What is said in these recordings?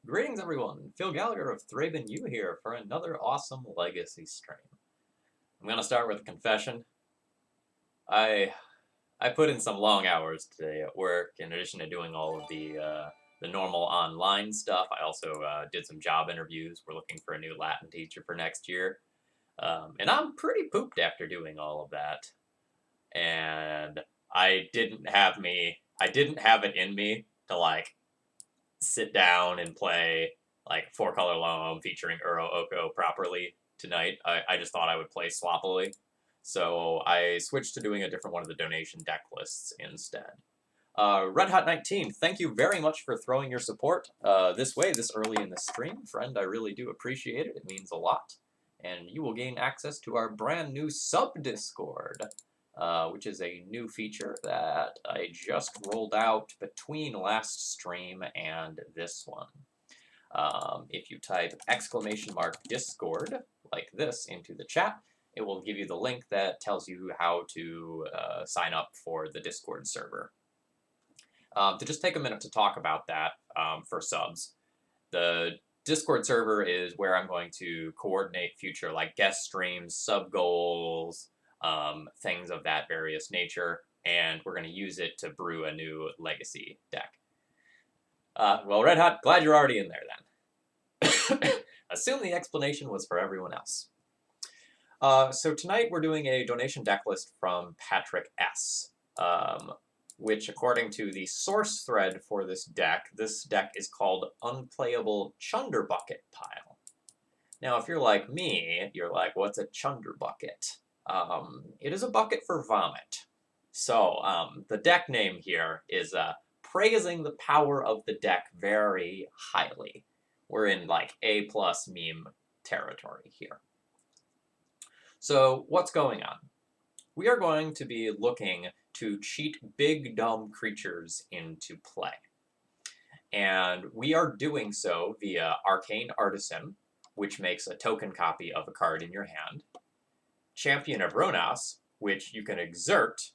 Greetings everyone, Phil Gallagher of ThrabenU here for another awesome Legacy stream. I'm going to start with a confession. I put in some long hours today at work in addition to doing all of the normal online stuff. I also did some job interviews. We're looking for a new Latin teacher for next year. And I'm pretty pooped after doing all of that. And I didn't have it in me to like sit down and play like Four Color Loam featuring Uro Oko properly tonight. I just thought I would play sloppily. So I switched to doing a different one of the donation deck lists instead. Red Hot 19, thank you very much for throwing your support this way, this early in the stream. Friend, I really do appreciate it. It means a lot. And you will gain access to our brand new sub-Discord, which is a new feature that I just rolled out between last stream and this one. If you type !Discord like this into the chat, it will give you the link that tells you how to sign up for the Discord server. To just take a minute to talk about that for subs, the Discord server is where I'm going to coordinate future like guest streams, sub goals, things of that various nature, and we're going to use it to brew a new Legacy deck. Well, Red Hot, glad you're already in there then. Assume the explanation was for everyone else. So tonight we're doing a donation deck list from Patrick S., which according to the source thread for this deck is called Unplayable Chunderbucket Pile. Now, if you're like me, you're like, what's a chunderbucket? It is a bucket for vomit. So the deck name here is praising the power of the deck very highly. We're in like A+ meme territory here. So what's going on? We are going to be looking to cheat big dumb creatures into play. And we are doing so via Arcane Artisan, which makes a token copy of a card in your hand. Champion of Ronas, which you can exert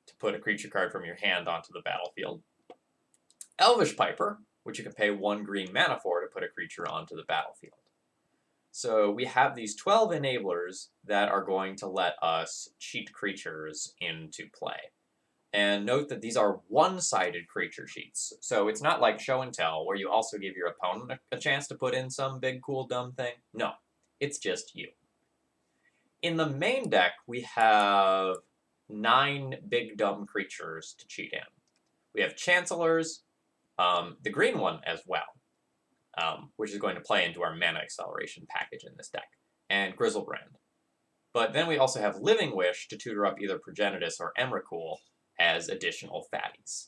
to put a creature card from your hand onto the battlefield. Elvish Piper, which you can pay 1 green mana for to put a creature onto the battlefield. So we have these 12 enablers that are going to let us cheat creatures into play. And note that these are one-sided creature cheats. So it's not like Show and Tell, where you also give your opponent a chance to put in some big, cool, dumb thing. No, it's just you. In the main deck, we have 9 big, dumb creatures to cheat in. We have Chancellors, the green one as well, which is going to play into our mana acceleration package in this deck, and Grizzlebrand. But then we also have Living Wish to tutor up either Progenitus or Emrakul as additional fatties.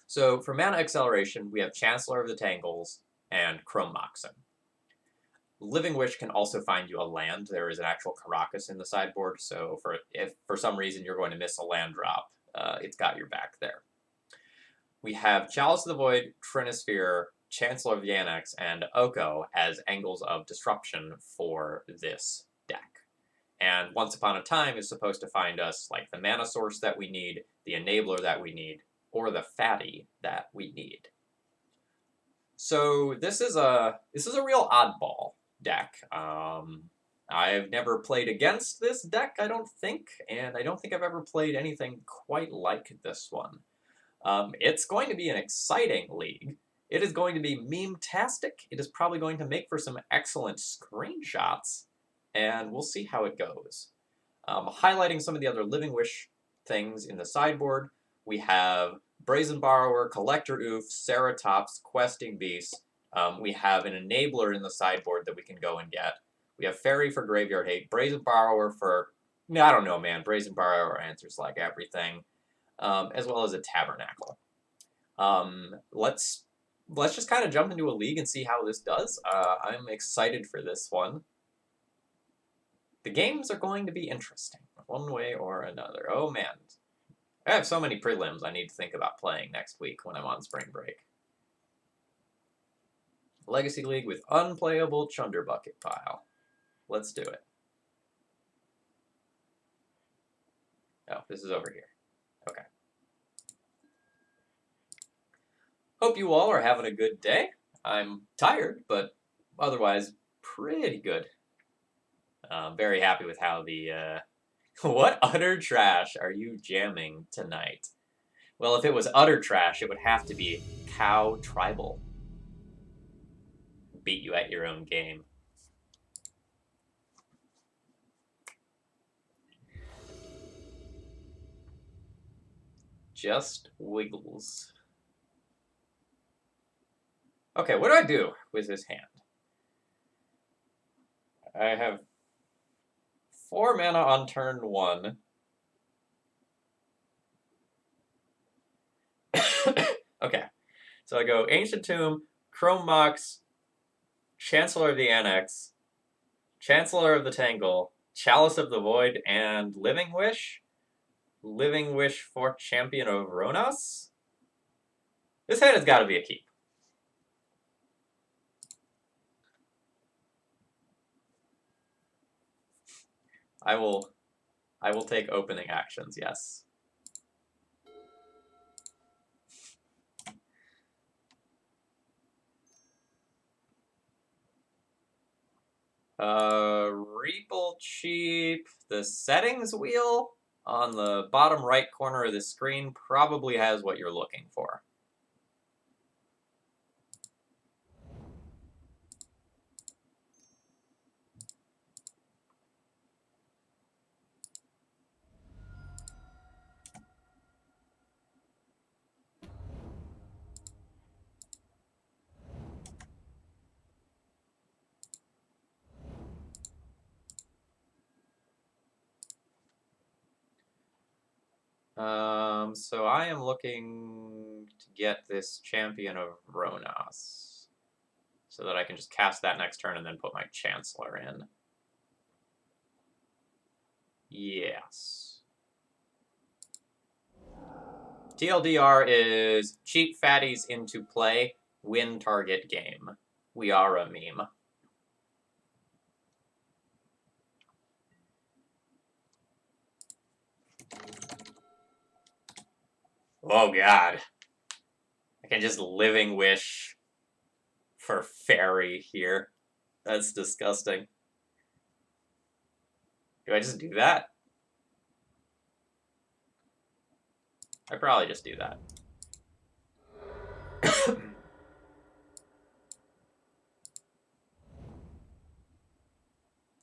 So for mana acceleration, we have Chancellor of the Tangles and Chrome Moxen. Living Wish can also find you a land. There is an actual Caracas in the sideboard, so if for some reason you're going to miss a land drop, it's got your back there. We have Chalice of the Void, Trinisphere, Chancellor of the Annex, and Oko as angles of disruption for this deck. And Once Upon a Time is supposed to find us like the mana source that we need, the enabler that we need, or the fatty that we need. So this is a real oddball deck. I've never played against this deck, I don't think, and I don't think I've ever played anything quite like this one. It's going to be an exciting league. It is going to be meme-tastic. It is probably going to make for some excellent screenshots, and we'll see how it goes. Highlighting some of the other Living Wish things in the sideboard, we have Brazen Borrower, Collector Oof, Ceratops, Questing Beast. We have an enabler in the sideboard that we can go and get. We have Fairy for Graveyard Hate, Brazen Borrower for, I don't know, man. Brazen Borrower answers like everything, as well as a Tabernacle. Let's just kind of jump into a league and see how this does. I'm excited for this one. The games are going to be interesting, one way or another. Oh man, I have so many prelims I need to think about playing next week when I'm on spring break. Legacy League with Unplayable Chunderbucket Pile. Let's do it. Oh, this is over here. Okay. Hope you all are having a good day. I'm tired, but otherwise pretty good. Very happy with how the... What utter trash are you jamming tonight? Well, if it was utter trash, it would have to be Cow Tribal. Beat you at your own game. Just wiggles. Okay, what do I do with this hand? I have 4 mana on turn 1. Okay, so I go Ancient Tomb, Chrome Mox, Chancellor of the Annex, Chancellor of the Tangle, Chalice of the Void, and Living Wish? Living Wish for Champion of Ronas? This hand has got to be a keep. I will take opening actions, yes. Reaple Cheap, the settings wheel on the bottom right corner of the screen probably has what you're looking for. So I am looking to get this Champion of Ronas so that I can just cast that next turn and then put my Chancellor in. Yes. TLDR is cheap fatties into play, win target game. We are a meme. Oh god. I can just Living Wish for Fairy here. That's disgusting. Do I just do that? I probably just do that.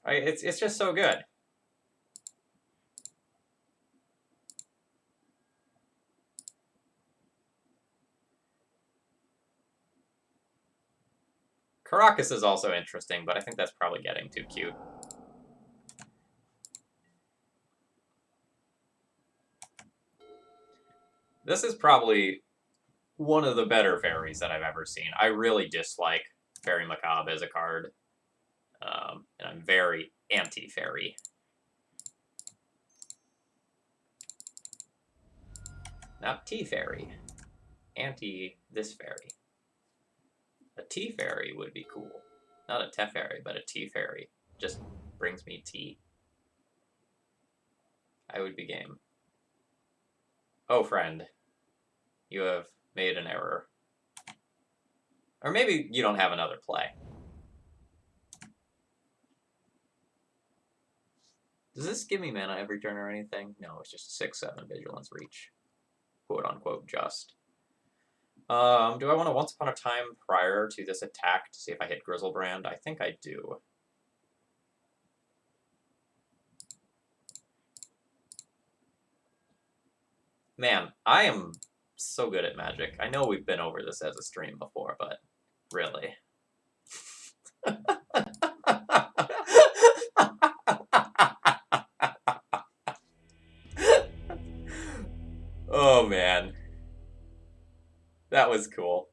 It's just so good. Caracas is also interesting, but I think that's probably getting too cute. This is probably one of the better fairies that I've ever seen. I really dislike Fairy Macabre as a card. And I'm very anti-fairy. Not T-Fairy. Anti this fairy. A T-Fairy would be cool. Not a Teferi, but a T-Fairy. Just brings me tea. I would be game. Oh, friend. You have made an error. Or maybe you don't have another play. Does this give me mana every turn or anything? No, it's just 6/7 Vigilance Reach. Quote unquote just. Do I want to Once Upon a Time prior to this attack to see if I hit Grizzlebrand? I think I do. Man, I am so good at Magic. I know we've been over this as a stream before, but really. Oh, man. That was cool.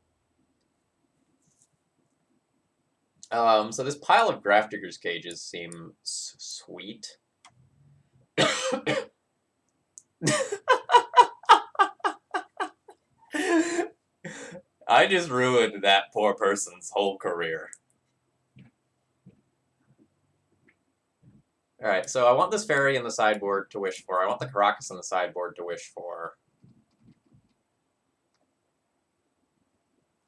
So this pile of Grafdigger's Cages seems sweet. I just ruined that poor person's whole career. Alright, so I want this fairy in the sideboard to wish for. I want the Caracas in the sideboard to wish for.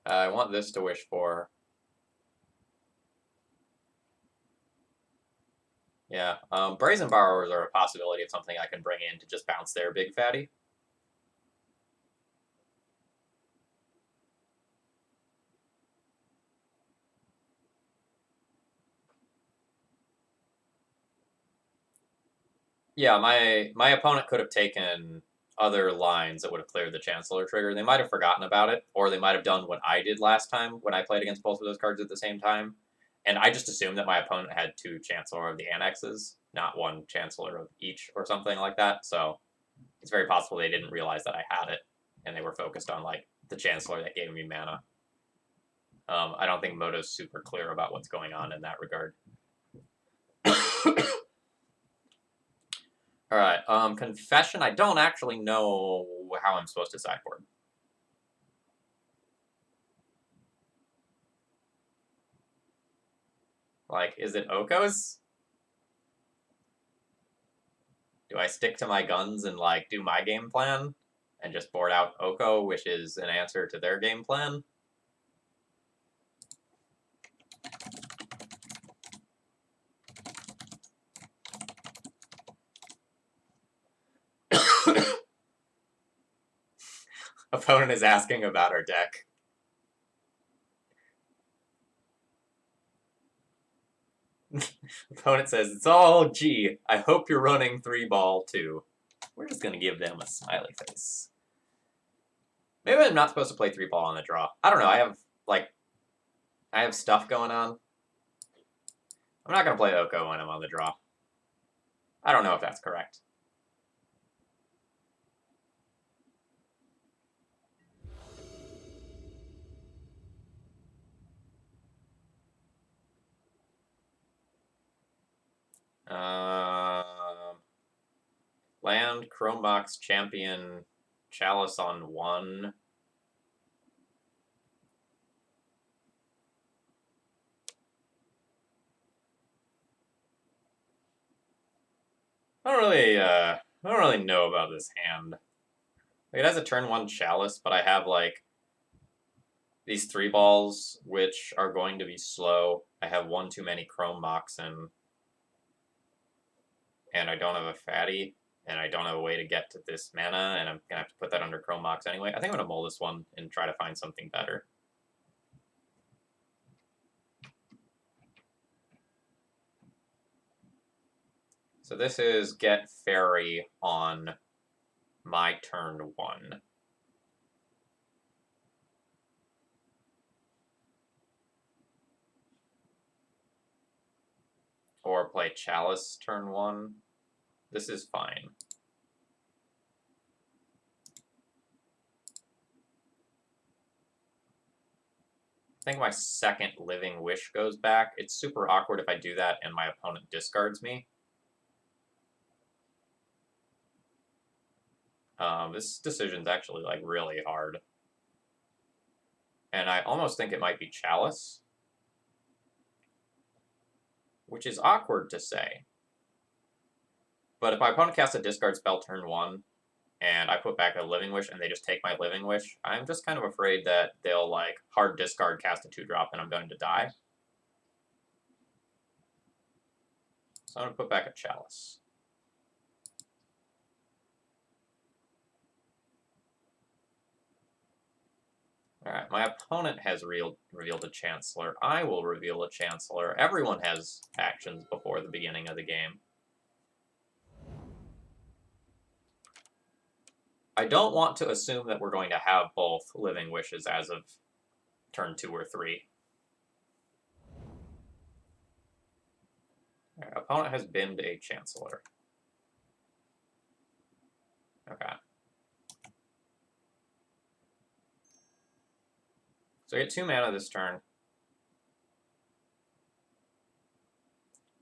I want this to wish for. Yeah, Brazen Borrowers are a possibility of something I can bring in to just bounce their big fatty. Yeah, my opponent could have taken other lines that would have cleared the Chancellor trigger. They might have forgotten about it, or they might have done what I did last time when I played against both of those cards at the same time. And I just assumed that my opponent had 2 Chancellor of the Annexes, not 1 Chancellor of each or something like that. So it's very possible they didn't realize that I had it, and they were focused on like the Chancellor that gave me mana. I don't think Moto's super clear about what's going on in that regard. All right, Confession. I don't actually know how I'm supposed to sideboard. Like, is it Oko's? Do I stick to my guns and, like, do my game plan and just board out Oko, which is an answer to their game plan? Opponent is asking about our deck. Opponent says, it's all G. I hope you're running 3-ball too. We're just gonna give them a smiley face. Maybe I'm not supposed to play 3-ball on the draw. I don't know. I have stuff going on. I'm not gonna play Oko when I'm on the draw. I don't know if that's correct. Land, Chrome Box, Champion, Chalice on 1. I don't really know about this hand. Like, it has a turn 1 Chalice, but I have, like, these 3-balls, which are going to be slow. I have one too many Chrome Moxen, and I don't have a Fatty, and I don't have a way to get to this mana, and I'm gonna have to put that under Chrome Mox anyway. I think I'm gonna mull this one and try to find something better. So this is get Fairy on my turn 1. Or play Chalice turn 1. This is fine. I think my second Living Wish goes back. It's super awkward if I do that and my opponent discards me. This decision's actually, like, really hard. And I almost think it might be Chalice. Which is awkward to say. But if my opponent casts a discard spell turn 1, and I put back a Living Wish and they just take my Living Wish, I'm just kind of afraid that they'll, like, hard discard, cast a 2-drop, and I'm going to die. So I'm going to put back a Chalice. Alright, my opponent has revealed a Chancellor. I will reveal a Chancellor. Everyone has actions before the beginning of the game. I don't want to assume that we're going to have both Living Wishes as of turn 2 or 3. Right, opponent has bimmed a Chancellor. Okay. So I get 2 mana this turn.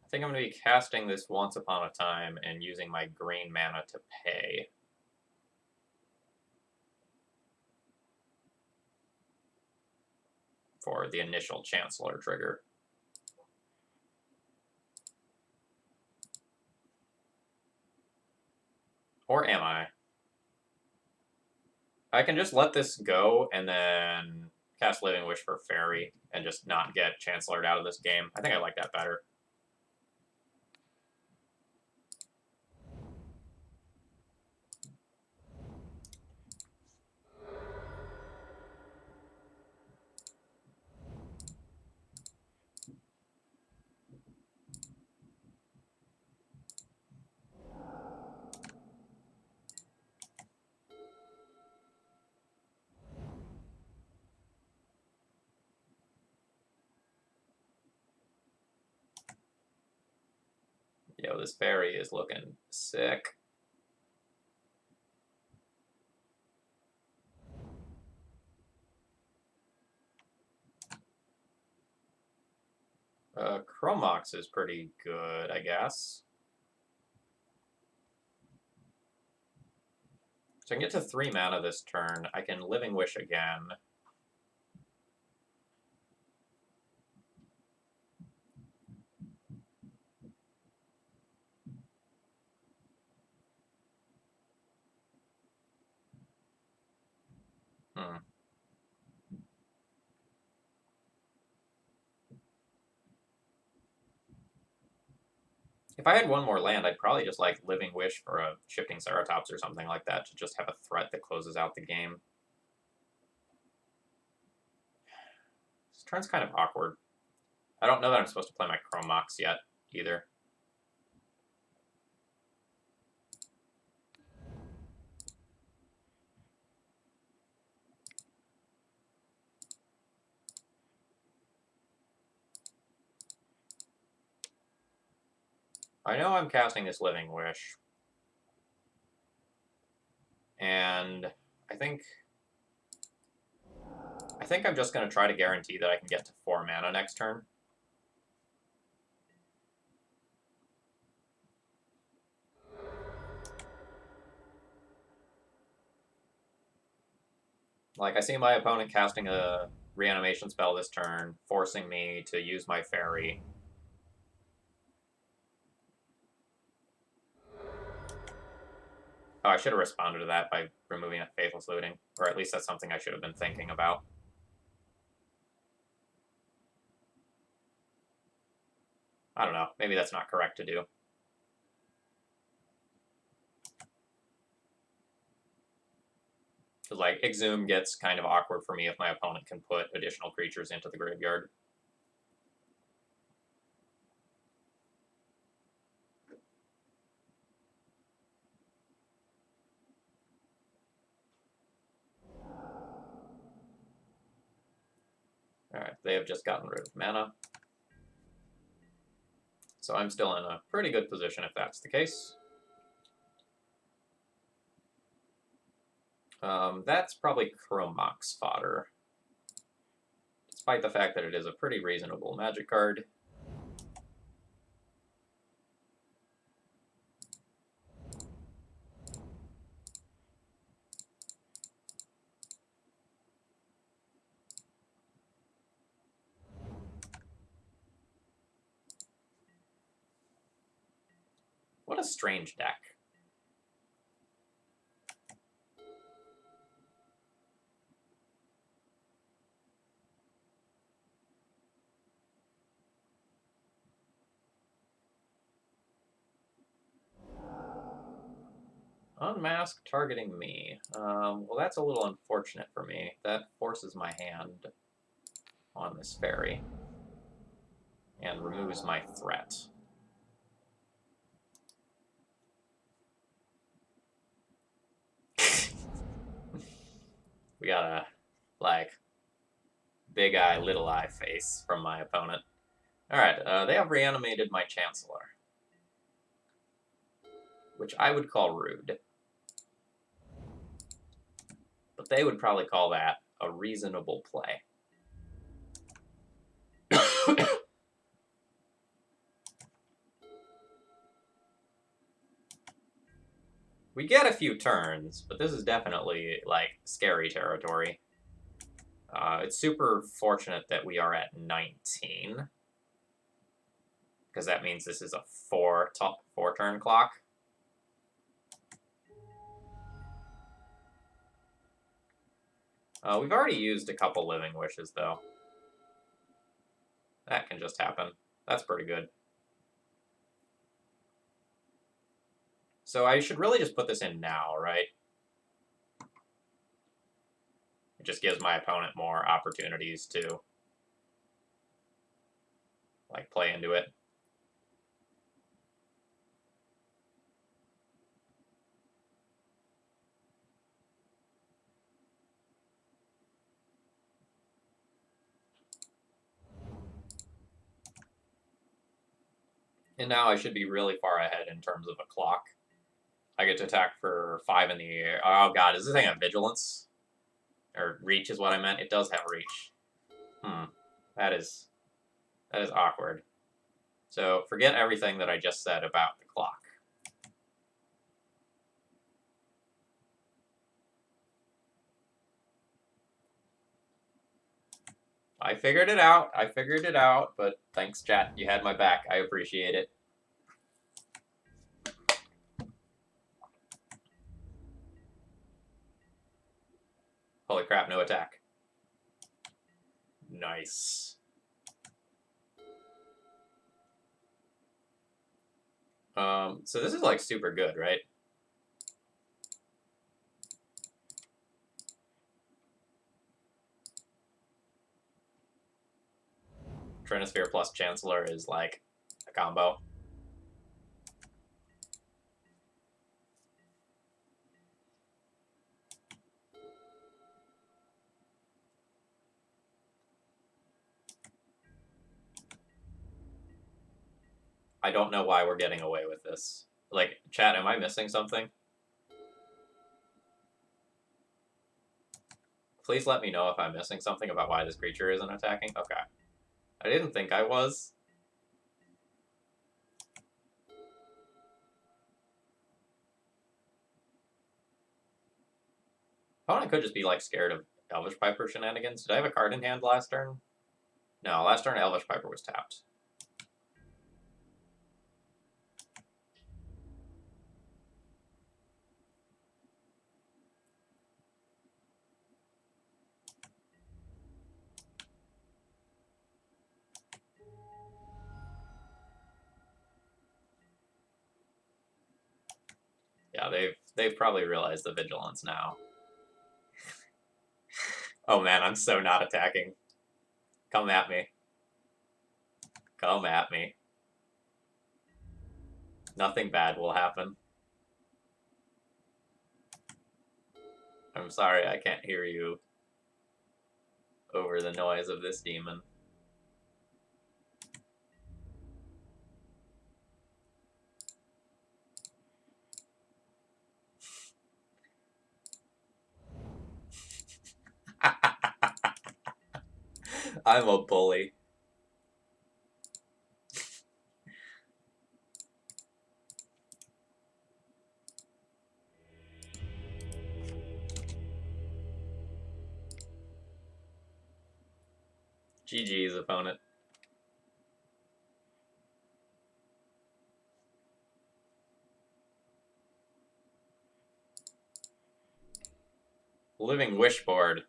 I think I'm going to be casting this Once Upon a Time and using my green mana to pay. For the initial Chancellor trigger. Or am I? I can just let this go and then cast Living Wish for Fairy and just not get Chancellored out of this game. I think I like that better. Yo, this fairy is looking sick. Chromox is pretty good, I guess. So I can get to 3 mana this turn. I can Living Wish again. If I had one more land, I'd probably just like Living Wish for a Shifting Ceratops or something like that to just have a threat that closes out the game. This turn's kind of awkward. I don't know that I'm supposed to play my Chromox yet, either. I know I'm casting this Living Wish. And I think I'm just going to try to guarantee that I can get to 4 mana next turn. Like, I see my opponent casting a reanimation spell this turn, forcing me to use my fairy. Oh, I should have responded to that by removing a Faithless Looting. Or at least that's something I should have been thinking about. I don't know. Maybe that's not correct to do. Because, like, Exhume gets kind of awkward for me if my opponent can put additional creatures into the graveyard. Alright, they have just gotten rid of mana. So I'm still in a pretty good position if that's the case. That's probably Chromox fodder. Despite the fact that it is a pretty reasonable Magic card. What a strange deck. Unmask targeting me. Well, that's a little unfortunate for me. That forces my hand on this fairy and removes my threat. We got a, like, big eye, little eye face from my opponent. Alright, they have reanimated my Chancellor, which I would call rude. But they would probably call that a reasonable play. We get a few turns, but this is definitely, like, scary territory. It's super fortunate that we are at 19. Because that means this is a 4-turn clock. We've already used a couple Living Wishes, though. That can just happen. That's pretty good. So I should really just put this in now, right? It just gives my opponent more opportunities to, like, play into it. And now I should be really far ahead in terms of a clock. I get to attack for 5 in the air. Oh god, is this thing have vigilance? Or reach is what I meant. It does have reach. That is awkward. So forget everything that I just said about the clock. I figured it out. But thanks, chat. You had my back. I appreciate it. Holy crap, no attack. Nice. So this is like super good, right? Trinosphere plus Chancellor is like a combo. I don't know why we're getting away with this. Like, chat, am I missing something? Please let me know if I'm missing something about why this creature isn't attacking. Okay. I didn't think I was. Opponent could just be, like, scared of Elvish Piper shenanigans. Did I have a card in hand last turn? No, last turn Elvish Piper was tapped. Yeah, they've probably realized the vigilance now. Oh man, I'm so not attacking. Come at me. Come at me. Nothing bad will happen. I'm sorry, I can't hear you over the noise of this demon. I'm a bully. GG's, opponent. Living Wish board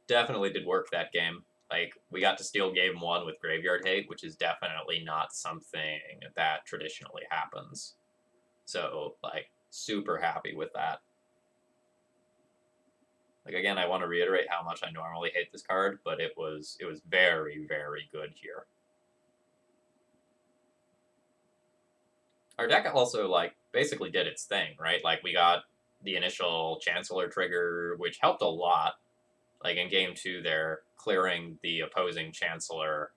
definitely did work that game. Like, we got to steal game 1 with Graveyard Hate, which is definitely not something that traditionally happens. So, like, super happy with that. Like, again, I want to reiterate how much I normally hate this card, but it was very, very good here. Our deck also, like, basically did its thing, right? Like, we got the initial Chancellor trigger, which helped a lot. Like, in game 2 there, clearing the opposing Chancellor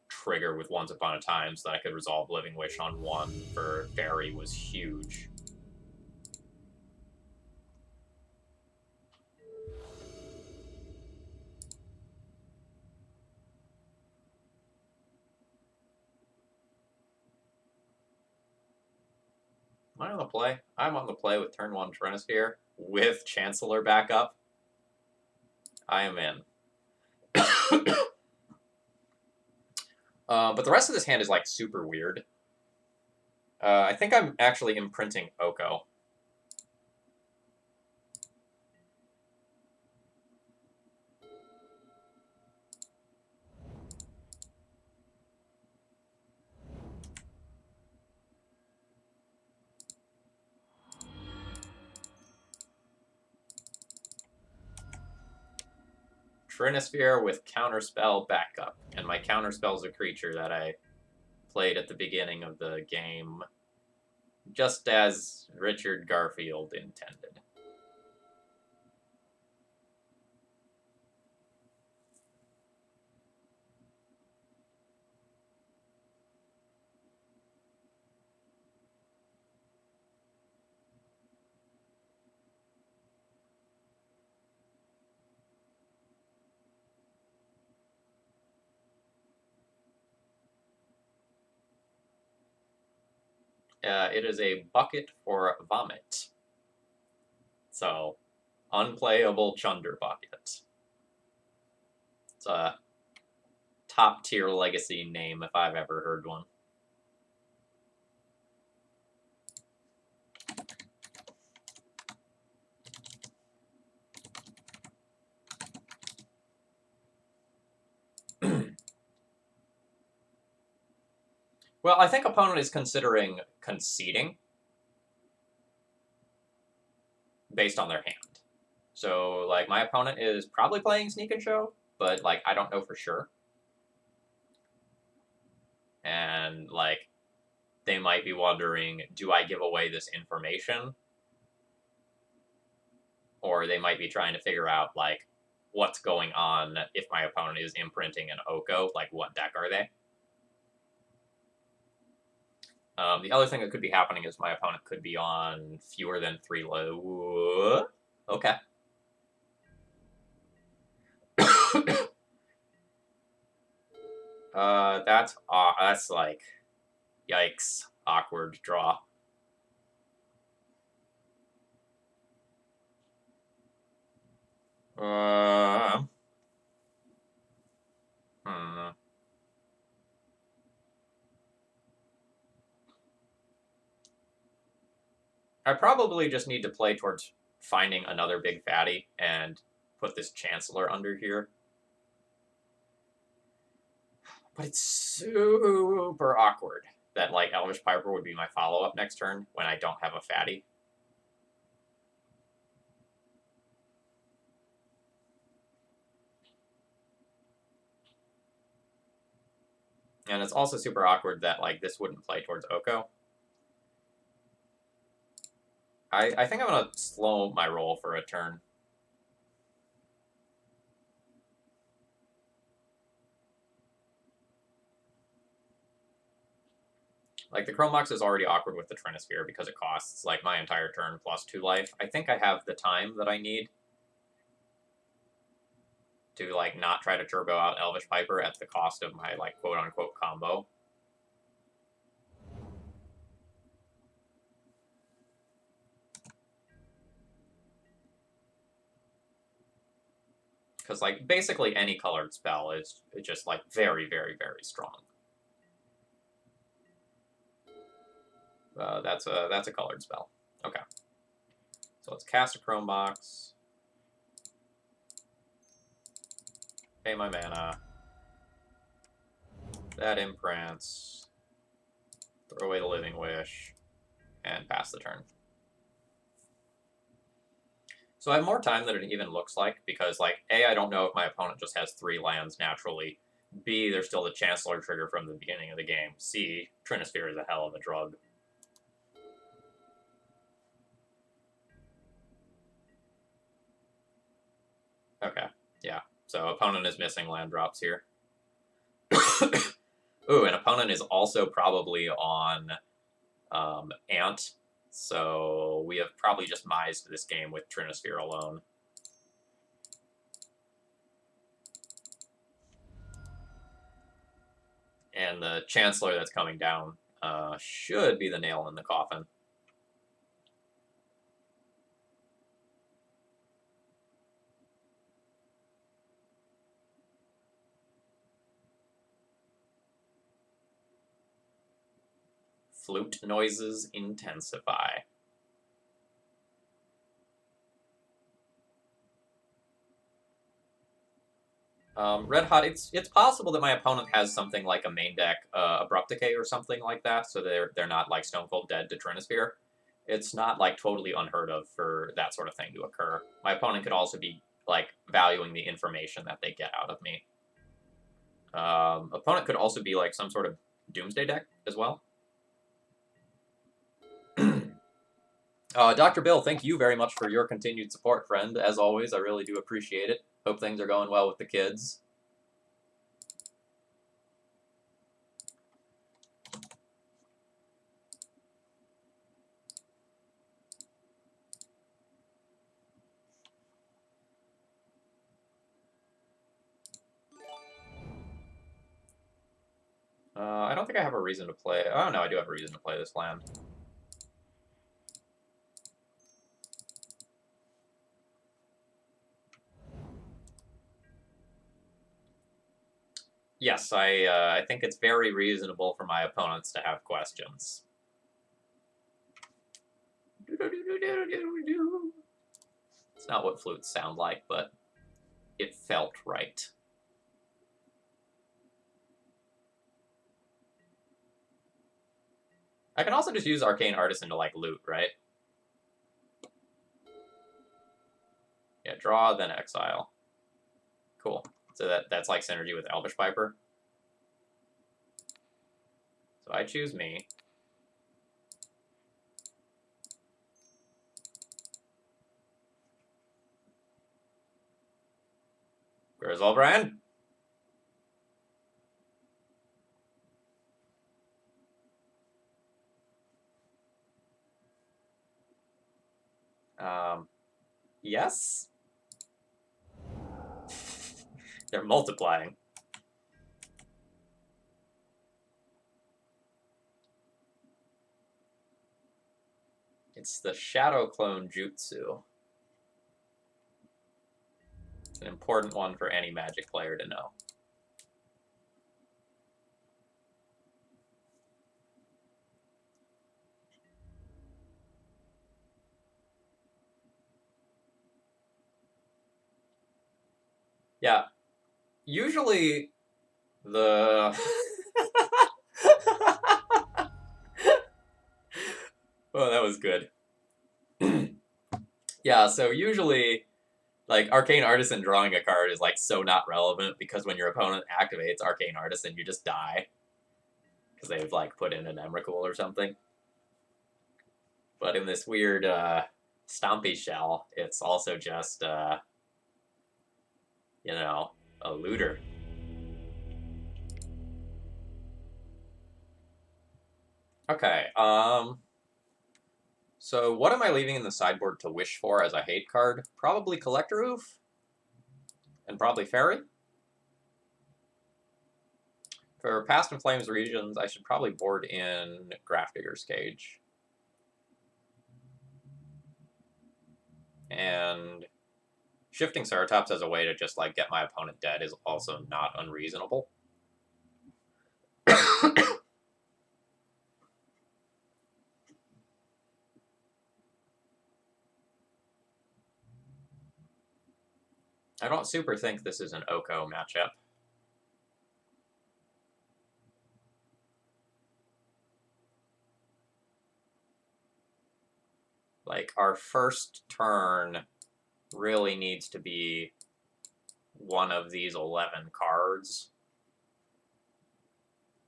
trigger with Once Upon a Time so that I could resolve Living Wish on 1 for Fairy was huge. Am I on the play? I'm on the play with turn 1 Trinosphere with Chancellor back up. I am in. But the rest of this hand is, like, super weird. I think I'm actually imprinting Oko. Trinisphere with Counterspell backup. And my Counterspell is a creature that I played at the beginning of the game, just as Richard Garfield intended. It is a bucket for vomit. So, Unplayable Chunderbucket. It's a top-tier legacy name if I've ever heard one. Well, I think opponent is considering conceding based on their hand. So, like, my opponent is probably playing Sneak and Show, but, like, I don't know for sure. And, like, they might be wondering, do I give away this information? Or they might be trying to figure out, like, what's going on if my opponent is imprinting an Oko, like, what deck are they? The other thing that could be happening is my opponent could be on fewer than 3 low. Okay. That's like, yikes, awkward draw. I probably just need to play towards finding another big fatty and put this Chancellor under here. But it's super awkward that, like, Elvish Piper would be my follow-up next turn when I don't have a fatty. And it's also super awkward that, like, this wouldn't play towards Oko. I think I'm going to slow my roll for a turn. Like, the Chrome Mox is already awkward with the Trinisphere because it costs, like, my entire turn plus 2 life. I think I have the time that I need to, like, not try to turbo out Elvish Piper at the cost of my, like, quote-unquote combo. Because, like, basically any colored spell is just, like, very, very, very strong. That's a colored spell. Okay. So let's cast a Chrome Box. Pay my mana. That imprints. Throw away the Living Wish. And pass the turn. So I have more time than it even looks like, because, like, A, I don't know if my opponent just has 3 lands naturally. B, there's still the Chancellor trigger from the beginning of the game. C, Trinisphere is a hell of a drug. Okay, yeah. So opponent is missing land drops here. Ooh, and opponent is also probably on Ant. So we have probably just mised this game with Trinisphere alone. And the Chancellor that's coming down should be the nail in the coffin. Flute noises intensify. Red Hot, it's possible that my opponent has something like a main deck Abrupt Decay or something like that, so they're not, like, Stone Cold Dead to Trinisphere. It's not, like, totally unheard of for that sort of thing to occur. My opponent could also be like, valuing the information that they get out of me. Opponent could also be, like, some sort of Doomsday deck as well. Dr. Bill, thank you very much for your continued support, friend. As always, I really do appreciate it. Hope things are going well with the kids. I don't think I have a reason to play. Oh, no, I do have a reason to play this land. Yes, I think it's very reasonable for my opponents to have questions. It's not what flutes sound like, but it felt right. I can also just use Arcane Artisan to, like, loot, right? Yeah, draw, then exile. Cool. So that's like synergy with Elvish Piper. So I choose me. Grizzlebrand. Yes? They're multiplying. It's the Shadow Clone Jutsu. It's an important one for any Magic player to know. Yeah. Usually the... Oh, that was good. Yeah, so usually, like, Arcane Artisan drawing a card is, like, so not relevant because when your opponent activates Arcane Artisan, you just die. Because they've, like, put in an Emrakul or something. But in this weird, Stompy Shell, it's also just, you know, a looter. Okay, so what am I leaving in the sideboard to wish for as a hate card? Probably Collector Oof. And probably Fairy. For Past and Flames regions, I should probably board in Grafdigger's Cage. And shifting Ceratops as a way to just, like, get my opponent dead is also not unreasonable. I don't super think this is an Oko matchup. Like, our first turn really needs to be one of these 11 cards.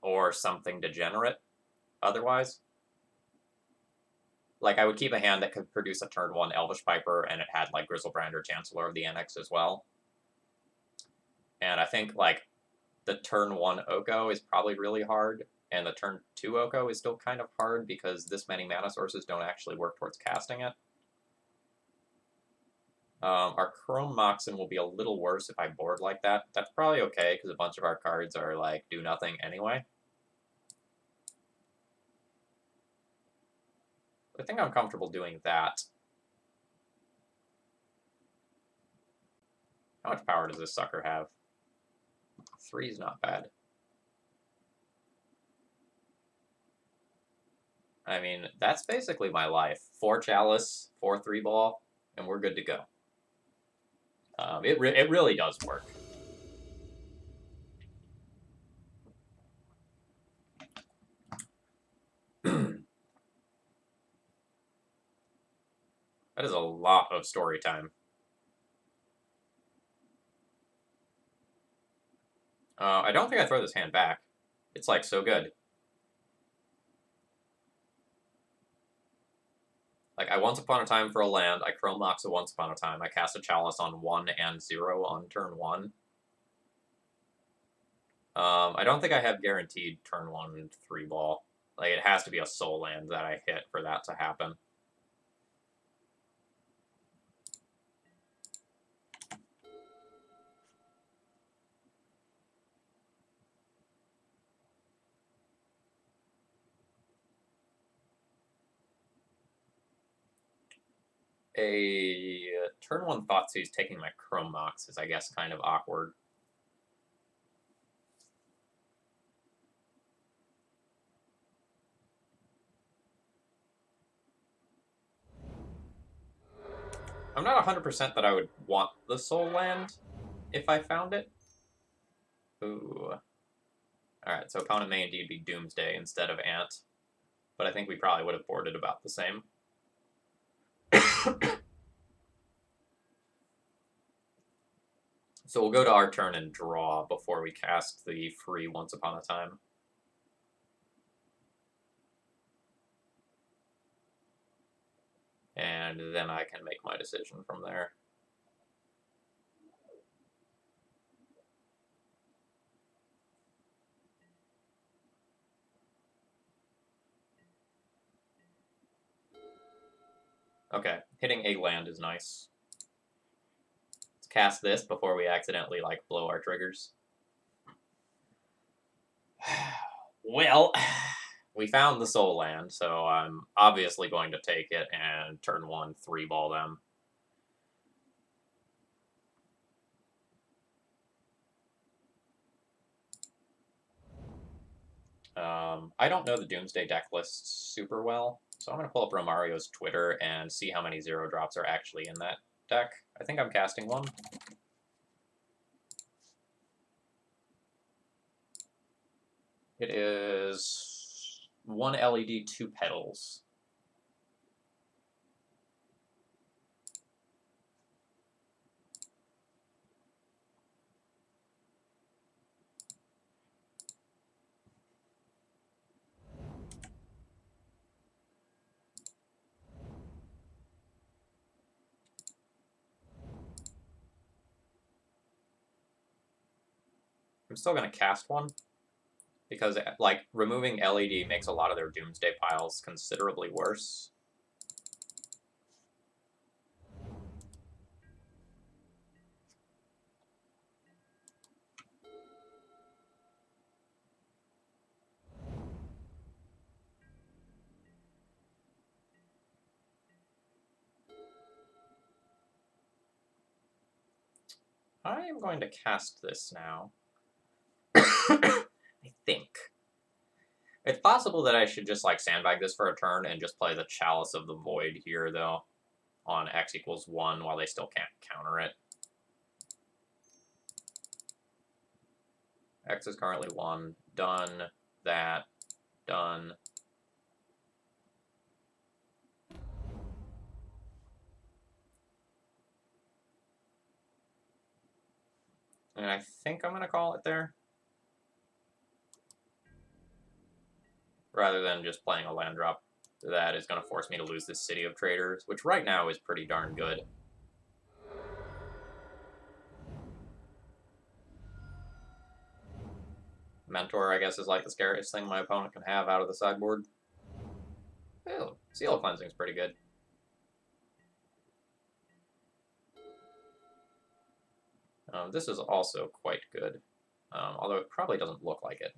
Or something degenerate, otherwise. Like, I would keep a hand that could produce a turn 1 Elvish Piper, and it had, like, Grizzlebrand or Chancellor of the Annex as well. And I think, like, the turn 1 Oko is probably really hard, and the turn 2 Oko is still kind of hard because this many mana sources don't actually work towards casting it. Our Chrome Moxen will be a little worse if I board like that. That's probably okay, because a bunch of our cards are, like, do nothing anyway. I think I'm comfortable doing that. How much power does this sucker have? 3 is not bad. I mean, that's basically my life. 4 Chalice, 4 3-ball, and we're good to go. It really does work. That is a lot of story time. I don't think I throw this hand back. It's like so good. Like, I Once Upon a Time for a land, I Chrome Mox a Once Upon a Time, I cast a Chalice on 1 and 0 on turn 1. I don't think I have guaranteed turn 1 3 ball. Like, it has to be a soul land that I hit for that to happen. A turn 1 Thoughtseize taking my Chrome Mox is, I guess, kind of awkward. I'm not 100% that I would want the soul land if I found it. Ooh. Alright, so opponent may indeed be Doomsday instead of Ant. But I think we probably would have boarded about the same. So we'll go to our turn and draw before we cast the free Once Upon a Time. And then I can make my decision from there. Okay, hitting a land is nice. Let's cast this before we accidentally, like, blow our triggers. Well, we found the soul land, so I'm obviously going to take it and turn 1 3 ball them. I don't know the Doomsday deck list super well, so I'm going to pull up Romario's Twitter and see how many 0 drops are actually in that deck. I think I'm casting one. It is 1 LED, 2 petals. I'm still going to cast one, because, like, removing LED makes a lot of their Doomsday piles considerably worse. I am going to cast this now. I think. It's possible that I should just, like, sandbag this for a turn and just play the Chalice of the Void here, though, on X equals 1 while they still can't counter it. X is currently 1. Done. That. Done. And I think I'm going to call it there, rather than just playing a land drop that is going to force me to lose this City of Traders, which right now is pretty darn good. Mentor, I guess, is like the scariest thing my opponent can have out of the sideboard. Ew, Seal Cleansing is pretty good. This is also quite good, although it probably doesn't look like it.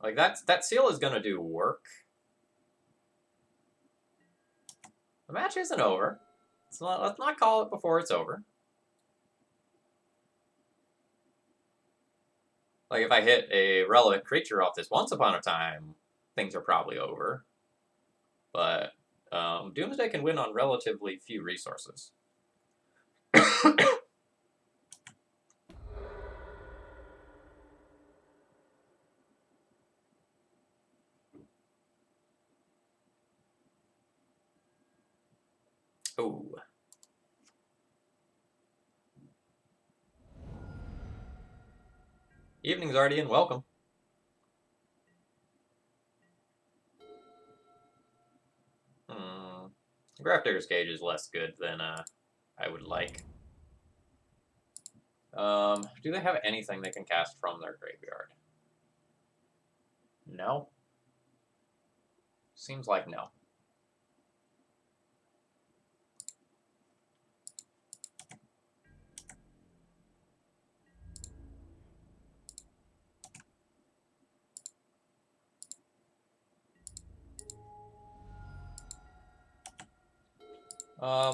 Like, that seal is going to do work. The match isn't over. Let's not call it before it's over. Like, if I hit a relevant creature off this Once Upon a Time, things are probably over. But Doomsday can win on relatively few resources. Oh. Evening's already in. Welcome. Grafdigger's Cage is less good than I would like. Do they have anything they can cast from their graveyard? No? Seems like no.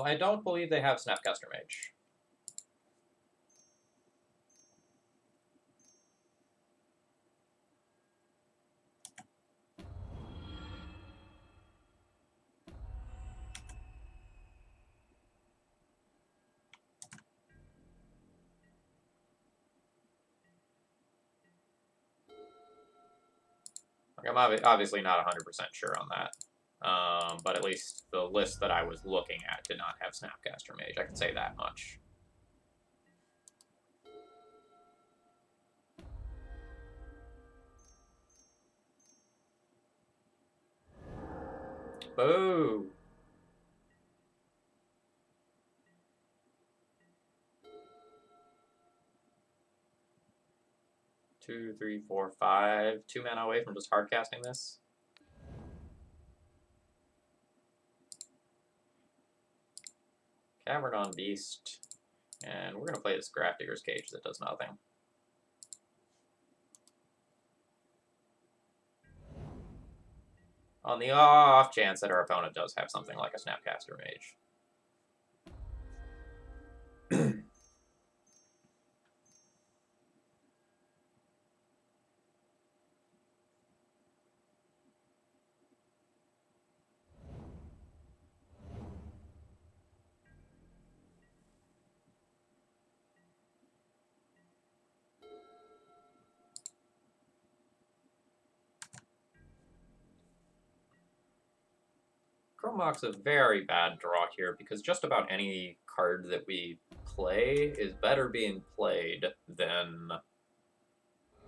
I don't believe they have Snapcaster Mage. I'm obviously not 100% sure on that. But at least the list that I was looking at did not have Snapcaster Mage. I can say that much. Boo! Two, three, four, five. 2 mana away from just hard casting this. Cavern Beast. And we're going to play this Grafdigger's Cage that does nothing. On the off chance that our opponent does have something like a Snapcaster Mage. Chrome Mox's a very bad draw here because just about any card that we play is better being played than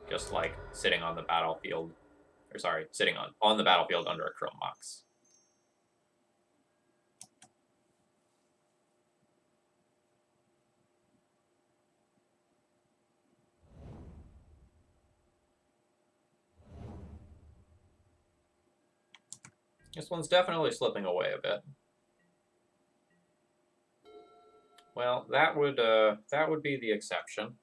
just like sitting on the battlefield, or sorry, sitting on the battlefield under a Chrome Mox. This one's definitely slipping away a bit. Well, that would be the exception.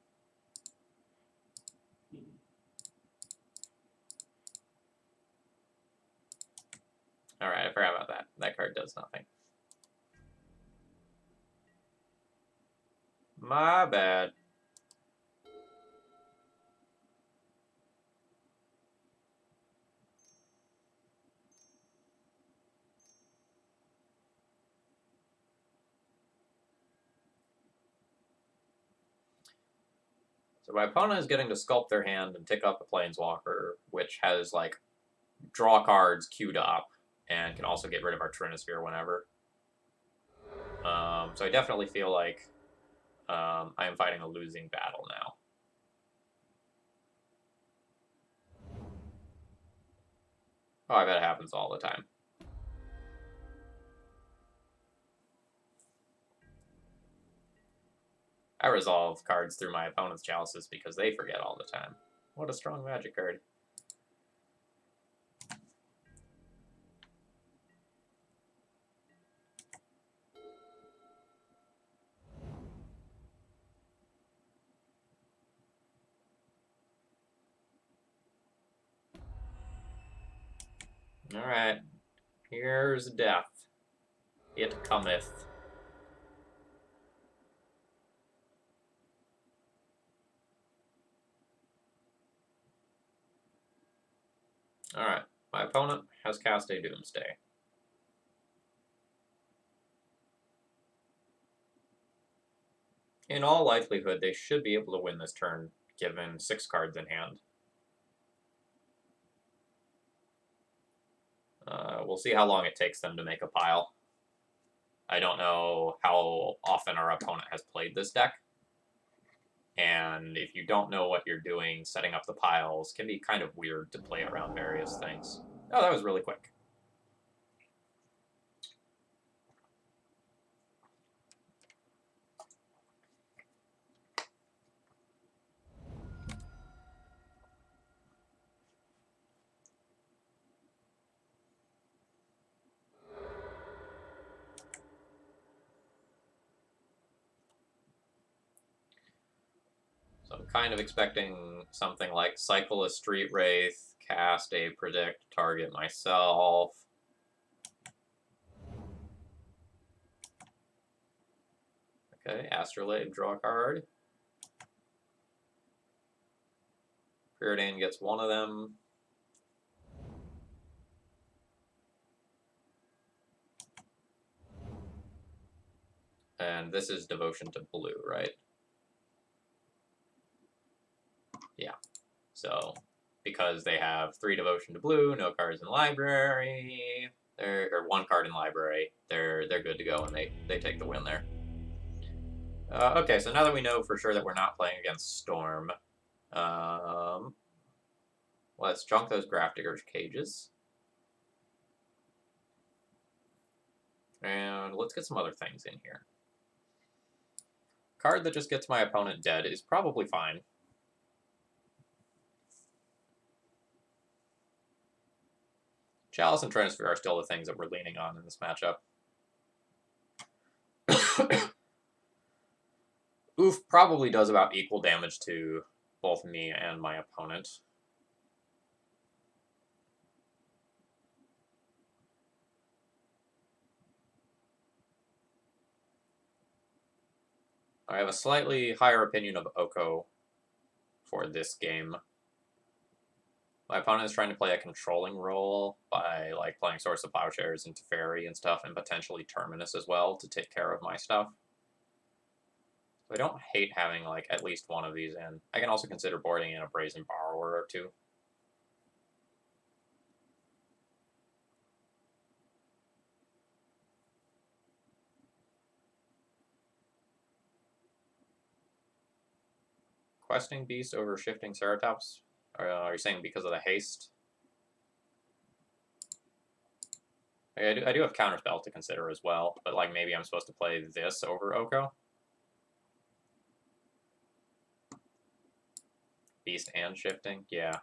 All right, I forgot about that. That card does nothing. My bad. So my opponent is getting to sculpt their hand and tick up a Planeswalker, which has, like, draw cards queued up, and can also get rid of our Trinisphere whenever. So I definitely feel like I am fighting a losing battle now. Oh, I bet it happens all the time. I resolve cards through my opponent's chalices because they forget all the time. What a strong Magic card. Alright. Here's death. It cometh. Alright. My opponent has cast a Doomsday. In all likelihood, they should be able to win this turn, given 6 cards in hand. We'll see how long it takes them to make a pile. I don't know how often our opponent has played this deck. And if you don't know what you're doing, setting up the piles can be kind of weird to play around various things. Oh, that was really quick. So I'm kind of expecting something like cycle a Street Wraith, cast a Predict, target myself. Okay, Astrolabe, draw a card. Preordain gets one of them. And this is Devotion to Blue, right? Yeah. So, because they have 3 Devotion to Blue, no cards in library, or 1 card in library, they're good to go, and they take the win there. Okay, so now that we know for sure that we're not playing against Storm, let's junk those Grafdigger's cages. And let's get some other things in here. Card that just gets my opponent dead is probably fine. Chalice and Transfer are still the things that we're leaning on in this matchup. Oof probably does about equal damage to both me and my opponent. I have a slightly higher opinion of Oko for this game. My opponent is trying to play a controlling role by like playing Source of Plowshares into Teferi and stuff, and potentially Terminus as well to take care of my stuff. So I don't hate having like at least one of these in. I can also consider boarding in a Brazen Borrower or two. Questing Beast over Shifting Ceratops? Are you saying because of the haste? I do have Counterspell to consider as well, but like maybe I'm supposed to play this over Oko? Beast and Shifting? Yeah.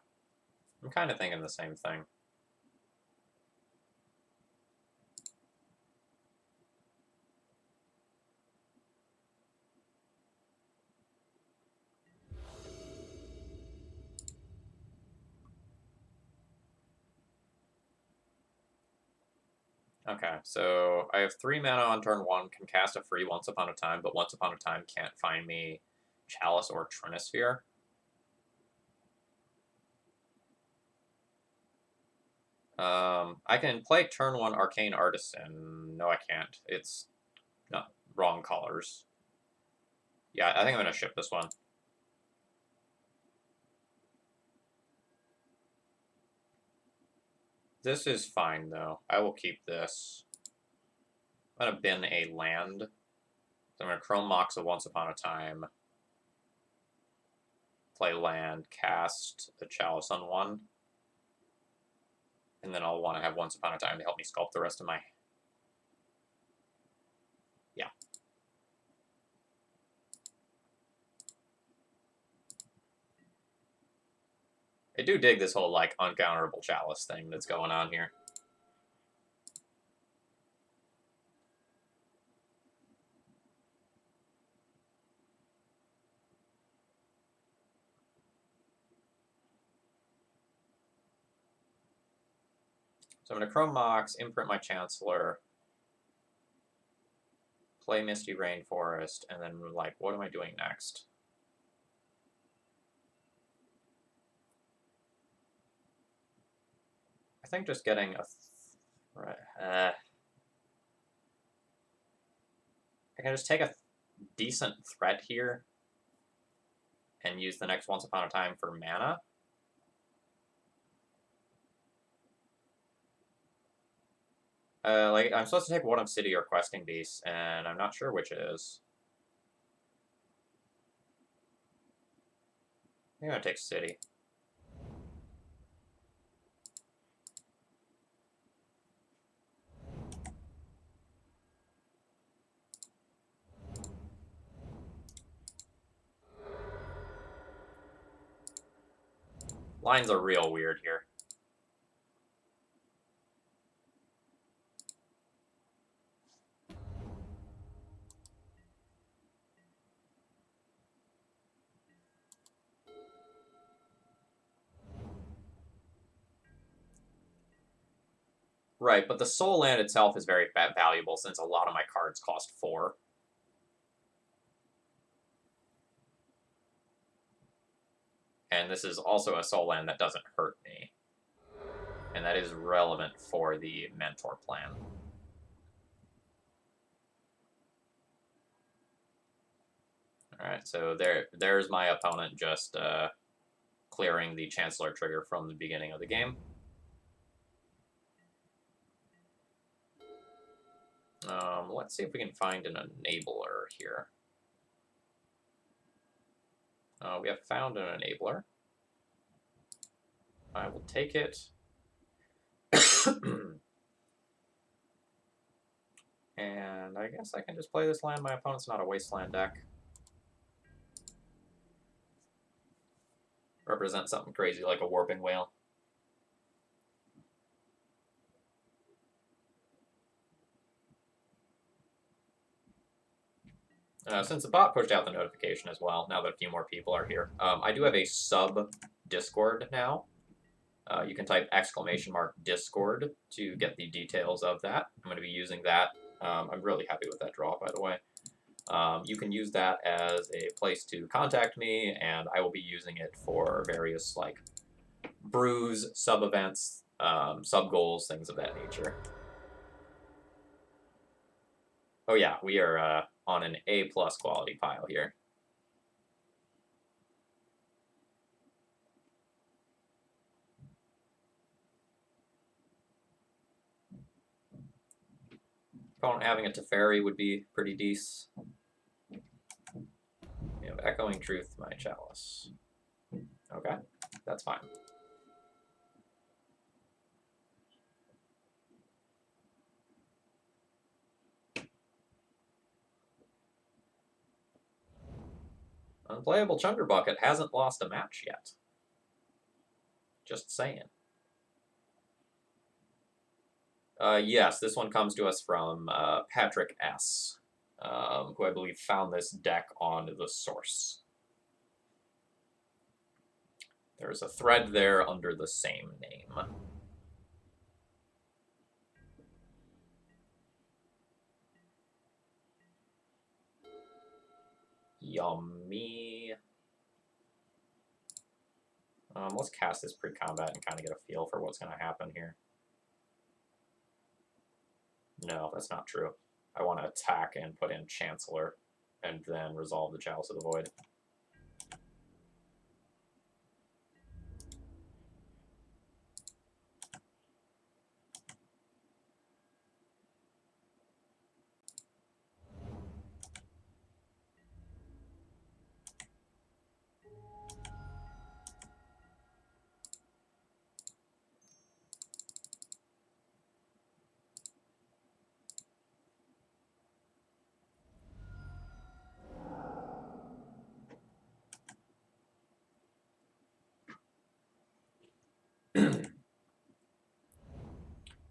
I'm kind of thinking the same thing. Okay, so I have 3 mana on turn 1, can cast a free Once Upon a Time, but Once Upon a Time can't find me Chalice or Trinisphere. I can play turn 1 Arcane Artisan. No, I can't. It's not wrong colors. Yeah, I think I'm going to ship this one. This is fine, though. I will keep this. I'm going to bin a land. So I'm going to Chrome Mox a Once Upon a Time. Play land, cast a Chalice on 1. And then I'll want to have Once Upon a Time to help me sculpt the rest of my... Yeah. I do dig this whole, like, uncounterable Chalice thing that's going on here. So I'm going to Chrome Mox, imprint my Chancellor, play Misty Rainforest, and then, like, what am I doing next? I think just getting a... I can just take a decent threat here and use the next Once Upon a Time for mana. Like, I'm supposed to take one of City or Questing Beasts, and I'm not sure which it is. I'm gonna take City. Lines are real weird here. Right, but the Soul Land itself is very valuable since a lot of my cards cost 4. And this is also a Soul Land that doesn't hurt me. And that is relevant for the Mentor plan. Alright, so there's my opponent just clearing the Chancellor trigger from the beginning of the game. Let's see if we can find an enabler here. We have found an enabler. I will take it. And I guess I can just play this land. My opponent's not a wasteland deck. Represent something crazy like a Warping Whale. Since the bot pushed out the notification as well, now that a few more people are here, I do have a sub-Discord now. You can type !Discord to get the details of that. I'm going to be using that. I'm really happy with that draw, by the way. You can use that as a place to contact me, and I will be using it for various, like, brews, sub-events, sub-goals, things of that nature. Oh yeah, we are on an A+ quality pile here. Opponent having a Teferi would be pretty decent. We have Echoing Truth, my Chalice. Okay, that's fine. Unplayable Chunderbucket hasn't lost a match yet. Just saying. Yes, this one comes to us from Patrick S., who I believe found this deck on the source. There's a thread there under the same name. Yummy. Let's cast this pre-combat and kind of get a feel for what's going to happen here. No, that's not true. I want to attack and put in Chancellor, and then resolve the Chalice of the Void.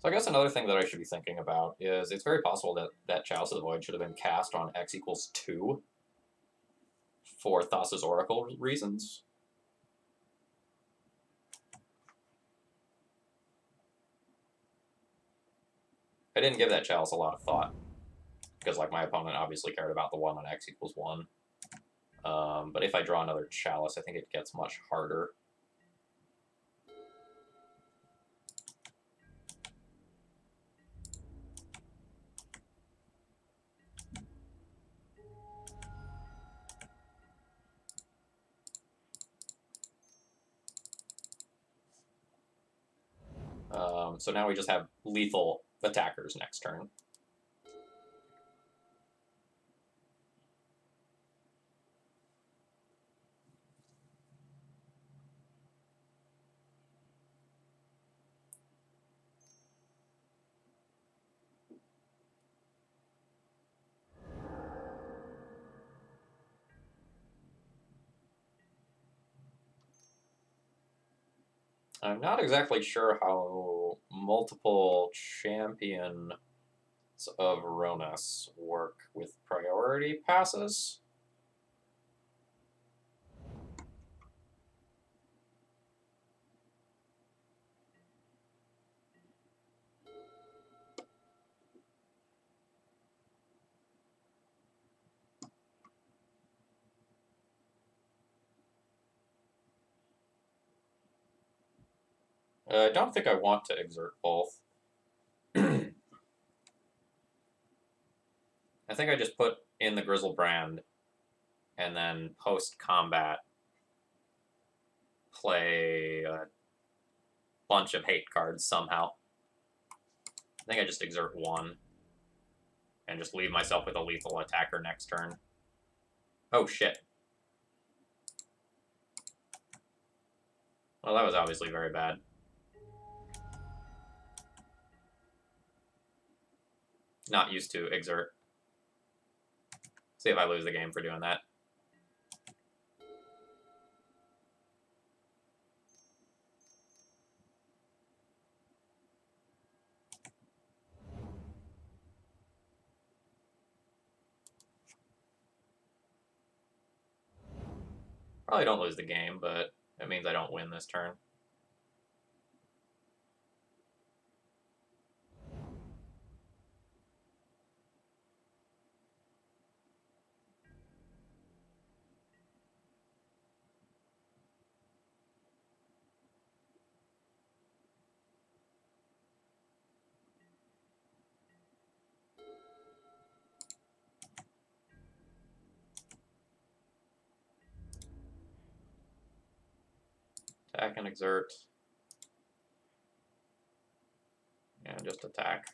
So I guess another thing that I should be thinking about is it's very possible that that Chalice of the Void should have been cast on x=2 for Thassa's Oracle reasons. I didn't give that Chalice a lot of thought, because like my opponent obviously cared about the one on x=1. But if I draw another Chalice, I think it gets much harder. So now we just have lethal attackers next turn. I'm not exactly sure how multiple champions of Ronas work with priority passes. I don't think I want to exert both. I think I just put in the Grizzlebrand and then post-combat play a bunch of hate cards somehow. I think I just exert one and just leave myself with a lethal attacker next turn. Oh, shit. Well, that was obviously very bad. Not used to exert. See if I lose the game for doing that. Probably don't lose the game, but it means I don't win this turn. Attack and exert. And just attack.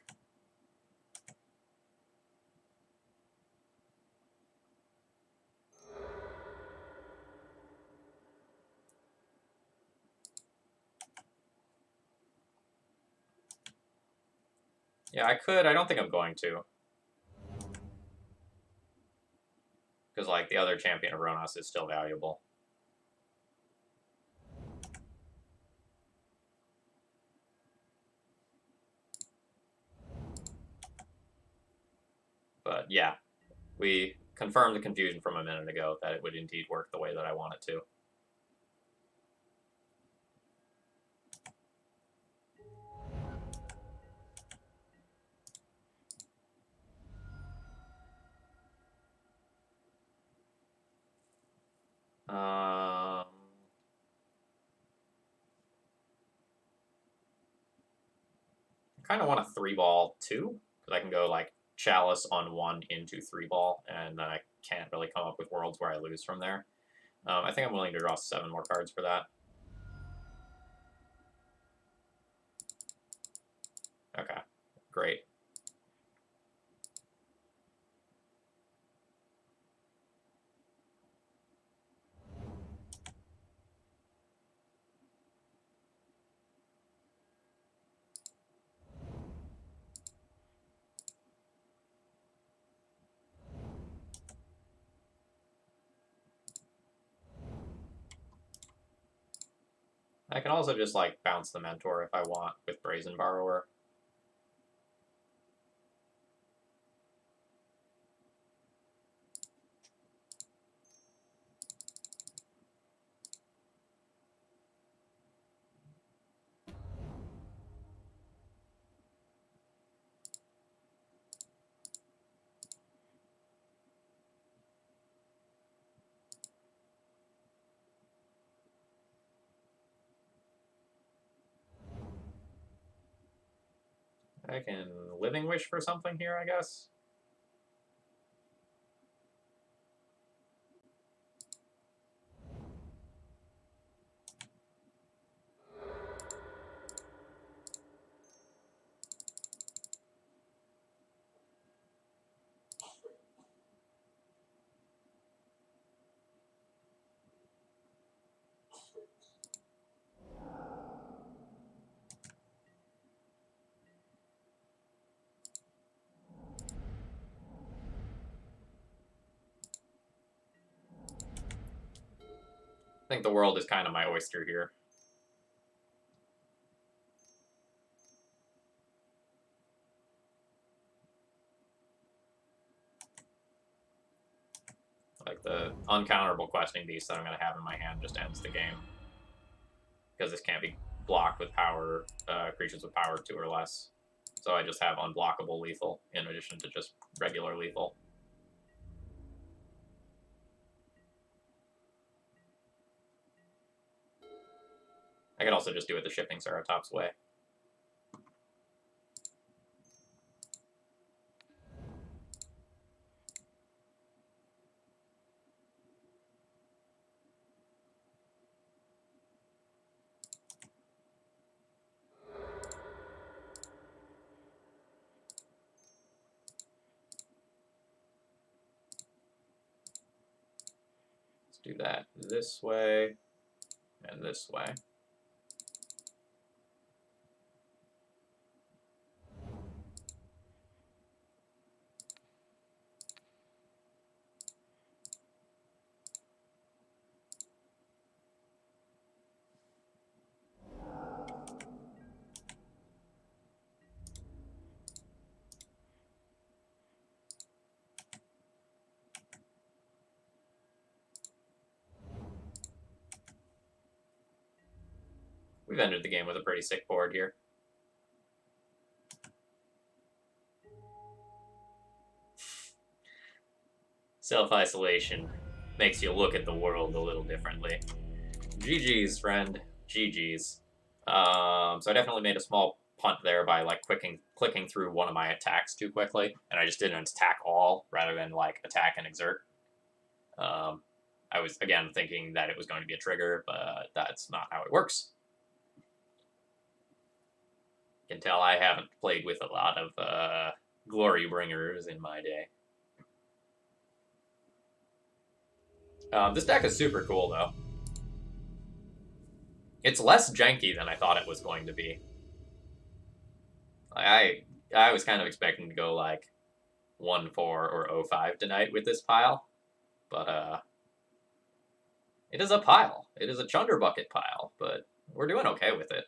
Yeah, I could. I don't think I'm going to. Because, like, the other champion of Ronas is still valuable. But, yeah. We confirmed the confusion from a minute ago that it would indeed work the way that I want it to. I kind of want a 3-ball too, because I can go like Chalice on 1 into 3-ball, and then I can't really come up with worlds where I lose from there. I think I'm willing to draw 7 more cards for that. Okay, great. I can also just like bounce the Mentor if I want with Brazen Borrower. I can Living Wish for something here, I guess. think the world is kind of my oyster here. Like the uncounterable questing beast that I'm going to have in my hand just ends the game. Because this can't be blocked with power, creatures with power 2 or less. So I just have unblockable lethal in addition to just regular lethal. I could also just do it the Shifting Ceratops way. Let's do that this way and this way. We've entered the game with a pretty sick board here. Self-isolation makes you look at the world a little differently. GG's, friend. GG's. So I definitely made a small punt there by like clicking through one of my attacks too quickly, and I just didn't attack all rather than like attack and exert. I was again thinking that it was going to be a trigger, but that's not how it works. You can tell I haven't played with a lot of glory bringers in my day. This deck is super cool though. It's less janky than I thought it was going to be. I was kind of expecting to go like 1-4 or 0-5 tonight with this pile, but it is a pile. It is a Chunderbucket pile, but we're doing okay with it.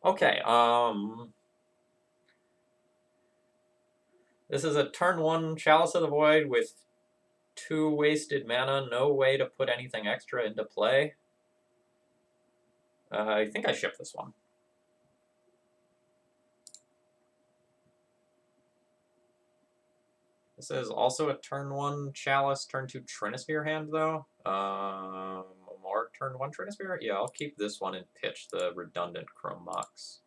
Okay, this is a turn 1 Chalice of the Void with 2 wasted mana, no way to put anything extra into play. I think I ship this one. This is also a turn 1 Chalice, turn 2 Trinisphere hand, though. More turn 1 Trinisphere? Yeah, I'll keep this one and pitch the redundant Chrome Mox.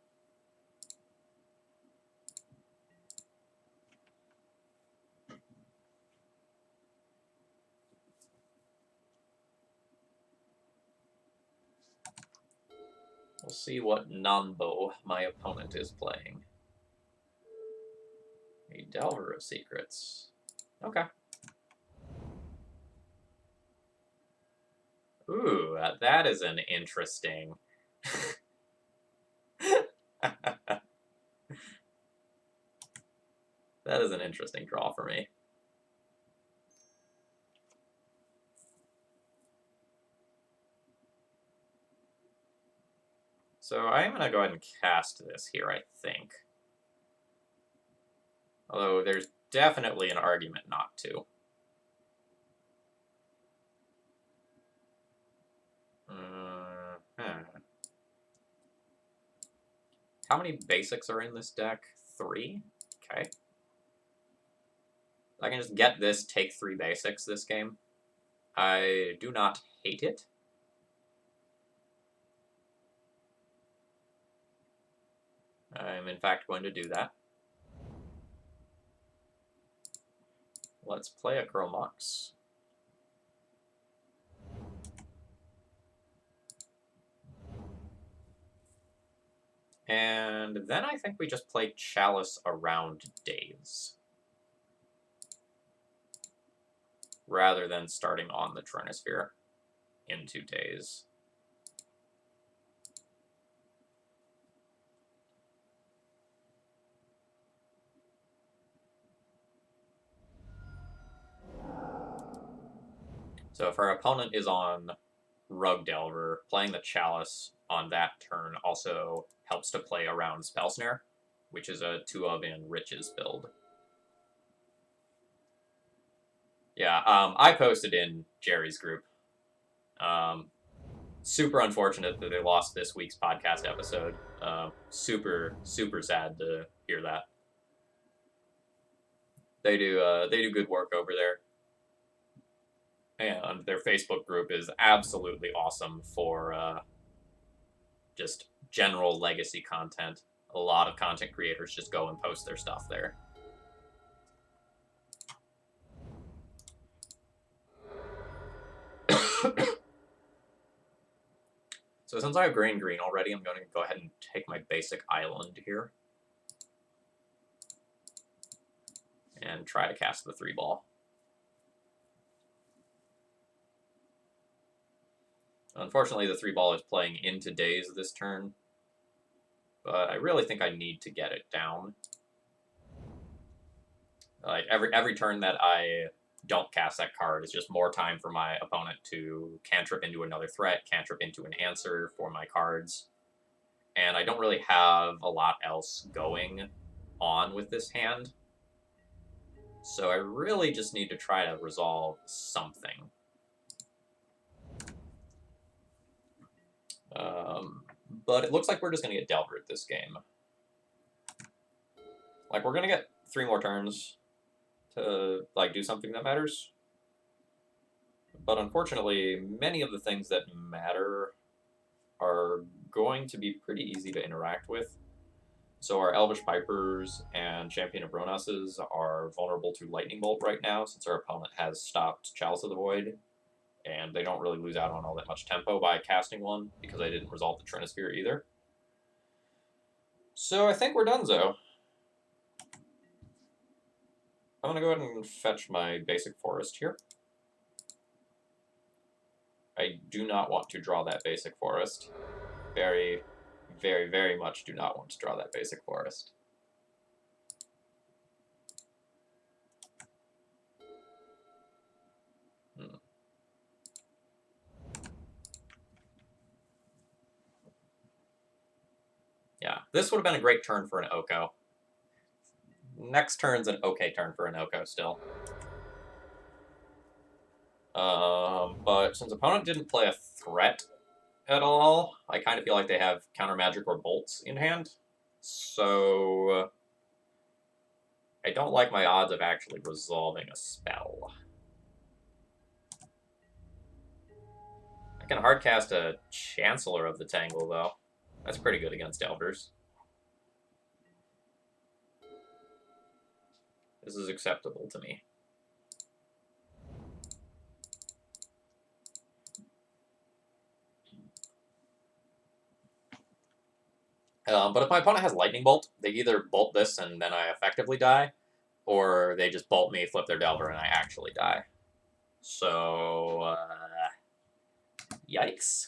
We'll see what Nanbo my opponent is playing. A Delver of Secrets. Okay. Ooh, that is an interesting... That is an interesting draw for me. So I am going to go ahead and cast this here, I think. Although there's definitely an argument not to. How many basics are in this deck? 3? Okay. I can just get this, take 3 basics this game. I do not hate it. I'm in fact going to do that. Let's play a Chrome Mox. And then I think we just play Chalice around Daze. Rather than starting on the Trinisphere into Daze. So if our opponent is on Rug Delver, playing the Chalice on that turn also helps to play around Spell Snare, which is a 2-of in Riches build. Yeah, I posted in Jerry's group. Super unfortunate that they lost this week's podcast episode. Super sad to hear that. They do good work over there, and their Facebook group is absolutely awesome for just general legacy content. A lot of content creators just go and post their stuff there. So since I have green already, I'm going to go ahead and take my basic island here. And try to cast the 3-ball. Unfortunately, the 3-ball is playing into Daze this turn. But I really think I need to get it down. Like, every turn that I don't cast that card is just more time for my opponent to cantrip into another threat, cantrip into an answer for my cards. And I don't really have a lot else going on with this hand. So I really just need to try to resolve something. But it looks like we're just going to get Delvered this game. Like, we're going to get 3 more turns to, like, do something that matters. But unfortunately, many of the things that matter are going to be pretty easy to interact with. So our Elvish Pipers and Champion of Bronas's are vulnerable to Lightning Bolt right now, since our opponent has stopped Chalice of the Void. And they don't really lose out on all that much tempo by casting one, because I didn't resolve the Trinisphere either. So I think we're donezo. I'm going to go ahead and fetch my basic forest here. I do not want to draw that basic forest. Very, very, very much do not want to draw that basic forest. Yeah, this would have been a great turn for an Oko. Next turn's an okay turn for an Oko still. But since opponent didn't play a threat at all, I kind of feel like they have counter magic or bolts in hand. So I don't like my odds of actually resolving a spell. I can hardcast a Chancellor of the Tangle, though. That's pretty good against Delvers. This is acceptable to me. But if my opponent has Lightning Bolt, they either bolt this and then I effectively die, or they just bolt me, flip their Delver, and I actually die. So, yikes.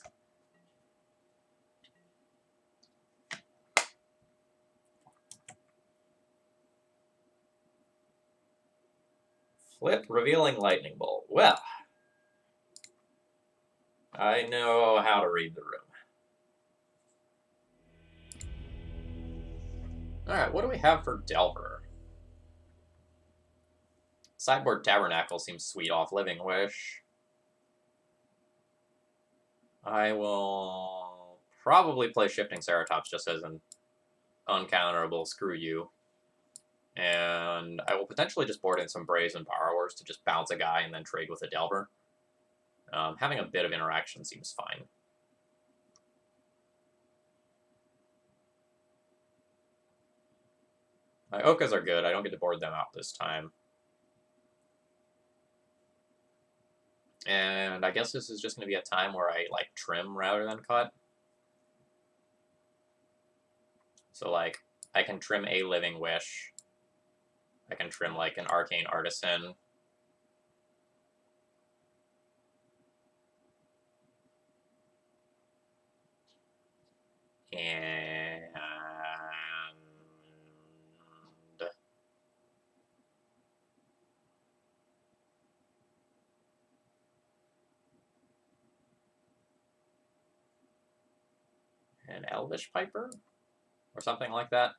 Flip Revealing Lightning Bolt. Well, I know how to read the room. Alright, what do we have for Delver? Sideboard Tabernacle seems sweet off Living Wish. I will probably play Shifting Ceratops just as an uncounterable screw you. And I will potentially just board in some Brazen Borrowers to just bounce a guy and then trade with a Delver. Having a bit of interaction seems fine. My Okas are good. I don't get to board them out this time. And I guess this is just going to be a time where I, like, trim rather than cut. So, like, I can trim a Living Wish. I can trim, like, an Arcane Artisan. And an Elvish Piper or something like that.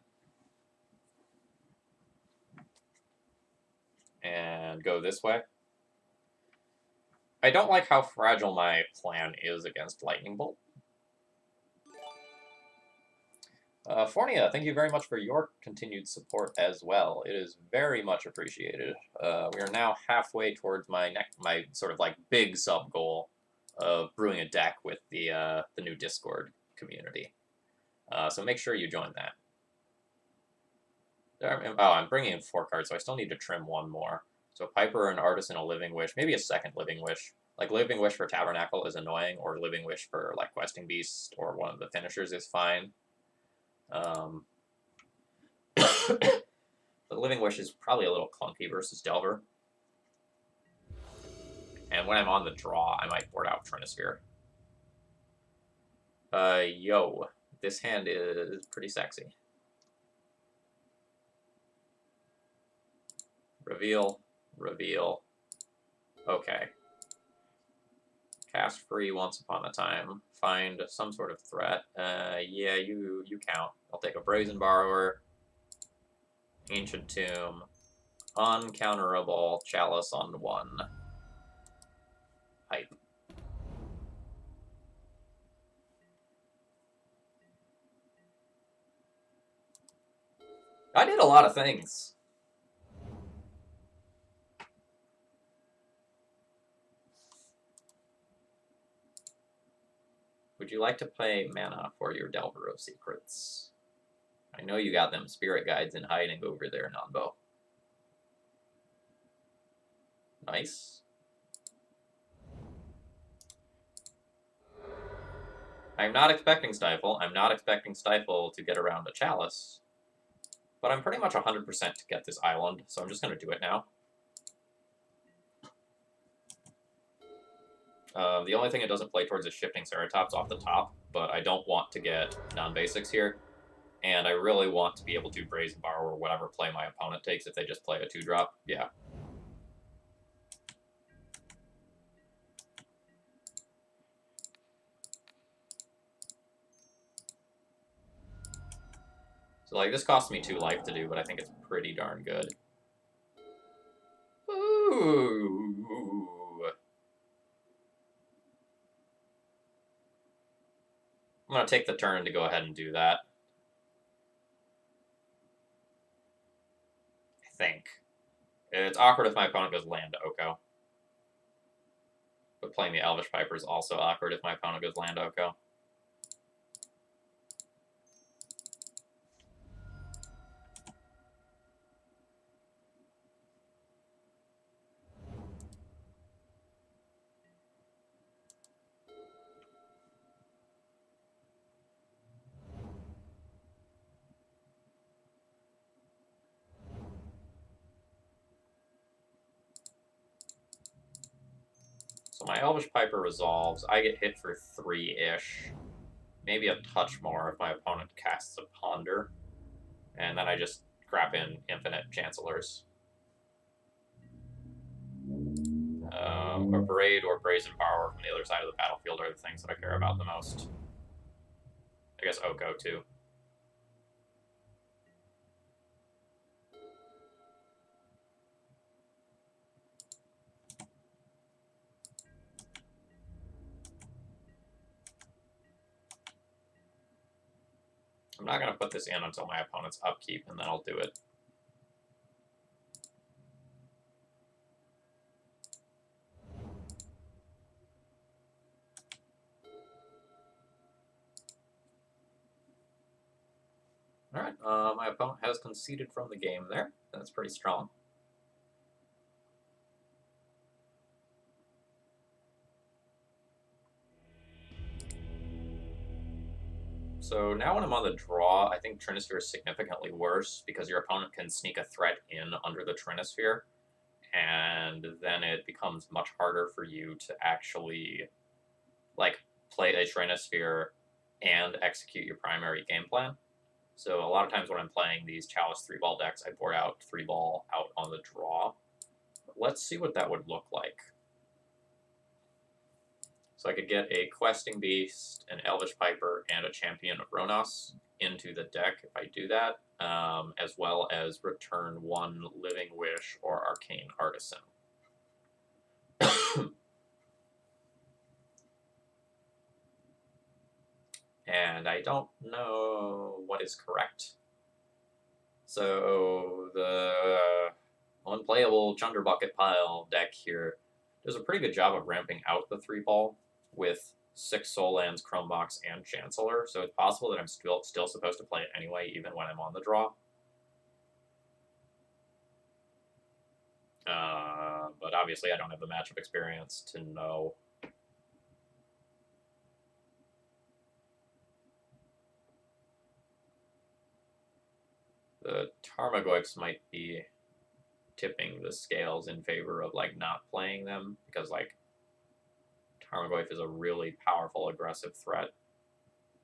And go this way. I don't like how fragile my plan is against Lightning Bolt. Fornia, thank you very much for your continued support as well. It is very much appreciated. We are now halfway towards my sort of like big sub goal of brewing a deck with the new Discord community. So make sure you join that. Oh, I'm bringing in 4 cards, so I still need to trim 1 more. So Piper, an Artisan, a Living Wish, maybe a second Living Wish. Like Living Wish for Tabernacle is annoying, or Living Wish for like Questing Beast or one of the finishers is fine. The Living Wish is probably a little clunky versus Delver. And when I'm on the draw, I might board out Trinisphere. Yo, this hand is pretty sexy. Reveal, reveal. Okay. Cast free once upon a time. Find some sort of threat. Yeah, you count. I'll take a Brazen Borrower. Ancient Tomb. Uncounterable Chalice on 1. Hype. I did a lot of things. Would you like to pay mana for your Delver of Secrets? I know you got them Spirit Guides in hiding over there, Nanbo. Nice. I'm not expecting Stifle. I'm not expecting Stifle to get around a Chalice. But I'm pretty much 100% to get this island, so I'm just going to do it now. The only thing it doesn't play towards is Shifting Ceratops off the top, but I don't want to get non-basics here. And I really want to be able to Brazen Borrow or whatever play my opponent takes if they just play a 2-drop. Yeah. So, like, this costs me 2 life to do, but I think it's pretty darn good. Ooh. I'm going to take the turn to go ahead and do that. I think. It's awkward if my opponent goes land to Oko. But playing the Elvish Piper is also awkward if my opponent goes land to Oko. So my Elvish Piper resolves. I get hit for 3-ish. Maybe a touch more if my opponent casts a Ponder. And then I just crap in infinite Chancellors. A Braid or Brazen Borrower from the other side of the battlefield are the things that I care about the most. I guess Oko, too. I'm not going to put this in until my opponent's upkeep, and then I'll do it. Alright, my opponent has conceded from the game there. That's pretty strong. So now when I'm on the draw, I think Trinisphere is significantly worse because your opponent can sneak a threat in under the Trinisphere, and then it becomes much harder for you to actually, like, play a Trinisphere and execute your primary game plan. So a lot of times when I'm playing these Chalice 3-ball decks, I board out 3-ball out on the draw. Let's see what that would look like. So I could get a Questing Beast, an Elvish Piper, and a Champion of Ronos into the deck if I do that, as well as return one Living Wish or Arcane Artisan. And I don't know what is correct. So the Unplayable Chunderbucket Pile deck here does a pretty good job of ramping out the 3-ball with 6 Soul Lands, Chrome Mox, and Chancellor, so it's possible that I'm still supposed to play it anyway, even when I'm on the draw. But obviously I don't have the matchup experience to know. The Tarmogoyfs might be tipping the scales in favor of like not playing them, because like Tarmogoyf is a really powerful aggressive threat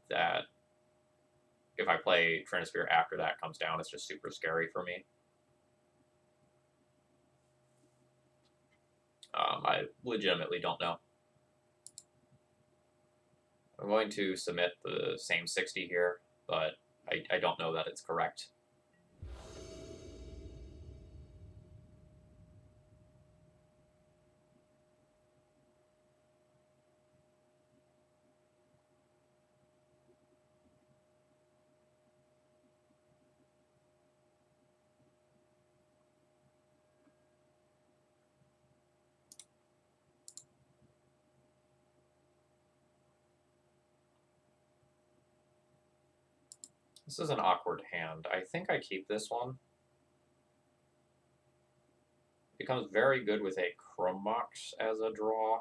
that if I play Trinisphere after that comes down, it's just super scary for me. I legitimately don't know. I'm going to submit the same 60 here, but I don't know that it's correct. This is an awkward hand. I think I keep this one. It becomes very good with a Chrome Mox as a draw.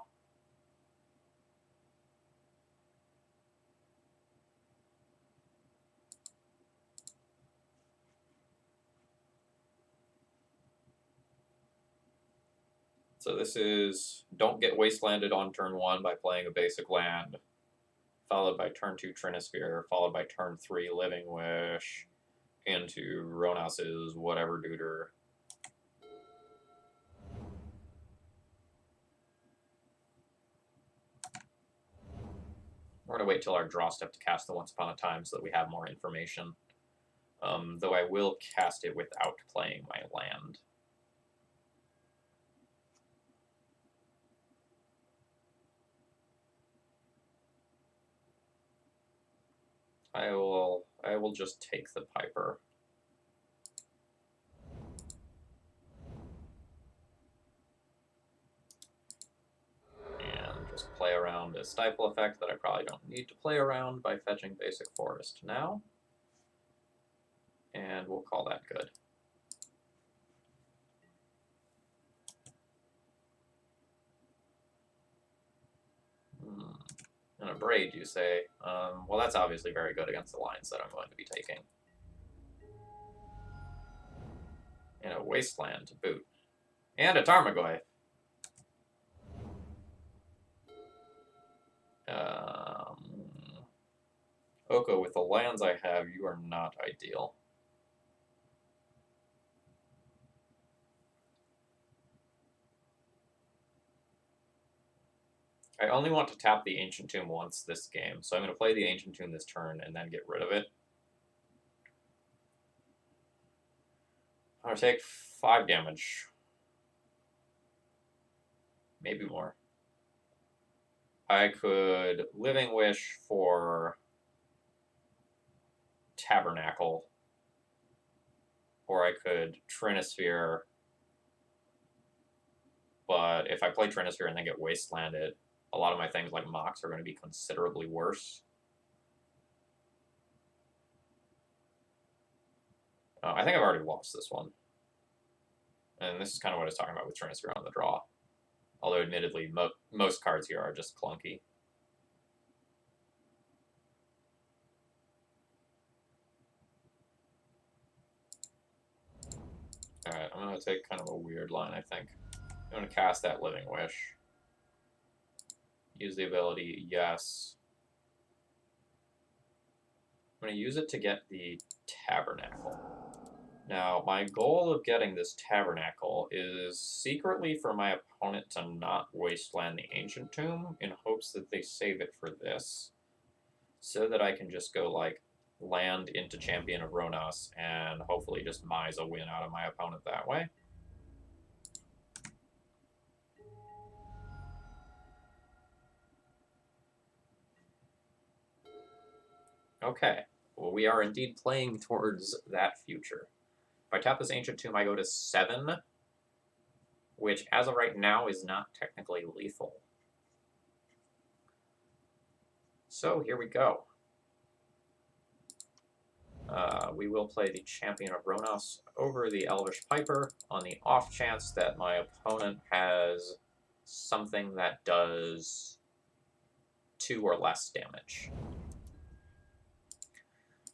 So this is don't get wastelanded on turn 1 by playing a basic land, followed by turn 2 Trinisphere, followed by turn 3 Living Wish, into Ronos's whatever duder. We're going to wait till our draw step to cast the Once Upon a Time so that we have more information. Though I will cast it without playing my land. I will just take the Piper. And just play around a Stifle effect that I probably don't need to play around by fetching Basic Forest now. And we'll call that good. And a Braid, you say? Well, that's obviously very good against the lines that I'm going to be taking. And a Wasteland to boot. And a Tarmogoyf. Oko, with the lands I have, you are not ideal. I only want to tap the Ancient Tomb once this game, so I'm going to play the Ancient Tomb this turn and then get rid of it. I'm going to take 5 damage. Maybe more. I could Living Wish for Tabernacle, or I could Trinisphere, but if I play Trinisphere and then get Wastelanded, a lot of my things like Mox are going to be considerably worse. I think I've already lost this one. And this is kind of what I was talking about with Trinisphere on the draw. Although, admittedly, most cards here are just clunky. Alright, I'm going to take kind of a weird line, I think. I'm going to cast that Living Wish. Use the ability, yes. I'm going to use it to get the Tabernacle. Now, my goal of getting this Tabernacle is secretly for my opponent to not wasteland the Ancient Tomb in hopes that they save it for this, so that I can just go, like, land into Champion of Ronas and hopefully just mise a win out of my opponent that way. Okay, well, we are indeed playing towards that future. If I tap this Ancient Tomb, I go to 7, which as of right now is not technically lethal. So here we go. We will play the Champion of Ronas over the Elvish Piper on the off chance that my opponent has something that does 2 or less damage.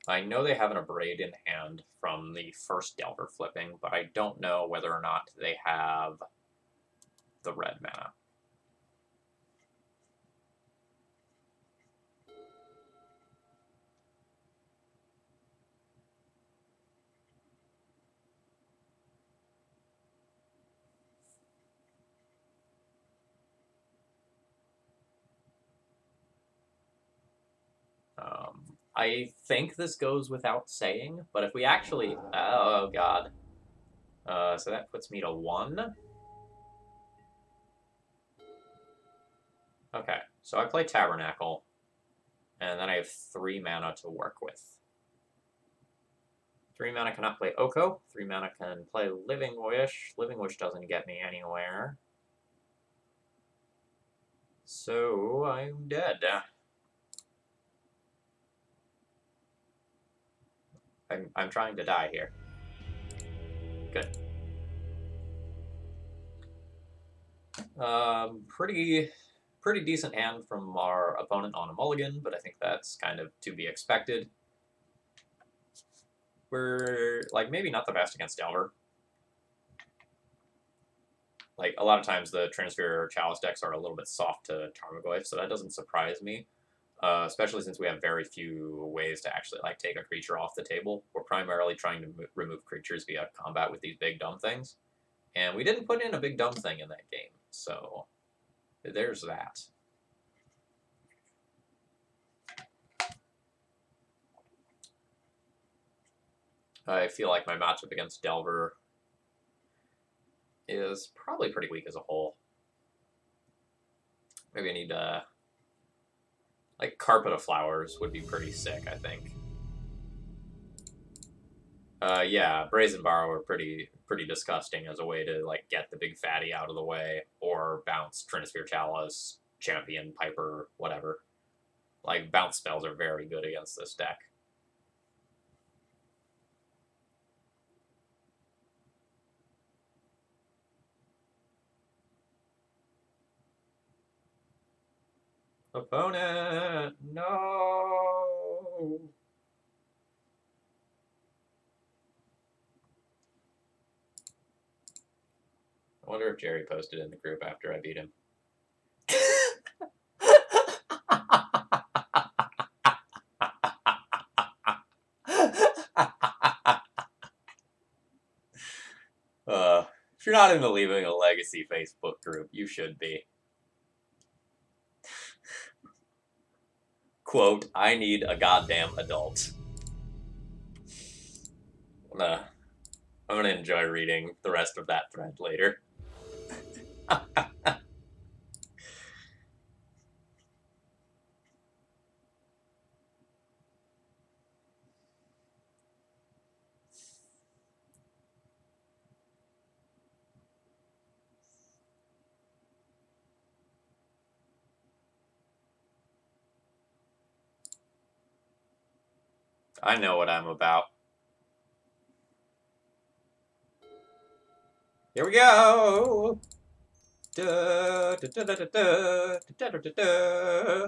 I know they have an Abrade in hand from the first Delver flipping, but I don't know whether or not they have the red mana. I think this goes without saying, but if we actually... Oh, God. So that puts me to 1. Okay, so I play Tabernacle, and then I have 3 mana to work with. 3 mana cannot play Oko. 3 mana can play Living Wish. Living Wish doesn't get me anywhere. So I'm dead. I'm trying to die here. Good. Pretty decent hand from our opponent on a mulligan, but I think that's kind of to be expected. We're, like, maybe not the best against Delver. Like, a lot of times the Transfer Chalice decks are a little bit soft to Tarmogoyf, so that doesn't surprise me. Especially since we have very few ways to actually, like, take a creature off the table. We're primarily trying to remove creatures via combat with these big dumb things. And we didn't put in a big dumb thing in that game, so there's that. I feel like my matchup against Delver is probably pretty weak as a whole. Maybe I need like Carpet of Flowers would be pretty sick, I think. Yeah, Brazen Borrower pretty disgusting as a way to, like, get the big fatty out of the way, or bounce Trinisphere Chalice, Champion, Piper, whatever. Like, bounce spells are very good against this deck. Opponent! No! I wonder if Jerry posted in the group after I beat him. If you're not in the Leaving a Legacy Facebook group, you should be. Quote, I need a goddamn adult. I'm gonna enjoy reading the rest of that thread later. I know what I'm about. Here we go! Da, da, da, da, da, da, da, da, da, da.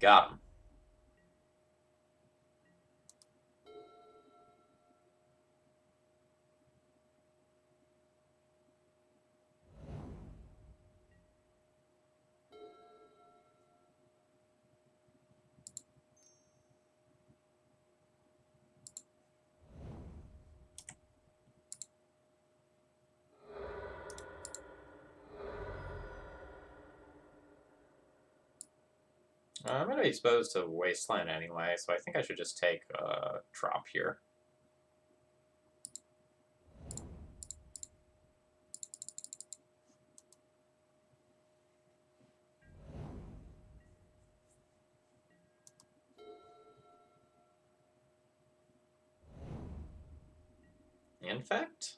Got him. I'm going to be exposed to Wasteland anyway, so I think I should just take a drop here. Infect?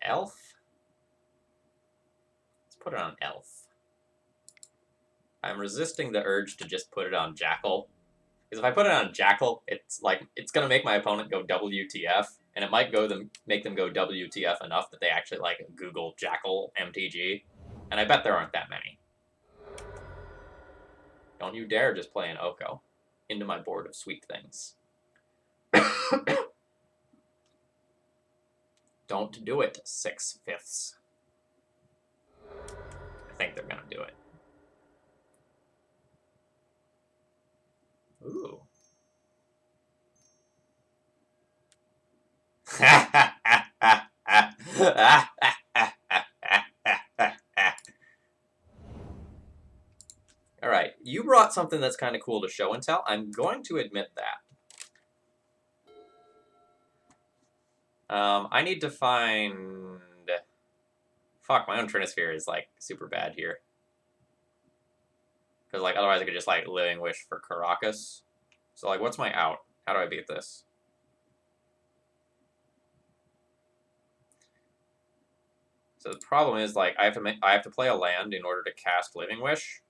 Elf? Let's put it on Elf. I'm resisting the urge to just put it on Jackal. Because if I put it on Jackal, it's gonna make my opponent go WTF, and it might make them go WTF enough that they actually Google Jackal MTG, and I bet there aren't that many. Don't you dare just play an Oko into my board of sweet things. Don't do it, 6/5. I think they're gonna do it. Ooh. All right, you brought something that's kind of cool to show and tell. I'm going to admit that. I need to find... Fuck, my own Trinisphere is, super bad here. Because, otherwise I could just, Living Wish for Caracas. So, what's my out? How do I beat this? So the problem is, I have to play a land in order to cast Living Wish.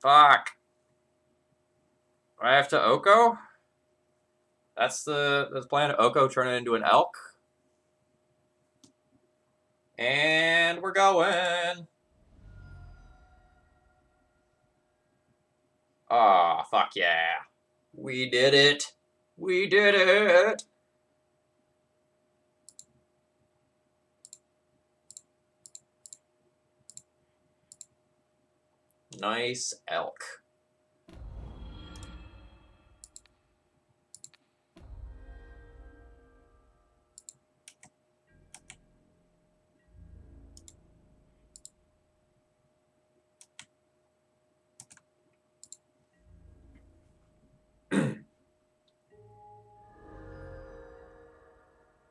Fuck. I have to Oko? That's the plan. Oko, turn it into an elk. And we're going. Ah, fuck yeah. We did it. We did it. Nice elk.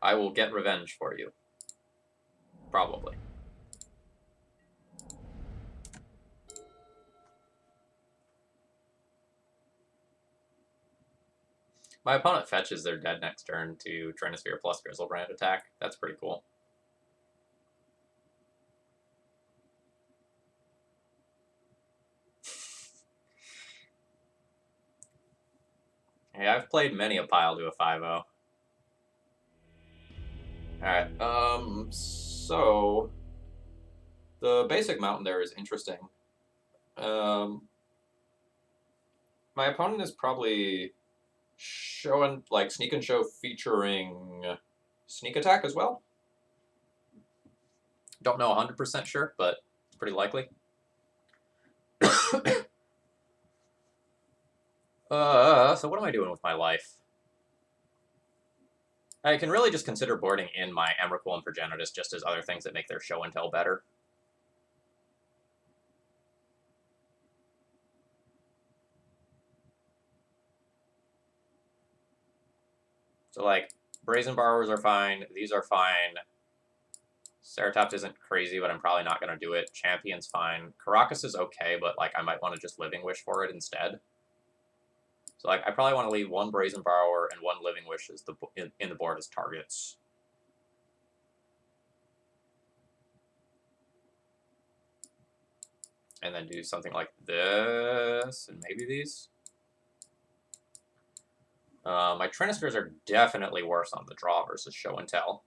I will get revenge for you. Probably. My opponent fetches their dead next turn to Trinisphere plus Grizzlebrand attack. That's pretty cool. Hey, I've played many a pile to a 5-0. Alright, so... The basic mountain there is interesting. My opponent is probably showing, Sneak and Show featuring Sneak Attack as well. Don't know 100% sure, but it's pretty likely. So what am I doing with my life? I can really just consider boarding in my Emrakul and Progenitus just as other things that make their show and tell better. So, Brazen Borrowers are fine. These are fine. Ceratops isn't crazy, but I'm probably not going to do it. Champion's fine. Caracas is okay, but, I might want to just Living Wish for it instead. So, I probably want to leave one Brazen Borrower and one Living Wish as in the board as targets. And then do something like this, and maybe these. My Trinispheres are definitely worse on the draw versus show and tell.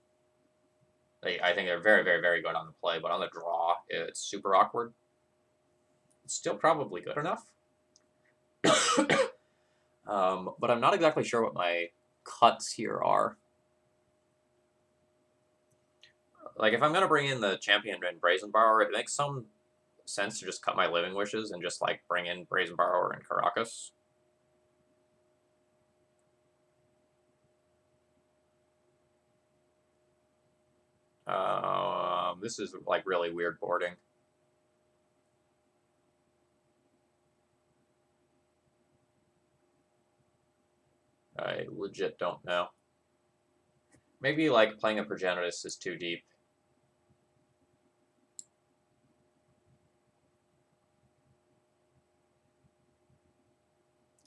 I think they're very, very, very good on the play, but on the draw, it's super awkward. It's still probably good enough. But I'm not exactly sure what my cuts here are. Like, if I'm gonna bring in the champion and Brazen Borrower, it makes some sense to just cut my Living Wishes and just, like, bring in Brazen Borrower and Caracas. This is, like, really weird boarding. I legit don't know. Maybe, like, playing a Progenitus is too deep.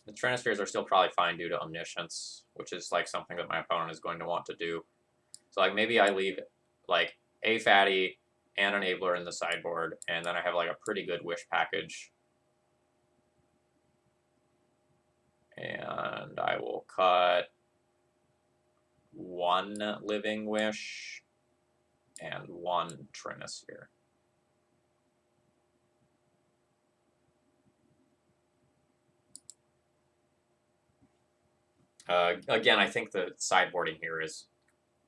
The Trinispheres are still probably fine due to Omniscience, which is, like, something that my opponent is going to want to do. So, like, maybe I leave, like, a Fatty and Enabler in the sideboard, and then I have, like, a pretty good Wish package. And I will cut one Living Wish and one Trinisphere. Again, I think the sideboarding here is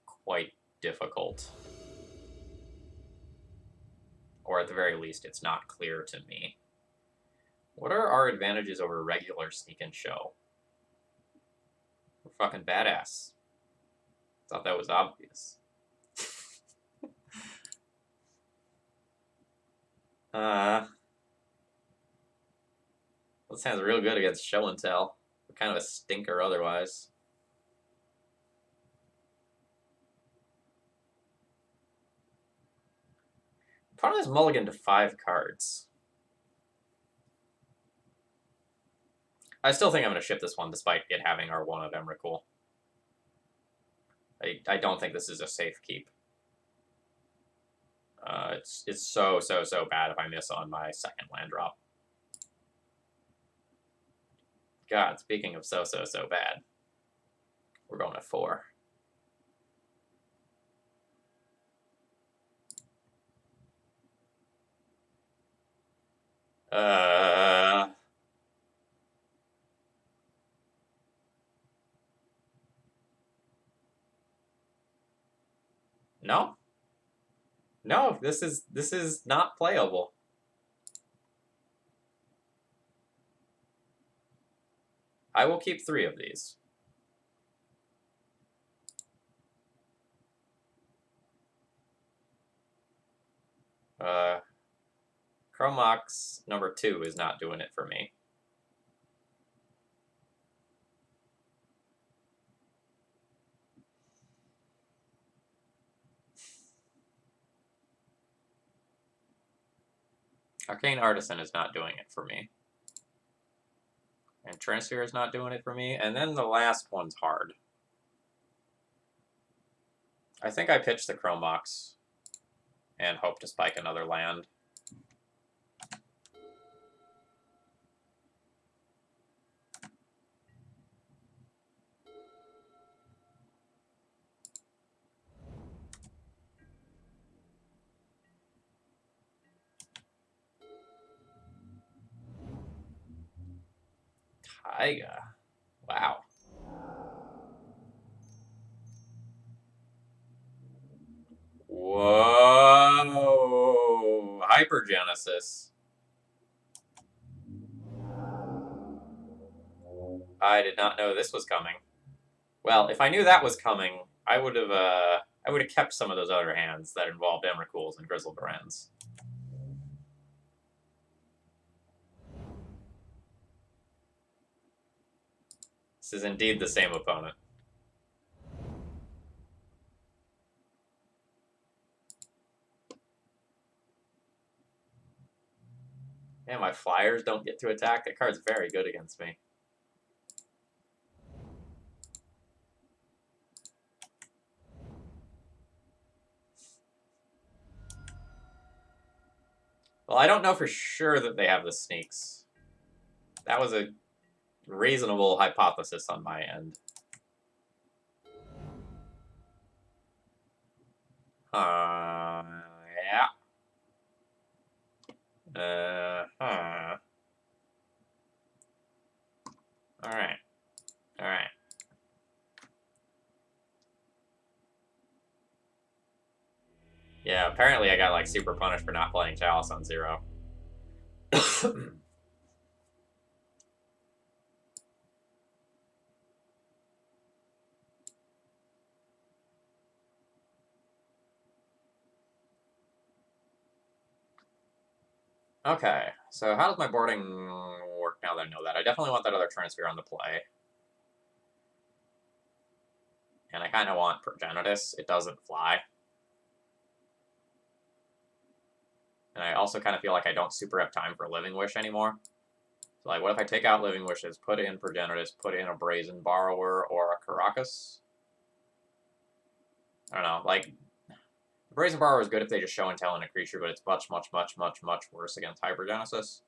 quite difficult. Or at the very least, it's not clear to me. What are our advantages over regular Sneak and Show? We're fucking badass. Thought that was obvious. That sounds real good against Show and Tell. We're kind of a stinker otherwise. Opponent has mulligan to 5 cards. I still think I'm going to ship this one despite it having our 1 of Emrakul. I don't think this is a safe keep. It's so bad if I miss on my second land drop. God, speaking of so bad, we're going to 4. No. No, this is not playable. I will keep 3 of these. Chromox number 2 is not doing it for me. Arcane Artisan is not doing it for me. And Transfer is not doing it for me. And then the last one's hard. I think I pitched the Chromox and hope to spike another land. Taiga. Wow. Whoa. Hypergenesis. I did not know this was coming. Well, if I knew that was coming, I would have kept some of those other hands that involved Emrakuls and Grizzle Barens. This is indeed the same opponent. Yeah, my flyers don't get to attack. That card's very good against me. Well, I don't know for sure that they have the sneaks. That was a reasonable hypothesis on my end. Yeah. Alright. Alright. Apparently I got like super punished for not playing Chalice on 0. Okay, so how does my boarding work now that I know that? I definitely want that other Trinisphere on the play. And I kind of want Progenitus. It doesn't fly. And I also kind of feel like I don't super have time for Living Wish anymore. So, like, what if I take out Living Wishes, put in Progenitus, put in a Brazen Borrower or a Caracas? I don't know, like, the Brazen Borrower is good if they just show and tell in a creature, but it's much, much, much, much, much worse against Hypergenesis.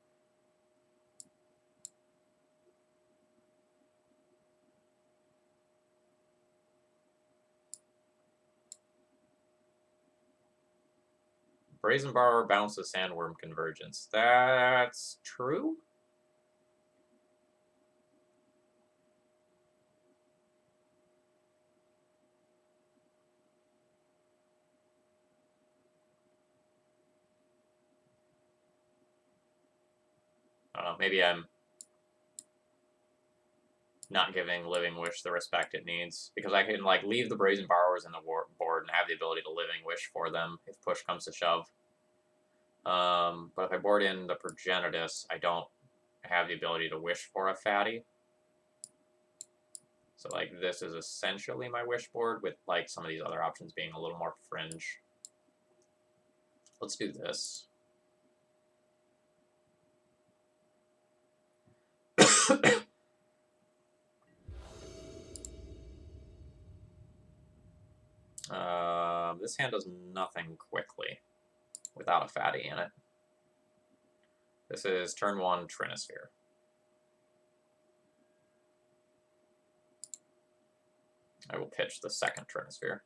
Brazen Borrower bounces Sandworm Convergence. That's true? I don't know, maybe I'm not giving Living Wish the respect it needs, because I can, like, leave the Brazen Borrowers in the board and have the ability to Living Wish for them if push comes to shove. But if I board in the Progenitus, I don't have the ability to wish for a fatty. So, like, this is essentially my wish board, with, like, some of these other options being a little more fringe. Let's do this. This hand does nothing quickly without a fatty in it. This is turn 1 Trinisphere. I will pitch the second Trinisphere.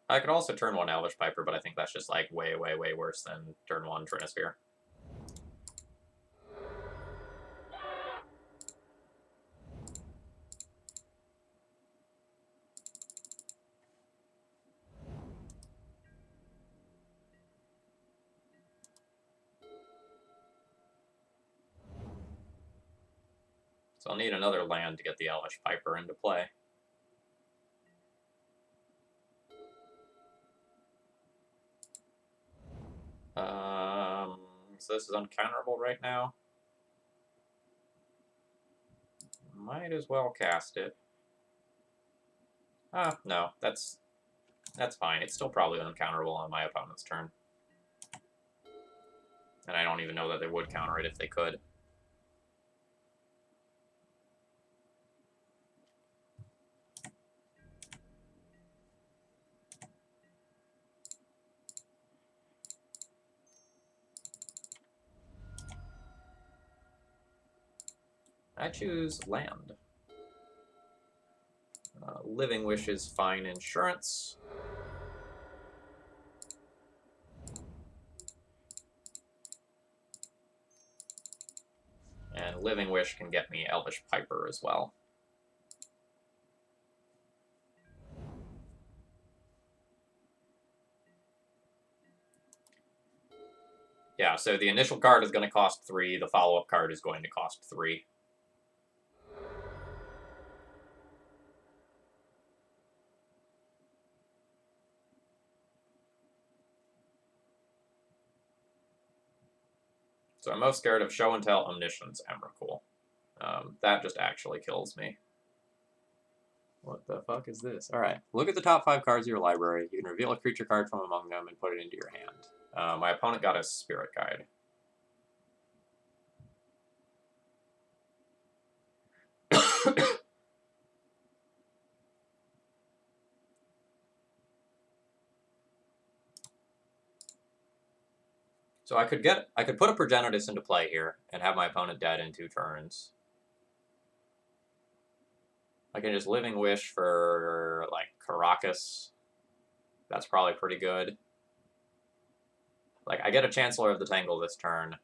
I could also turn 1 Elvish Piper, but I think that's just like way, way, way worse than turn 1 Trinisphere. So I'll need another land to get the Elvish Piper into play. So this is uncounterable right now. Might as well cast it. Ah, no, that's fine. It's still probably uncounterable on my opponent's turn. And I don't even know that they would counter it if they could. I choose land. Living Wish is fine insurance. And Living Wish can get me Elvish Piper as well. Yeah, so the initial card is going to cost 3, the follow-up card is going to cost 3. So I'm most scared of Show and Tell, Omniscience, Emrakul. That just actually kills me. What the fuck is this? Alright, look at the top 5 cards of your library. You can reveal a creature card from among them and put it into your hand. My opponent got a Spirit Guide. So I could put a Progenitus into play here and have my opponent dead in 2 turns. I can just Living Wish for, like, Caracas. That's probably pretty good. Like, I get a Chancellor of the Tangle this turn,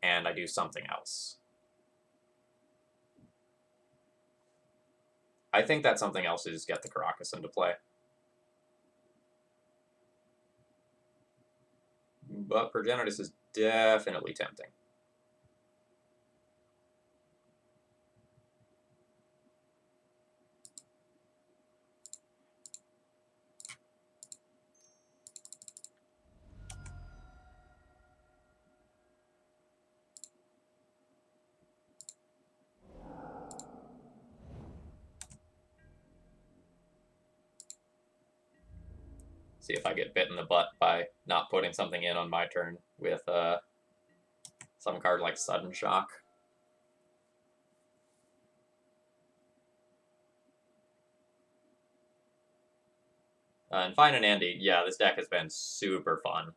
and I do something else. I think that something else is get the Caracas into play. But Progenitus is definitely tempting. See if I get bit in the butt by not putting something in on my turn with some card like Sudden Shock. And Fine and Andy, yeah, this deck has been super fun.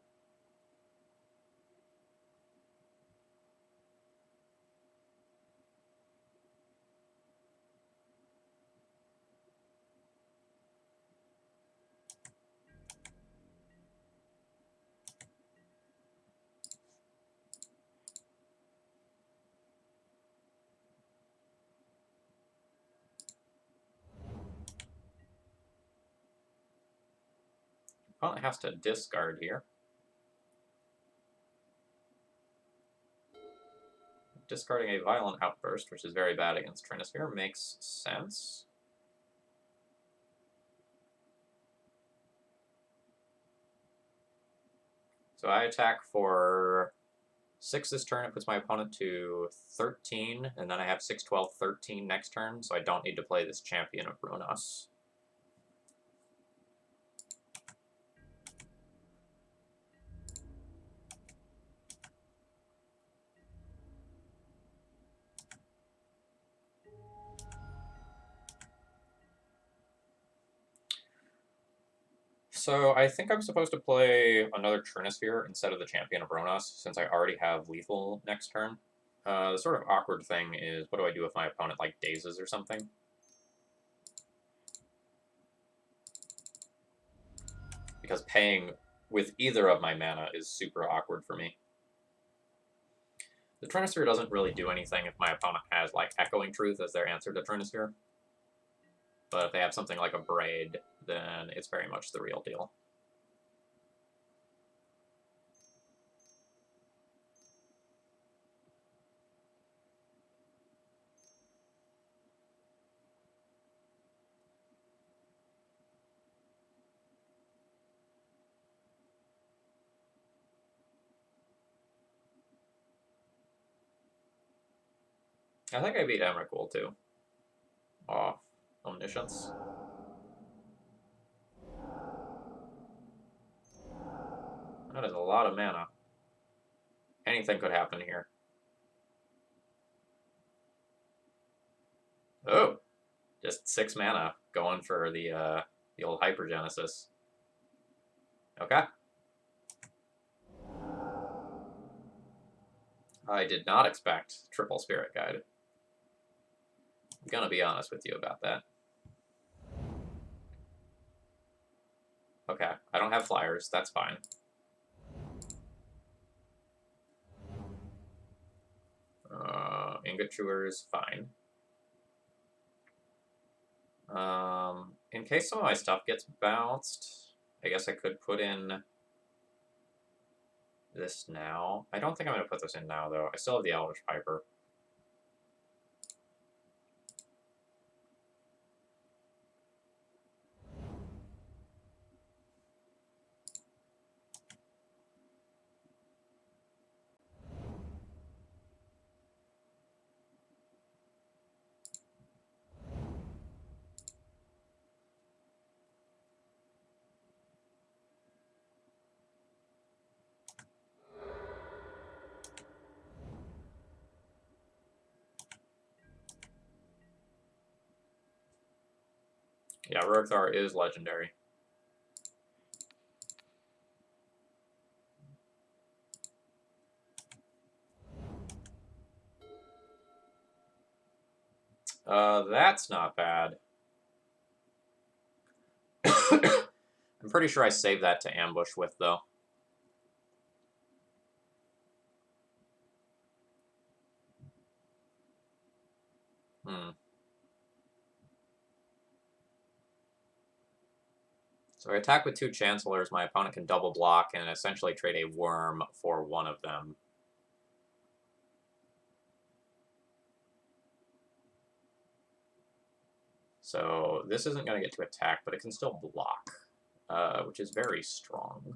Opponent has to discard here. Discarding a Violent Outburst, which is very bad against Trinisphere, makes sense. So I attack for 6 this turn. It puts my opponent to 13, and then I have 6, 12, 13 next turn, so I don't need to play this Champion of Runas. So I think I'm supposed to play another Trinisphere instead of the Champion of Ronas, since I already have lethal next turn. The sort of awkward thing is, what do I do if my opponent, like, dazes or something? Because paying with either of my mana is super awkward for me. The Trinisphere doesn't really do anything if my opponent has, like, Echoing Truth as their answer to Trinisphere. But if they have something like a Braid, then it's very much the real deal. I think I beat Emrakul, too. Off Omniscience. That is a lot of mana. Anything could happen here. Oh! Just 6 mana going for the old Hypergenesis. Okay. I did not expect triple Spirit Guide. I'm gonna be honest with you about that. Okay, I don't have flyers, that's fine. Ingot Chewers, fine. In case some of my stuff gets bounced, I guess I could put in this now. I don't think I'm going to put this in now, though. I still have the Eldritch Piper. Yeah, Rorthar is legendary. That's not bad. I'm pretty sure I saved that to ambush with, though. So I attack with 2 Chancellors. My opponent can double block and essentially trade a worm for one of them. So this isn't going to get to attack, but it can still block, which is very strong.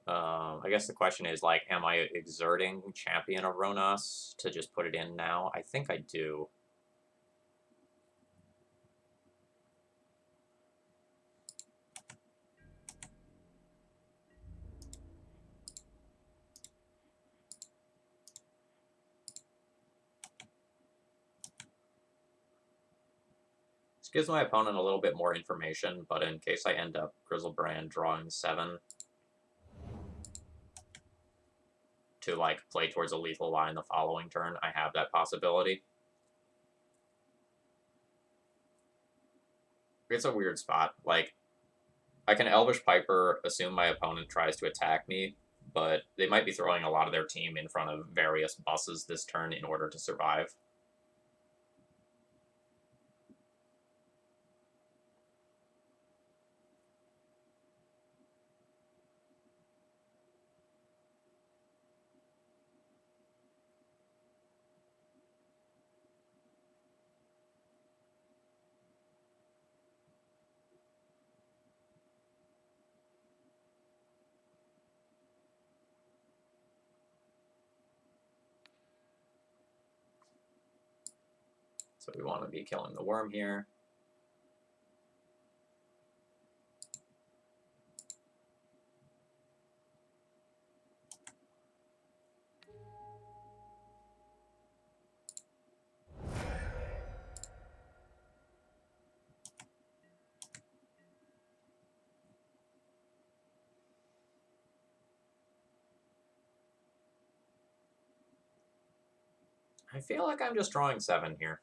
I guess the question is, like, am I exerting Champion Aronas to just put it in now? I think I do. This gives my opponent a little bit more information, but in case I end up Grizzlebrand drawing 7 to, like, play towards a lethal line the following turn, I have that possibility. It's a weird spot. Like, I can Elvish Piper, assume my opponent tries to attack me, but they might be throwing a lot of their team in front of various buses this turn in order to survive. So we want to be killing the worm here. I feel like I'm just drawing 7 here.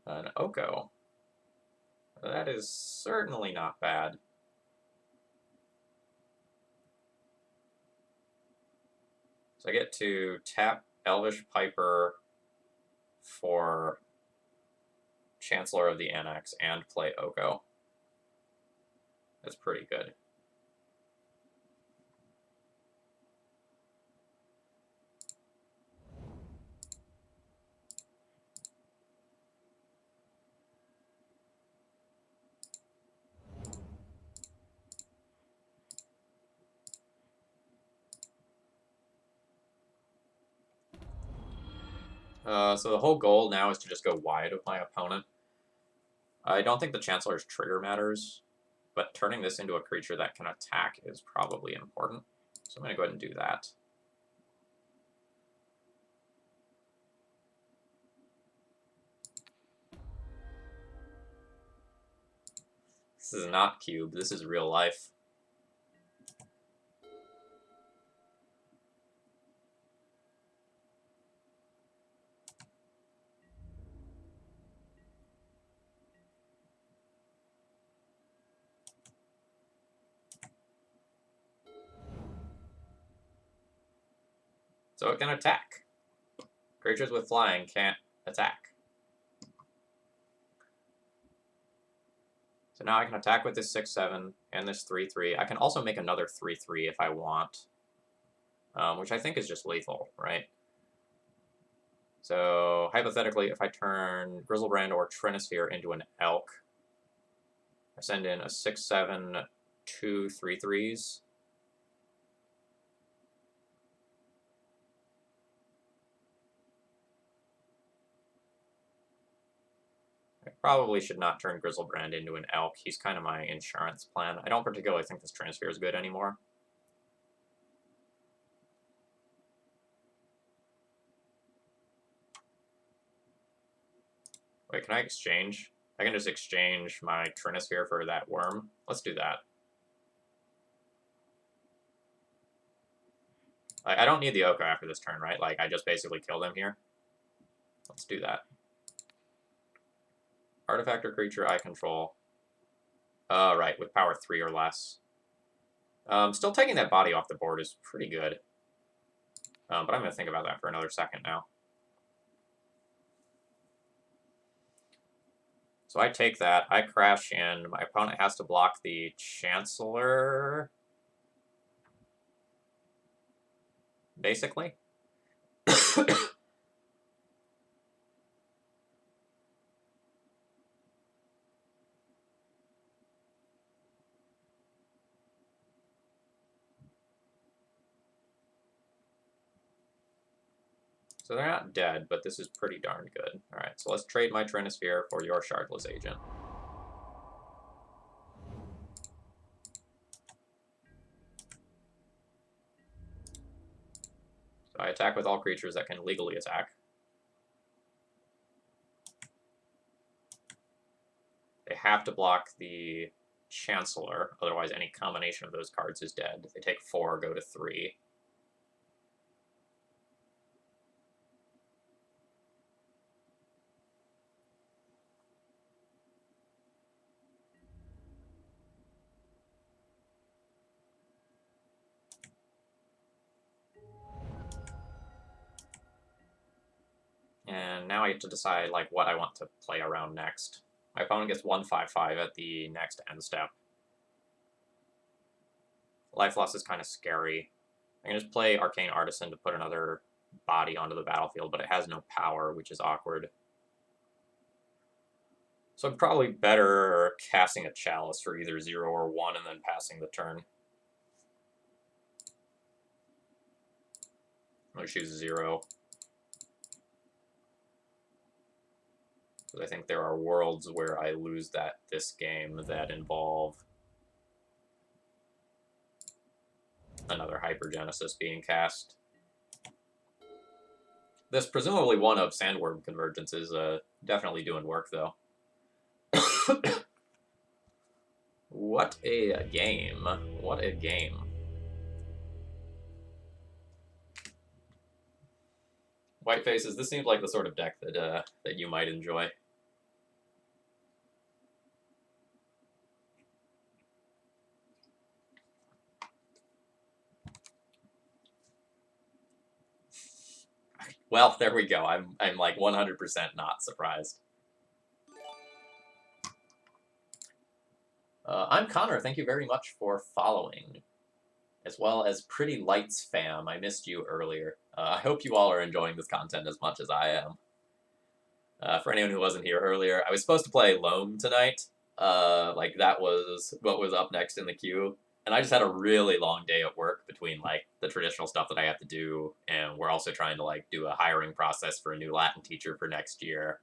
An Oko. That is certainly not bad. So I get to tap Elvish Piper for Chancellor of the Annex and play Oko. That's pretty good. So the whole goal now is to just go wide of my opponent. I don't think the Chancellor's trigger matters, but turning this into a creature that can attack is probably important. So I'm going to go ahead and do that. This is not Cube, this is real life. So it can attack. Creatures with flying can't attack. So now I can attack with this 6/7 and this 3/3. I can also make another 3/3 if I want, which I think is just lethal, right? So hypothetically, if I turn Grizzlebrand or Trinisphere into an Elk, I send in a 6/7, 2 3/3s. I probably should not turn Grizzlebrand into an Elk. He's kind of my insurance plan. I don't particularly think this Trinisphere is good anymore. Wait, can I exchange? I can just exchange my Trinisphere for that worm. Let's do that. I don't need the Oko after this turn, right? Like, I just basically killed him here. Let's do that. Artifact or creature I control. Right, with power 3 or less. Still taking that body off the board is pretty good. But I'm going to think about that for another second now. So I take that, I crash in, my opponent has to block the Chancellor, basically. So they're not dead, but this is pretty darn good. Alright, so let's trade my Trinisphere for your Shardless Agent. So I attack with all creatures that can legally attack. They have to block the Chancellor, otherwise any combination of those cards is dead. They take 4, go to 3. And now I get to decide like what I want to play around next. My opponent gets 1/5/5 at the next end step. Life loss is kind of scary. I can just play Arcane Artisan to put another body onto the battlefield, but it has no power, which is awkward. So I'm probably better casting a Chalice for either 0 or 1 and then passing the turn. I'm going to choose 0. Because I think there are worlds where I lose this game that involve another Hypergenesis being cast. This presumably one of Sandworm Convergence is definitely doing work, though. What a game. What a game. White Faces, this seems like the sort of deck that that you might enjoy. Well, there we go. I'm like 100% not surprised. I'm Connor. Thank you very much for following, as well as Pretty Lights fam. I missed you earlier. I hope you all are enjoying this content as much as I am. For anyone who wasn't here earlier, I was supposed to play Loam tonight. Like that was what was up next in the queue. And I just had a really long day at work between like the traditional stuff that I have to do, and we're also trying to like do a hiring process for a new Latin teacher for next year.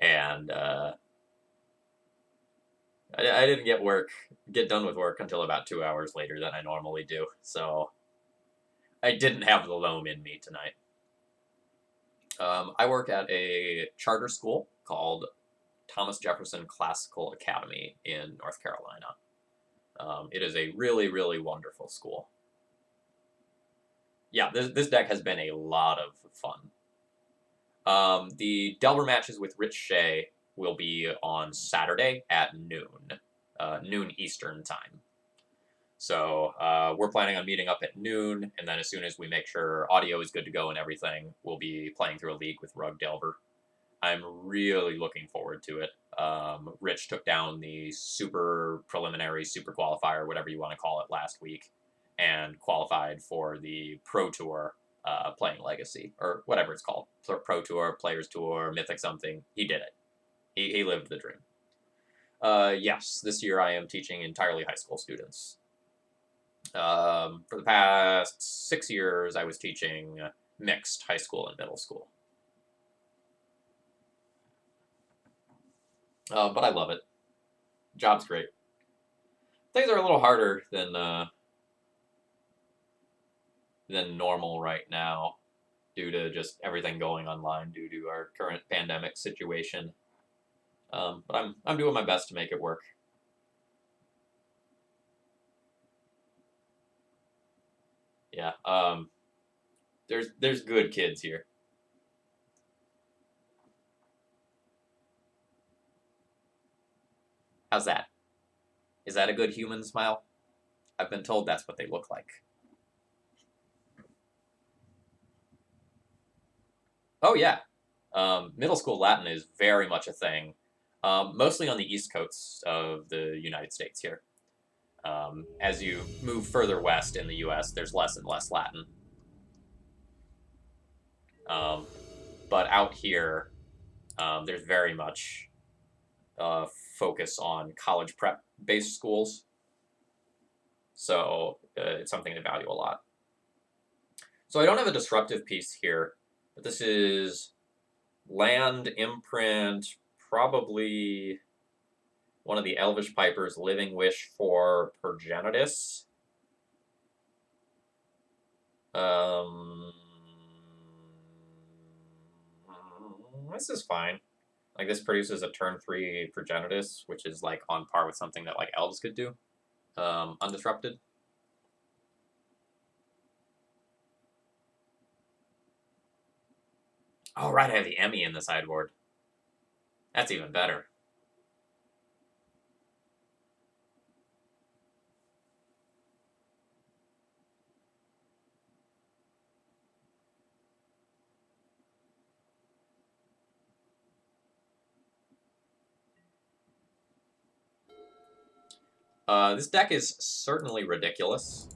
And I didn't get done with work until about 2 hours later than I normally do. So I didn't have the loam in me tonight. I work at a charter school called Thomas Jefferson Classical Academy in North Carolina. It is a really, really wonderful school. Yeah, this deck has been a lot of fun. The Delver matches with Rich Shea will be on Saturday at noon, noon Eastern time. So we're planning on meeting up at noon, and then as soon as we make sure audio is good to go and everything, we'll be playing through a league with Rug Delver. I'm really looking forward to it. Rich took down the super preliminary, super qualifier, whatever you want to call it, last week, and qualified for the Pro Tour playing Legacy, or whatever it's called. Pro Tour, Players Tour, Mythic something. He did it. He lived the dream. Yes, this year I am teaching entirely high school students. For the past 6 years, I was teaching mixed high school and middle school. But I love it. Job's great. Things are a little harder than normal right now, due to just everything going online due to our current pandemic situation. But I'm doing my best to make it work. Yeah. There's good kids here. How's that? Is that a good human smile? I've been told that's what they look like. Oh, yeah. Middle school Latin is very much a thing, mostly on the East Coast of the United States here. As you move further west in the U.S., there's less and less Latin. But out here, there's very much focus on college prep-based schools. So it's something to value a lot. So I don't have a disruptive piece here, but this is land imprint, probably one of the Elvish Pipers' living wish for progenitus. This is fine. Like, this produces a turn 3 progenitus, which is like on par with something that like elves could do, undisrupted. Oh, right, I have the Emmy in the sideboard. That's even better. This deck is certainly ridiculous.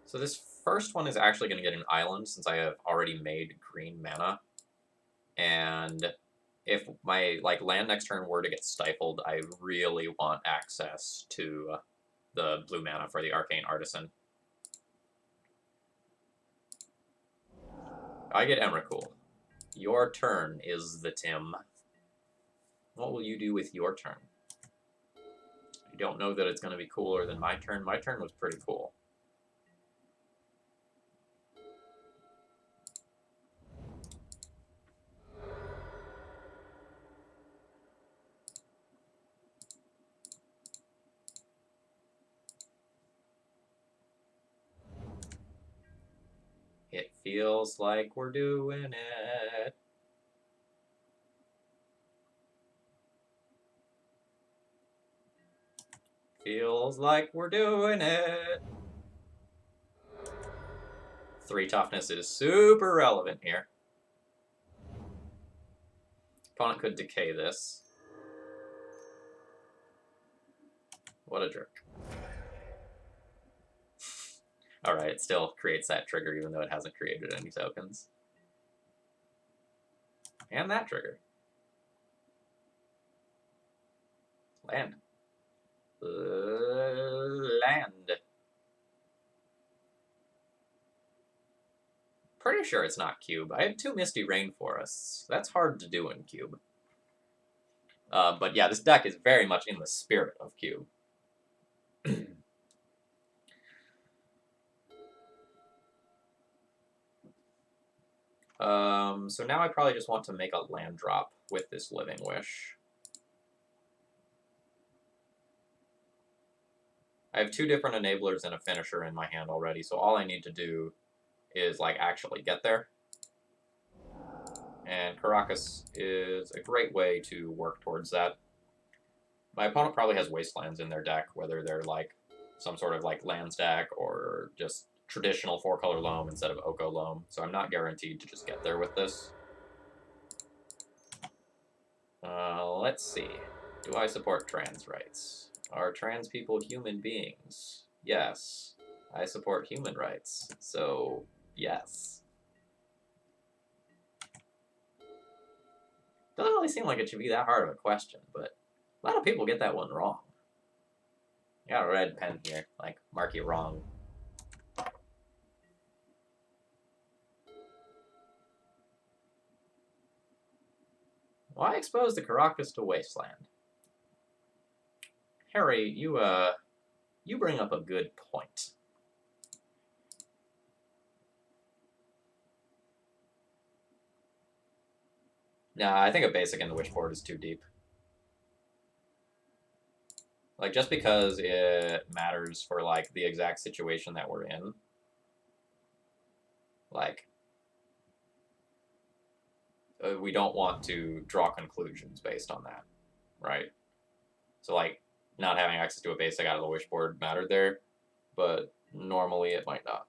So this first one is actually going to get an island since I have already made green mana. And if my land next turn were to get stifled, I really want access to the blue mana for the Arcane Artisan. I get Emrakul. Your turn is the Tim. What will you do with your turn? I don't know that it's going to be cooler than my turn. My turn was pretty cool. It feels like we're doing it. Feels like we're doing it. 3 toughness is super relevant here. Opponent could decay this. What a jerk. Alright, it still creates that trigger even though it hasn't created any tokens. And that trigger. Land. Land. Pretty sure it's not Cube. I have 2 Misty Rainforests. That's hard to do in Cube. But yeah, this deck is very much in the spirit of Cube. So now I probably just want to make a land drop with this Living Wish. I have 2 different enablers and a finisher in my hand already, so all I need to do is actually get there. And Caracas is a great way to work towards that. My opponent probably has Wastelands in their deck, whether they're some sort of land stack or just traditional 4-color loam instead of Oko loam, so I'm not guaranteed to just get there with this. Let's see. Do I support trans rights? Are trans people human beings? Yes. I support human rights, so yes. Doesn't really seem like it should be that hard of a question, but a lot of people get that one wrong. I got a red pen here, mark you wrong. Why expose the Caracas to Wasteland? Harry, you bring up a good point. Nah, I think a basic in the Witchboard is too deep. Just because it matters for, the exact situation that we're in. Like, we don't want to draw conclusions based on that, right? So, like, not having access to a basic out of the wish board mattered there, but normally it might not.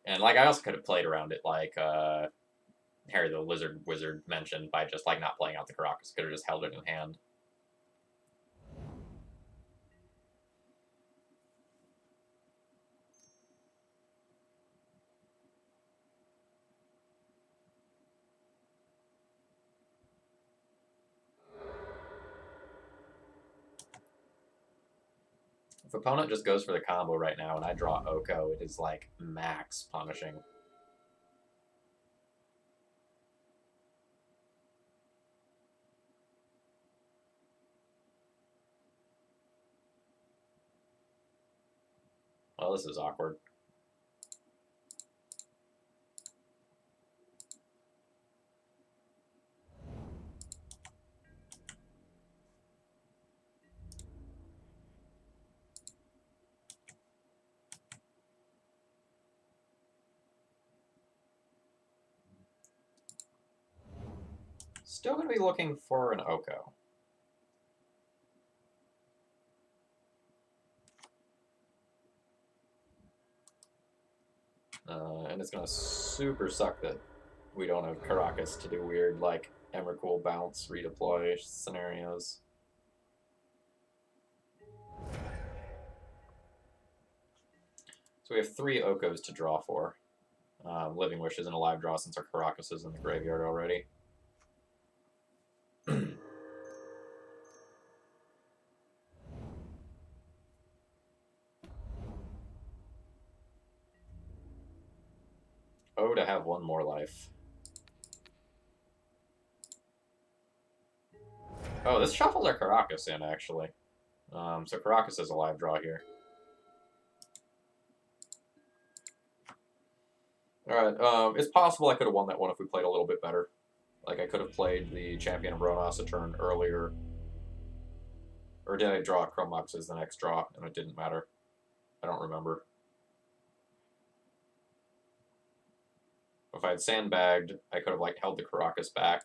And, like, I also could have played around it, like, Harry the Lizard Wizard mentioned, by just, like, not playing out the Caracas. Could have just held it in hand. If opponent just goes for the combo right now and I draw Oko, it is, like, max punishing. Well, this is awkward. Still going to be looking for an Oko. And it's going to super suck that we don't have Caracas to do weird, like, Emrakul bounce, redeploy scenarios. So we have 3 Okos to draw for. Living Wish isn't a live draw since our Caracas is in the graveyard already. Oh, to have 1 more life. Oh, this shuffles our Caracas in, actually. So Caracas is a live draw here. Alright, it's possible I could have won that one if we played a little bit better. Like, I could have played the Champion of Ronas a turn earlier. Or did I draw Chromux as the next draw, and it didn't matter? I don't remember. If I had sandbagged, I could have, like, held the Caracas back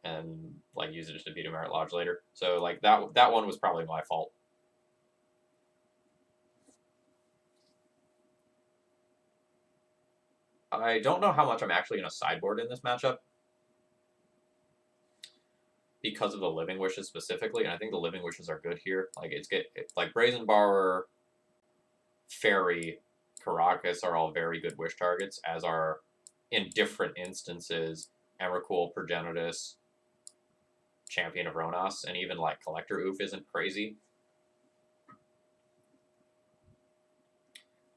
and, like, used it to defeat a Merit Lodge later. So, like, that one was probably my fault. I don't know how much I'm actually going to sideboard in this matchup because of the Living Wishes specifically, and I think the Living Wishes are good here. Like, like Brazen Borrower, Fairy, Caracas are all very good wish targets, as are, in different instances, Emrakul, Progenitus, Champion of Ronas, and even, like, Collector Oof isn't crazy.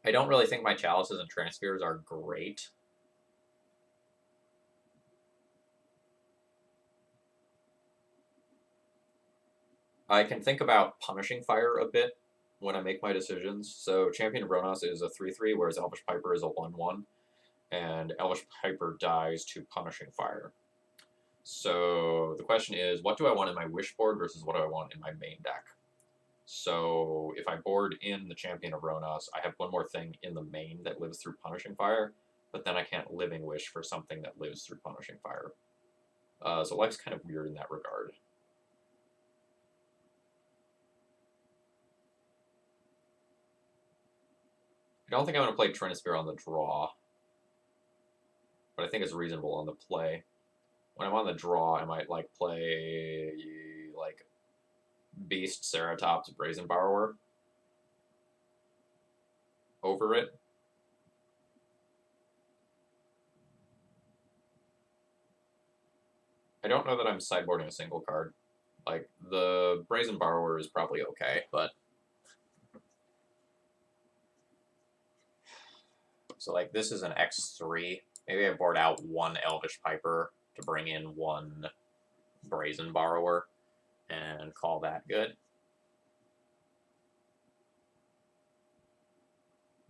I don't really think my Chalices and Transfers are great. I can think about punishing fire a bit when I make my decisions. So Champion of Ronas is a 3/3, whereas Elvish Piper is a 1/1. And Elvish Piper dies to punishing fire. So the question is, what do I want in my wish board versus what do I want in my main deck? So if I board in the Champion of Ronas, I have 1 more thing in the main that lives through punishing fire, but then I can't Living Wish for something that lives through punishing fire. So life's kind of weird in that regard. I don't think I'm going to play Trinisphere on the draw, but I think it's reasonable on the play. When I'm on the draw, I might, like, play, like, Beast, Ceratops, Brazen Borrower over it. I don't know that I'm sideboarding a single card. Like, the Brazen Borrower is probably okay, but... So, like, this is an X3. Maybe I board out 1 Elvish Piper to bring in 1 Brazen Borrower and call that good.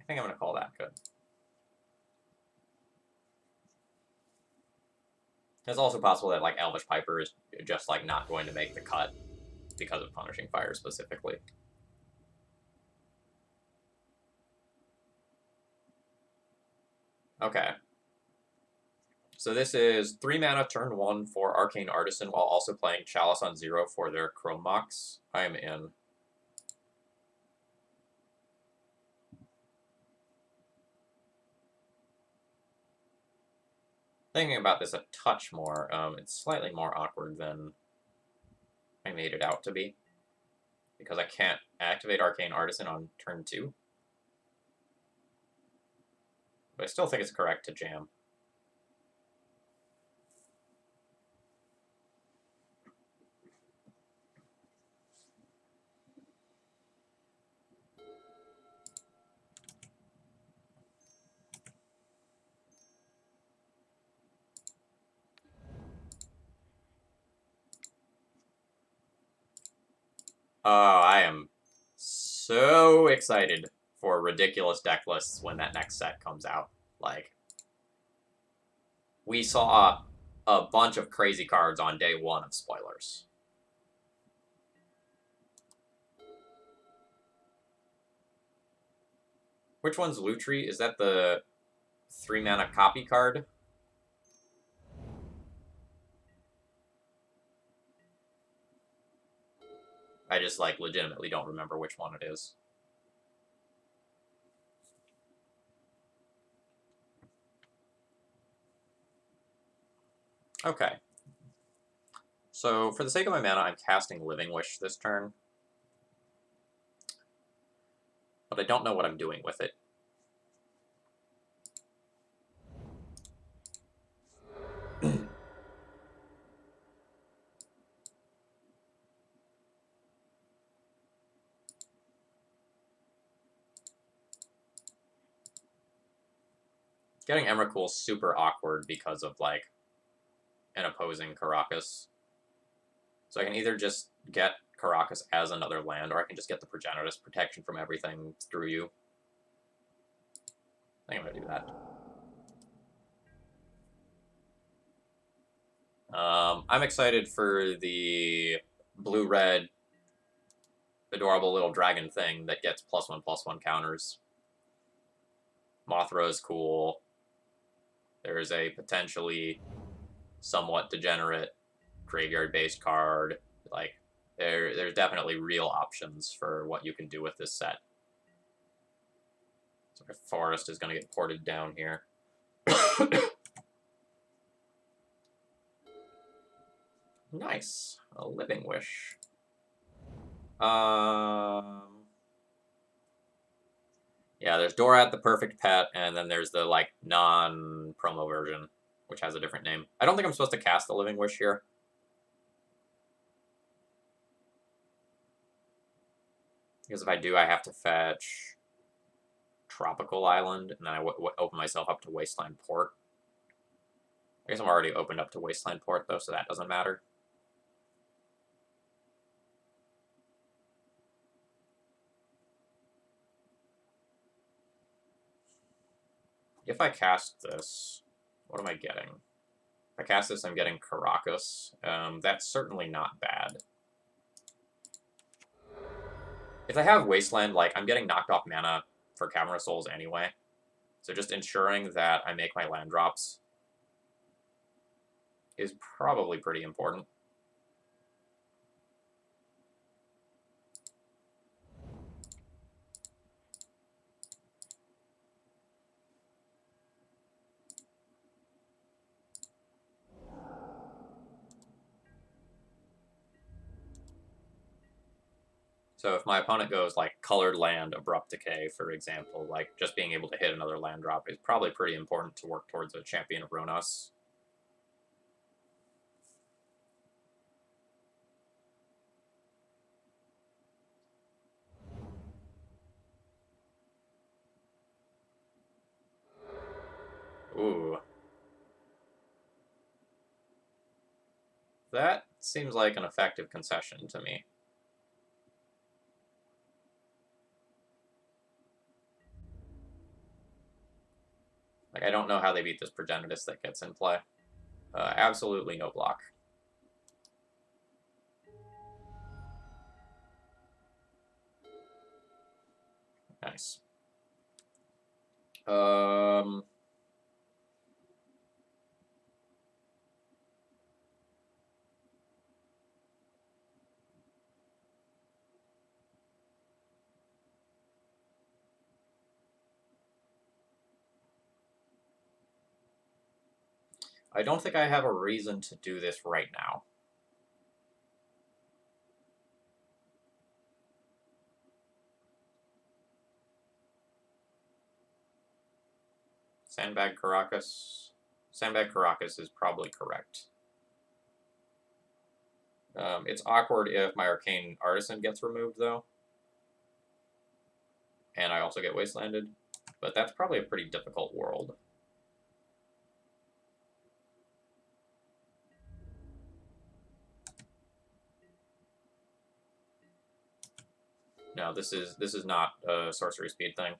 I think I'm going to call that good. It's also possible that like Elvish Piper is just like not going to make the cut because of Punishing Fire specifically. Okay. So this is 3 mana, turn 1 for Arcane Artisan while also playing Chalice on 0 for their Chrome Mox. I am in. Thinking about this a touch more, it's slightly more awkward than I made it out to be. Because I can't activate Arcane Artisan on turn 2. But I still think it's correct to jam. Oh, I am so excited for ridiculous deck lists when that next set comes out. Like, we saw a bunch of crazy cards on day 1 of spoilers. Which one's Lutri? Is that the 3 mana copy card? I just, like, legitimately don't remember which one it is. Okay. So, for the sake of my mana, I'm casting Living Wish this turn. But I don't know what I'm doing with it. Getting Emrakul is super awkward because of, like, an opposing Karakas. So I can either just get Karakas as another land, or I can just get the Progenitus protection from everything through you. I think I'm going to do that. I'm excited for the blue-red adorable little dragon thing that gets +1/+1 counters. Mothra is cool. There's a potentially somewhat degenerate graveyard-based card. Like, there's definitely real options for what you can do with this set. So my forest is going to get ported down here. Nice. A Living Wish. Yeah, there's Dorat, the perfect pet, and then there's the, like, non-promo version, which has a different name. I don't think I'm supposed to cast the Living Wish here. Because if I do, I have to fetch Tropical Island, and then I open myself up to Wasteland Port. I guess I'm already opened up to Wasteland Port, though, so that doesn't matter. If I cast this, what am I getting? If I cast this, I'm getting Karakas. That's certainly not bad. If I have Wasteland, like, I'm getting knocked off mana for Cavern of Souls anyway. So just ensuring that I make my land drops is probably pretty important. So if my opponent goes, like, Colored Land, Abrupt Decay, for example, like, just being able to hit another land drop is probably pretty important to work towards a Champion of Ronos. Ooh. That seems like an effective concession to me. Like, I don't know how they beat this Progenitus that gets in play. Absolutely no block. Nice. I don't think I have a reason to do this right now. Sandbag Caracas. Sandbag Caracas is probably correct. It's awkward if my Arcane Artisan gets removed, though. And I also get Wastelanded. But that's probably a pretty difficult world. No, this is not a sorcery speed thing.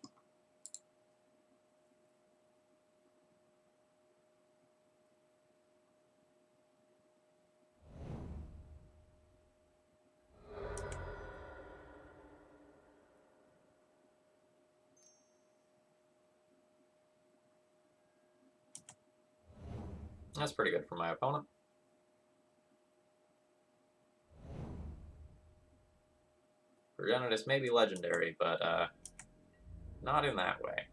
That's pretty good for my opponent. Progenitus may be legendary, but not in that way.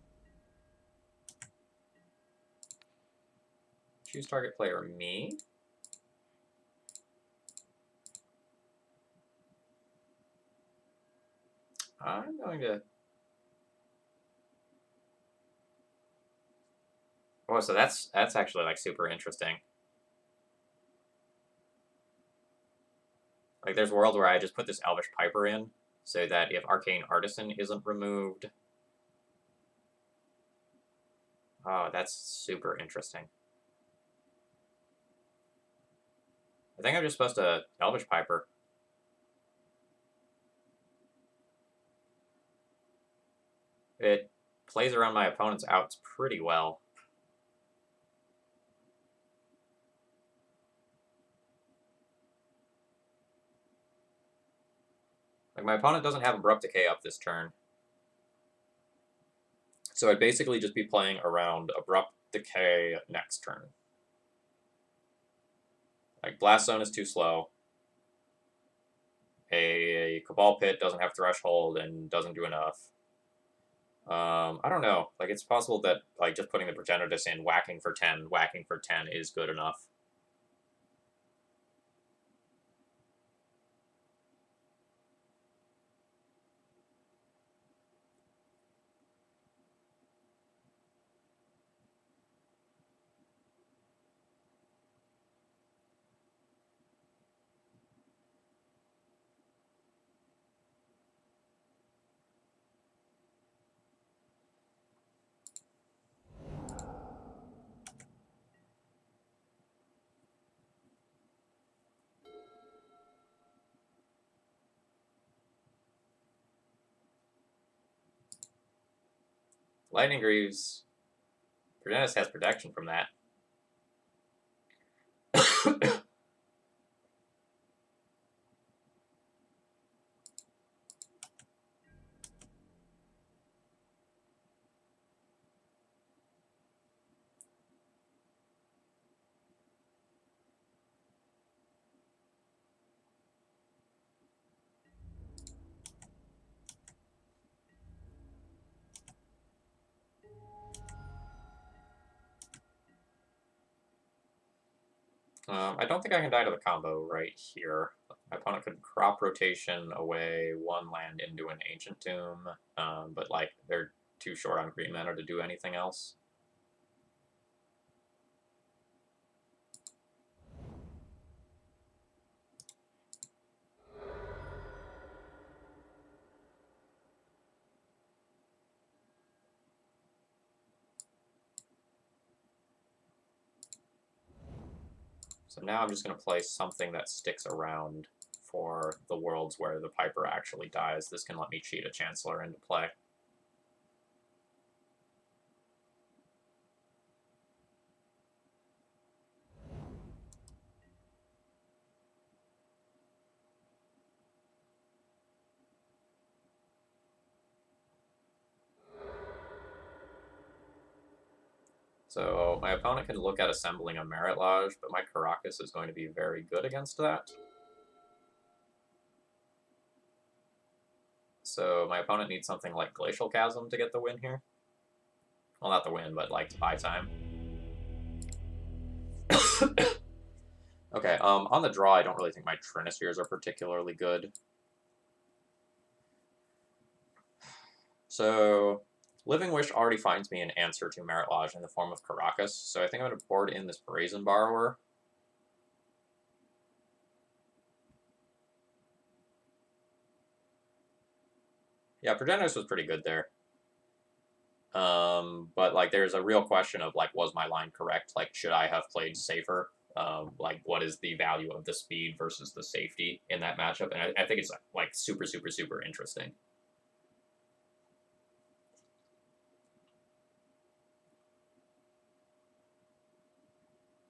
Choose target player, me. I'm going to... Oh, so that's actually like super interesting. Like there's worlds where I just put this Elvish Piper in, so that if Arcane Artisan isn't removed... Oh, that's super interesting. I think I'm just supposed to Elvish Piper. It plays around my opponent's outs pretty well. Like my opponent doesn't have Abrupt Decay up this turn. So I'd basically just be playing around Abrupt Decay next turn. Like Blast Zone is too slow. A Cabal Pit doesn't have Threshold and doesn't do enough. I don't know. Like it's possible that like just putting the Progenitus in, whacking for 10 is good enough. Lightning Greaves. Progenitus has protection from that. I don't think I can die to the combo right here. My opponent could crop rotation away one land into an Ancient Tomb, but like they're too short on green mana to do anything else. So now I'm just going to play something that sticks around for the worlds where the Piper actually dies. This can let me cheat a Chancellor into play. So my opponent can look at assembling a Merit Lodge, but my Caracas is going to be very good against that. So my opponent needs something like Glacial Chasm to get the win here. Well, not the win, but like to buy time. Okay, on the draw, I don't really think my Trinispheres are particularly good. So Living Wish already finds me an answer to Merit Lodge in the form of Caracas, so I think I'm going to board in this Brazen Borrower. Yeah, Progenitus was pretty good there. But like, there's a real question of like, was my line correct? Like, should I have played safer? Like, what is the value of the speed versus the safety in that matchup? And I think it's like super, super, super interesting.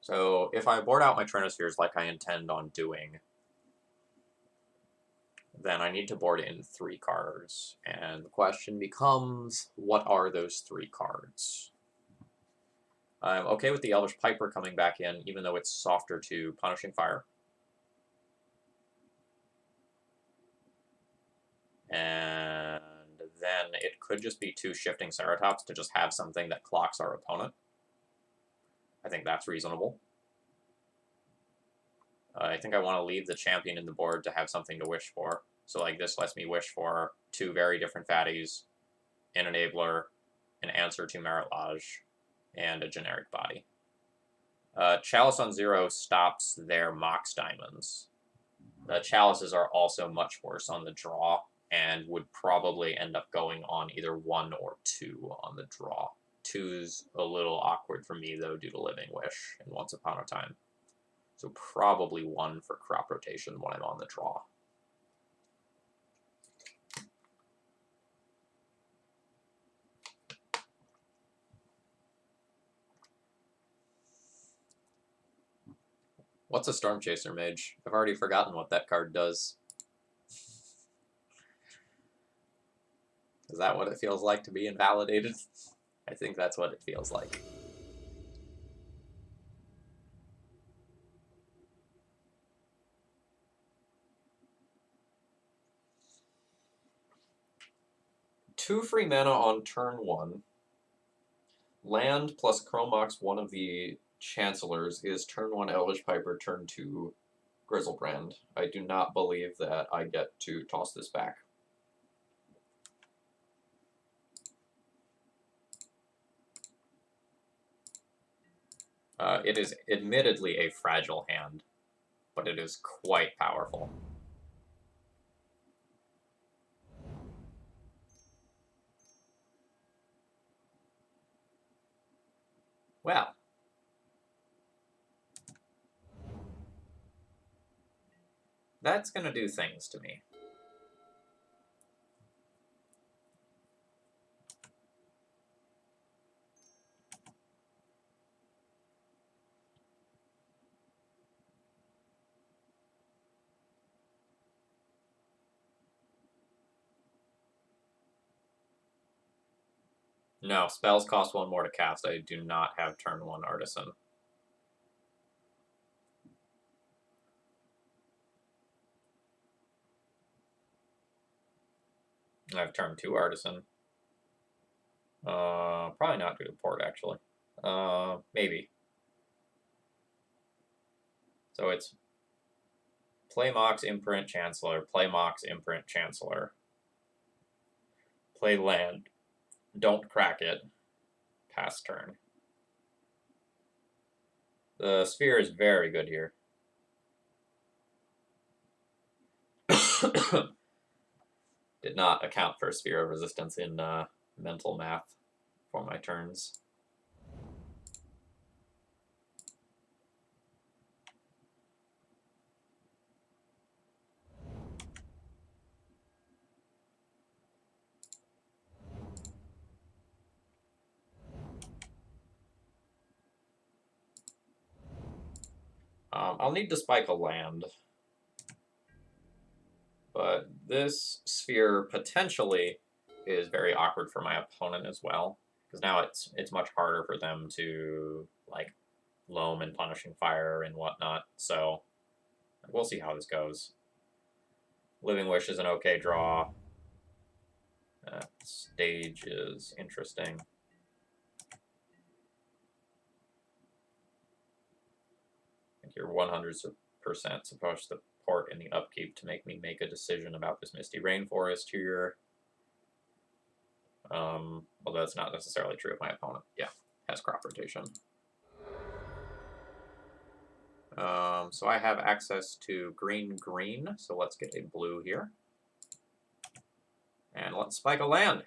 So if I board out my Trinispheres like I intend on doing, then I need to board in 3 cards. And the question becomes, what are those 3 cards? I'm okay with the Elvish Piper coming back in, even though it's softer to Punishing Fire. And then it could just be 2 Shifting Ceratops to just have something that clocks our opponent. I think that's reasonable. I think I want to leave the champion in the board to have something to wish for. So like this lets me wish for 2 very different fatties, an enabler, an answer to Merit Lodge, and a generic body. Chalice on 0 stops their Mox Diamonds. The Chalices are also much worse on the draw, and would probably end up going on either 1 or 2 on the draw. 2's a little awkward for me, though, due to Living Wish and Once Upon a Time. So probably 1 for crop rotation when I'm on the draw. What's a Storm Chaser Mage? I've already forgotten what that card does. Is that what it feels like to be invalidated? I think that's what it feels like. Two free mana on turn 1. Land plus Chromox, one of the Chancellors, is turn 1 Elvish Piper, turn 2 Grizzlebrand. I do not believe that I get to toss this back. It is admittedly a fragile hand, but it is quite powerful. Well, that's going to do things to me. No, spells cost 1 more to cast. I do not have turn 1 Artisan. I have turn 2 Artisan. Probably not due to port, actually. Maybe. So it's play Mox, Imprint, Chancellor, play Mox, Imprint, Chancellor. Play land. Don't crack it. Pass turn. The sphere is very good here. Did not account for sphere of resistance in mental math for my turns. I'll need to spike a land. But this sphere potentially is very awkward for my opponent as well. Because now it's much harder for them to, like, loam and Punishing Fire and whatnot, so we'll see how this goes. Living Wish is an okay draw. Stage is interesting. I think you're 100% supposed to port in the upkeep to make me make a decision about this Misty Rainforest here. Although that's not necessarily true of my opponent. Yeah, has crop rotation. So I have access to green, so let's get a blue here. And let's spike a land.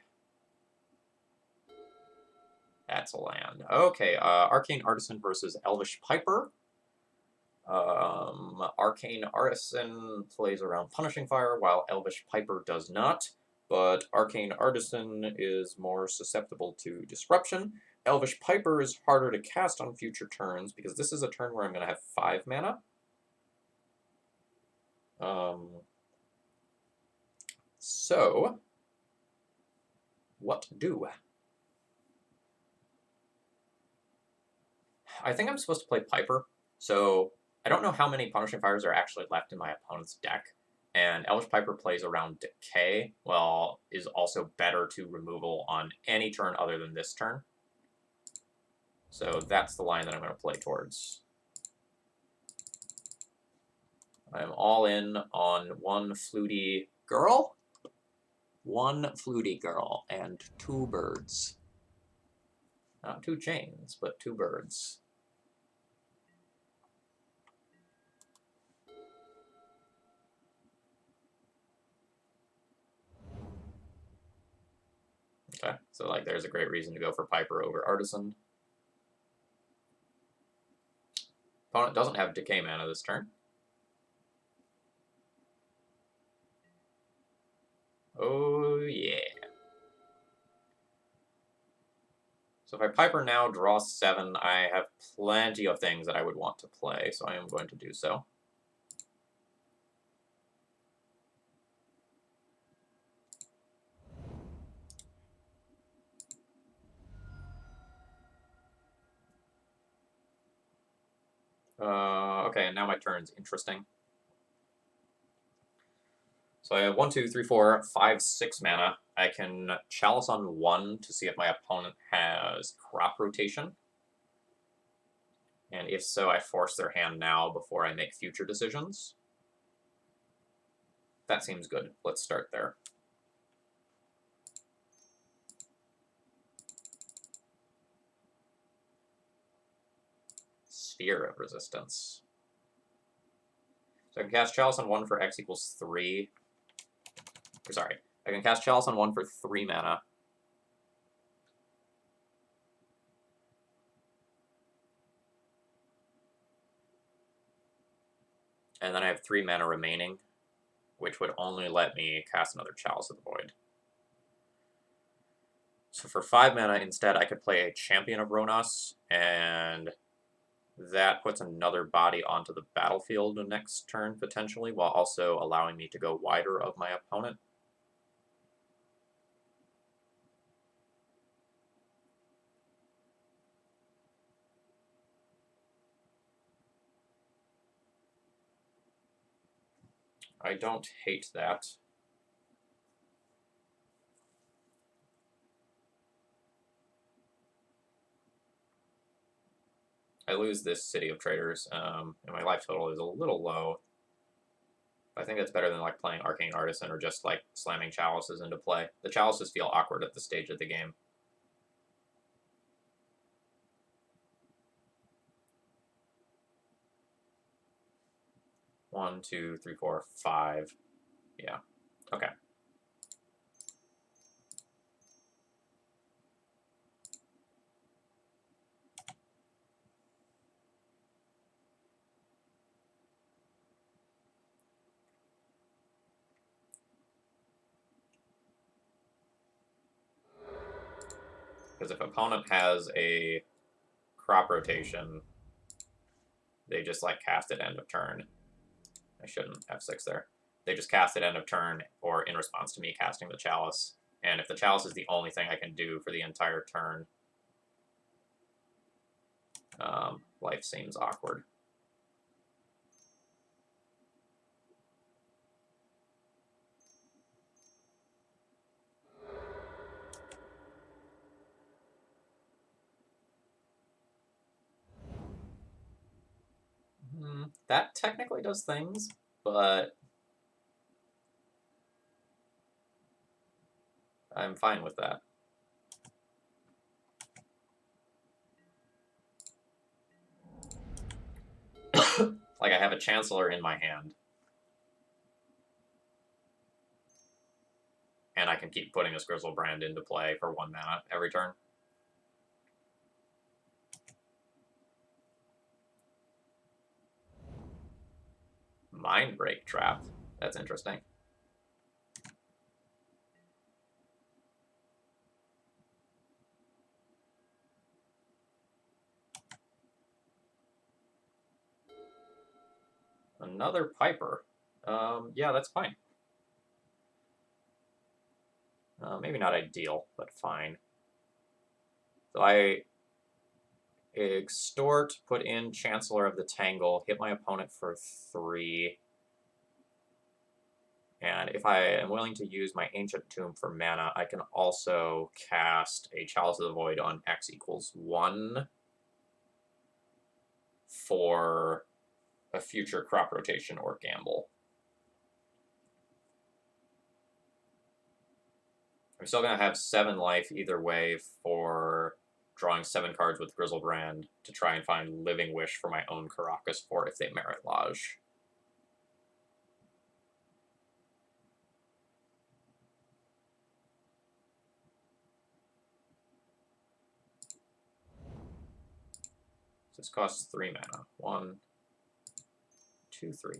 That's a land. Okay, Arcane Artisan versus Elvish Piper. Arcane Artisan plays around Punishing Fire, while Elvish Piper does not. But Arcane Artisan is more susceptible to Disruption. Elvish Piper is harder to cast on future turns, because this is a turn where I'm going to have 5 mana. So, what do? I think I'm supposed to play Piper, so I don't know how many Punishing Fires are actually left in my opponent's deck. And Elvish Piper plays around Decay, well, is also better to removal on any turn other than this turn. So that's the line that I'm going to play towards. I'm all in on one Fluty Girl. One Fluty Girl and 2 birds. Not 2 chains, but 2 birds. Okay, so like there's a great reason to go for Piper over Artisan. Opponent doesn't have Decay mana this turn. Oh yeah. So if I Piper now, draw 7, I have plenty of things that I would want to play, so I am going to do so. Okay, and now my turn's interesting. So I have 1, 2, 3, 4, 5, 6 mana. I can Chalice on 1 to see if my opponent has crop rotation. And if so, I force their hand now before I make future decisions. That seems good. Let's start there. Sphere of Resistance. So I can cast Chalice on 1 for X equals 3. Or sorry, I can cast Chalice on 1 for 3 mana. And then I have 3 mana remaining, which would only let me cast another Chalice of the Void. So for 5 mana instead, I could play a Champion of Ronas, and that puts another body onto the battlefield the next turn, potentially, while also allowing me to go wider of my opponent. I don't hate that. I lose this City of Traders, and my life total is a little low. I think it's better than like playing Arcane Artisan or just like slamming Chalices into play. The Chalices feel awkward at this stage of the game. One, two, three, four, 5. Yeah. Okay. Because if opponent has a crop rotation, they just like cast at end of turn. I shouldn't F6 there. They just cast at end of turn or in response to me casting the Chalice. And if the chalice is the only thing I can do for the entire turn, life seems awkward. That technically does things, but I'm fine with that. Like, I have a Chancellor in my hand. And I can keep putting this Grizzlebrand into play for 1 mana every turn. Mindbreak Trap. That's interesting. Another Piper. Yeah, that's fine. Maybe not ideal, but fine. So I extort, put in Chancellor of the Tangle, hit my opponent for 3. And if I am willing to use my Ancient Tomb for mana, I can also cast a Chalice of the Void on X equals 1 for a future crop rotation or gamble. I'm still going to have 7 life either way for drawing 7 cards with Grizzlebrand to try and find Living Wish for my own Caracas for if they merit Lodge. This costs 3 mana. 1, 2, 3.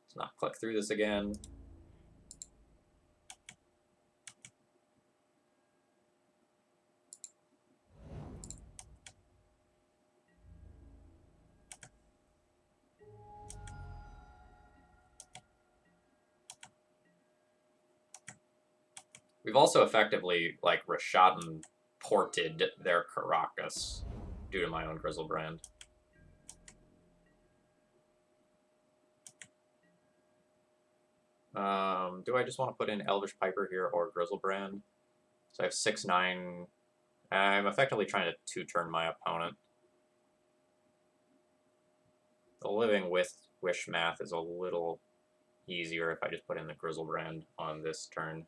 Let's not click through this again. We've also effectively, like, Rashadan ported their Caracas due to my own Grizzlebrand. Do I just want to put in Elvish Piper here or Grizzlebrand? So I have 6/9. I'm effectively trying to 2-turn my opponent. The Living Wish math is a little easier if I just put in the Grizzlebrand on this turn.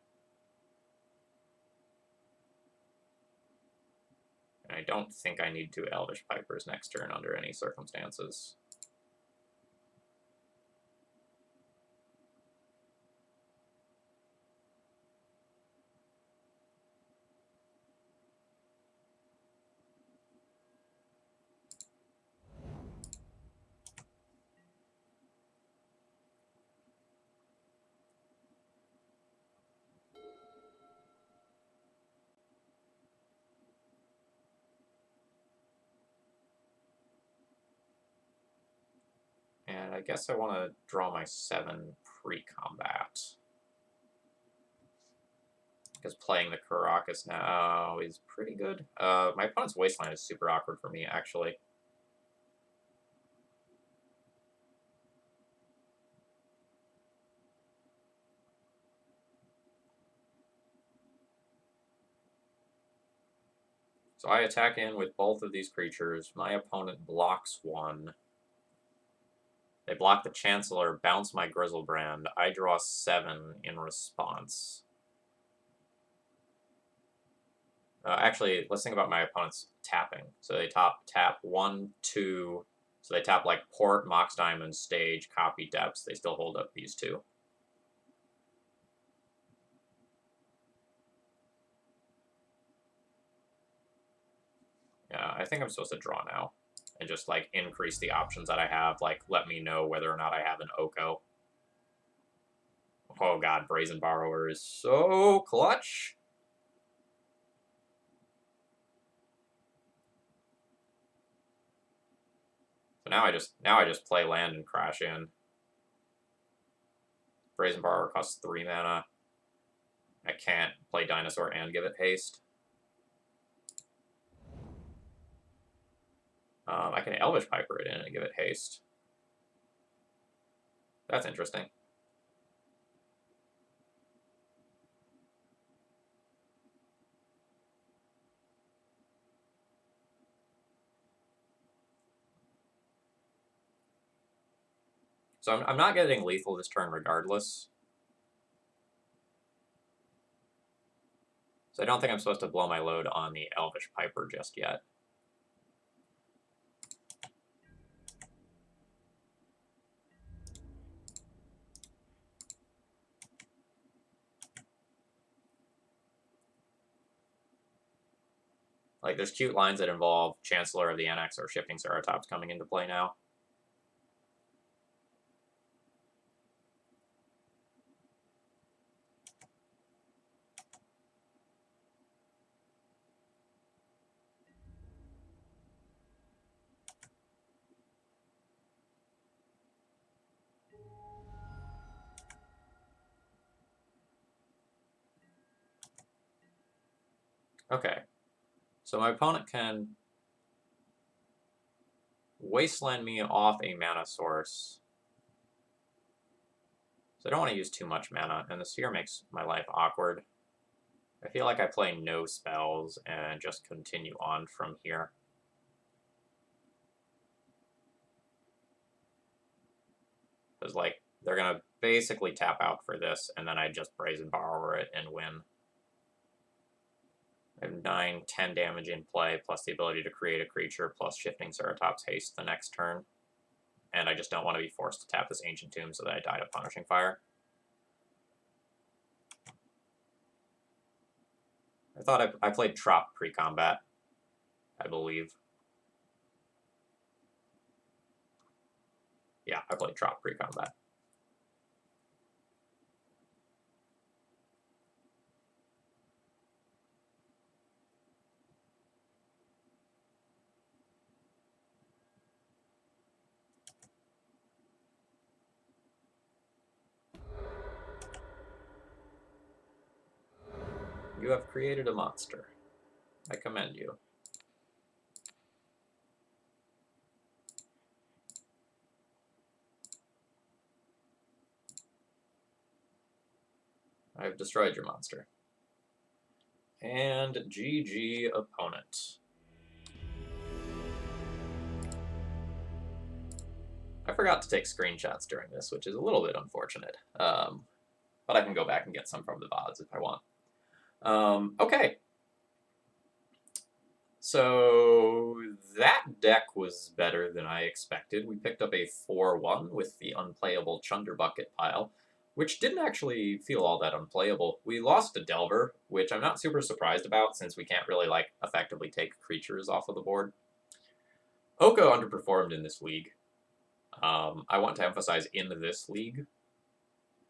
And I don't think I need 2 Elvish Pipers next turn under any circumstances. And I guess I want to draw my 7 pre-combat. Because playing the Caracas now is pretty good. My opponent's Wasteland is super awkward for me, actually. So I attack in with both of these creatures. My opponent blocks 1. They block the Chancellor, bounce my Grizzlebrand. I draw 7 in response. Actually, let's think about my opponent's tapping. So they tap 1, 2. So they tap like Port, Mox Diamond, Stage, Copy, Depths. They still hold up these 2. Yeah, I think I'm supposed to draw now. And just, like, increase the options that I have. Like, let me know whether or not I have an Oko. Oh god, Brazen Borrower is so clutch. now I just play land and crash in. Brazen Borrower costs 3 mana. I can't play Dinosaur and give it haste. I can Elvish Piper it in and give it haste. That's interesting. So I'm not getting lethal this turn regardless. So I don't think I'm supposed to blow my load on the Elvish Piper just yet. Like, there's cute lines that involve Chancellor of the Annex or Shifting Ceratops coming into play now. Okay. So my opponent can Wasteland me off a mana source. So I don't want to use too much mana, and the Sphere makes my life awkward. I feel like I play no spells and just continue on from here. Because, like, they're going to basically tap out for this, and then I just Brazen Borrower it and win. I have 9, 10 damage in play, plus the ability to create a creature, plus Shifting Ceratops haste the next turn. And I just don't want to be forced to tap this Ancient Tomb so that I die to Punishing Fire. I thought I played Trop pre-combat, I believe. Yeah, I played Trop pre-combat. You have created a monster. I commend you. I have destroyed your monster. And GG opponent. I forgot to take screenshots during this, which is a little bit unfortunate. But I can go back and get some from the VODs if I want. Okay. So that deck was better than I expected. We picked up a 4-1 with the Unplayable Chunderbucket Pile, which didn't actually feel all that unplayable. We lost to Delver, which I'm not super surprised about since we can't really, like, effectively take creatures off of the board. Oko underperformed in this league. I want to emphasize in this league,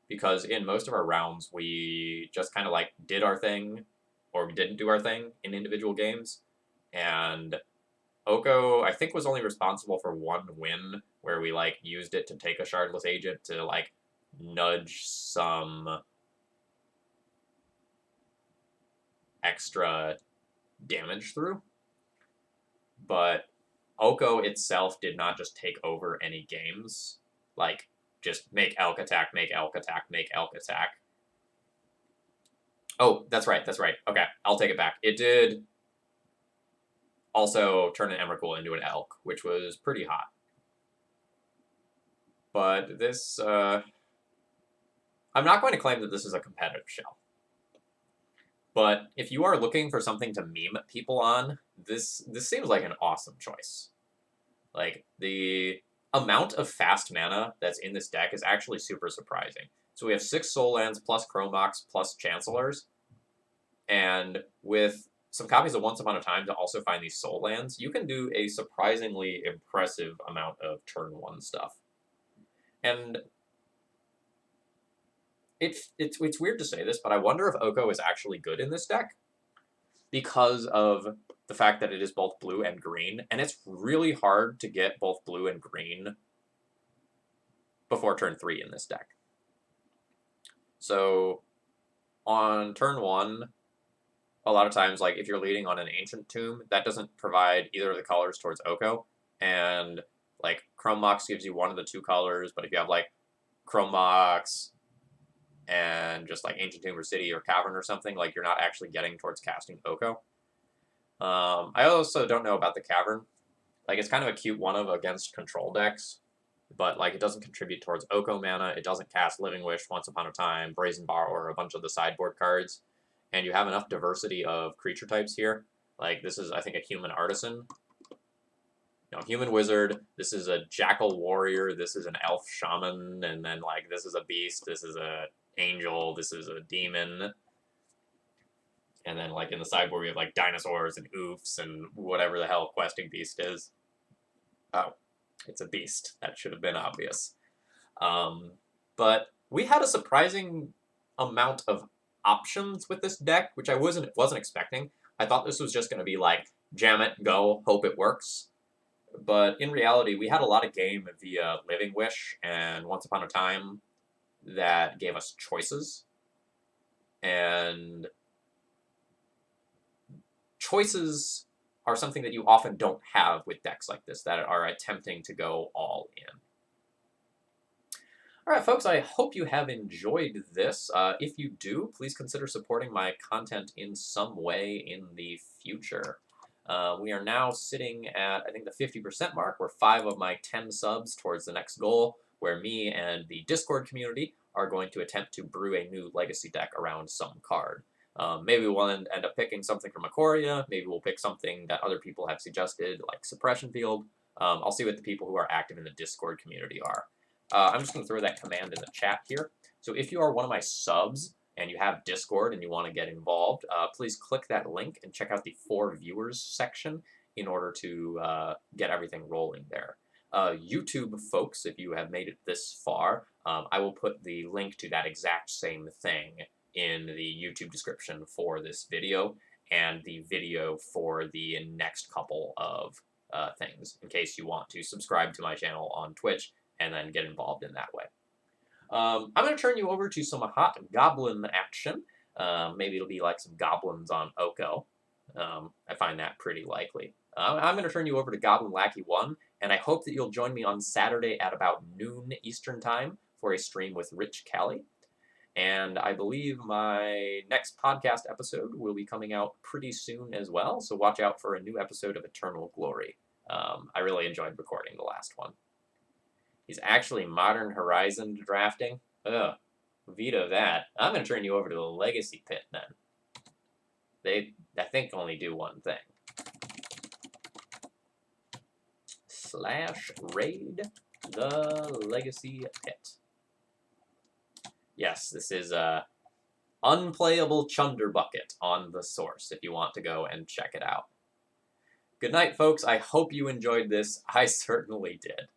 because in most of our rounds, we just kind of, like, did our thing, or we didn't do our thing in individual games. And Oko, I think, was only responsible for 1 win, where we, like, used it to take a Shardless Agent to, like, nudge some extra damage through. But Oko itself did not just take over any games. Like, just make Elk attack, make Elk attack, make Elk attack. Oh, that's right, that's right. Okay, I'll take it back. It did also turn an Emrakul into an Elk, which was pretty hot. But this, I'm not going to claim that this is a competitive shell. But if you are looking for something to meme people on, this seems like an awesome choice. Like, the amount of fast mana that's in this deck is actually super surprising. So we have 6 Soul Lands plus Chromox plus Chancellors. And with some copies of Once Upon a Time to also find these Soul Lands, you can do a surprisingly impressive amount of turn 1 stuff. And it's weird to say this, but I wonder if Oko is actually good in this deck because of the fact that it is both blue and green, and it's really hard to get both blue and green before turn 3 in this deck. So on turn 1, a lot of times, like if you're leading on an Ancient Tomb, that doesn't provide either of the colors towards Oko, and like Chrome Mox gives you one of the 2 colors, but if you have like Chrome Mox and just like Ancient Tomb or City or Cavern or something, like you're not actually getting towards casting Oko. I also don't know about the Cavern. Like it's kind of a cute one-of against control decks, but like it doesn't contribute towards Oko mana, it doesn't cast Living Wish, Once Upon a Time, Brazen Borrower, a bunch of the sideboard cards, and you have enough diversity of creature types here. Like this is, I think, a Human Artisan, Human Wizard, this is a Jackal Warrior, this is an Elf Shaman, and then like this is a Beast, this is a Angel, this is a Demon. And then like in the sideboard we have like Dinosaurs and Oofs and whatever the hell Questing Beast is. Oh, it's a beast. That should have been obvious. But we had a surprising amount of options with this deck, which I wasn't expecting. I thought this was just going to be like, jam it, go, hope it works. But in reality, we had a lot of game via Living Wish and Once Upon a Time that gave us choices. And choices are something that you often don't have with decks like this that are attempting to go all in. Alright folks, I hope you have enjoyed this. If you do, please consider supporting my content in some way in the future. We are now sitting at, I think, the 50% mark. We're 5 of my 10 subs towards the next goal, where me and the Discord community are going to attempt to brew a new Legacy deck around some card. Maybe we'll end up picking something from Ikoria, maybe we'll pick something that other people have suggested, like Suppression Field. I'll see what the people who are active in the Discord community are. I'm just going to throw that command in the chat here. So if you are one of my subs and you have Discord and you want to get involved, please click that link and check out the For Viewers section in order to get everything rolling there. YouTube folks, if you have made it this far, I will put the link to that exact same thing in the YouTube description for this video and the video for the next couple of things, in case you want to subscribe to my channel on Twitch and then get involved in that way. I'm going to turn you over to some hot goblin action. Maybe it'll be like some goblins on Oko. I find that pretty likely. I'm going to turn you over to Goblin Lackey 1, and I hope that you'll join me on Saturday at about noon Eastern Time for a stream with Rich Callie. And I believe my next podcast episode will be coming out pretty soon as well, so watch out for a new episode of Eternal Glory. I really enjoyed recording the last one. He's actually Modern Horizon drafting. Ugh, veto that. I'm going to turn you over to the Legacy Pit then. They, I think, only do one thing. /raid the Legacy Pit. Yes, this is Unplayable Chunderbucket on the source if you want to go and check it out. Good night, folks. I hope you enjoyed this. I certainly did.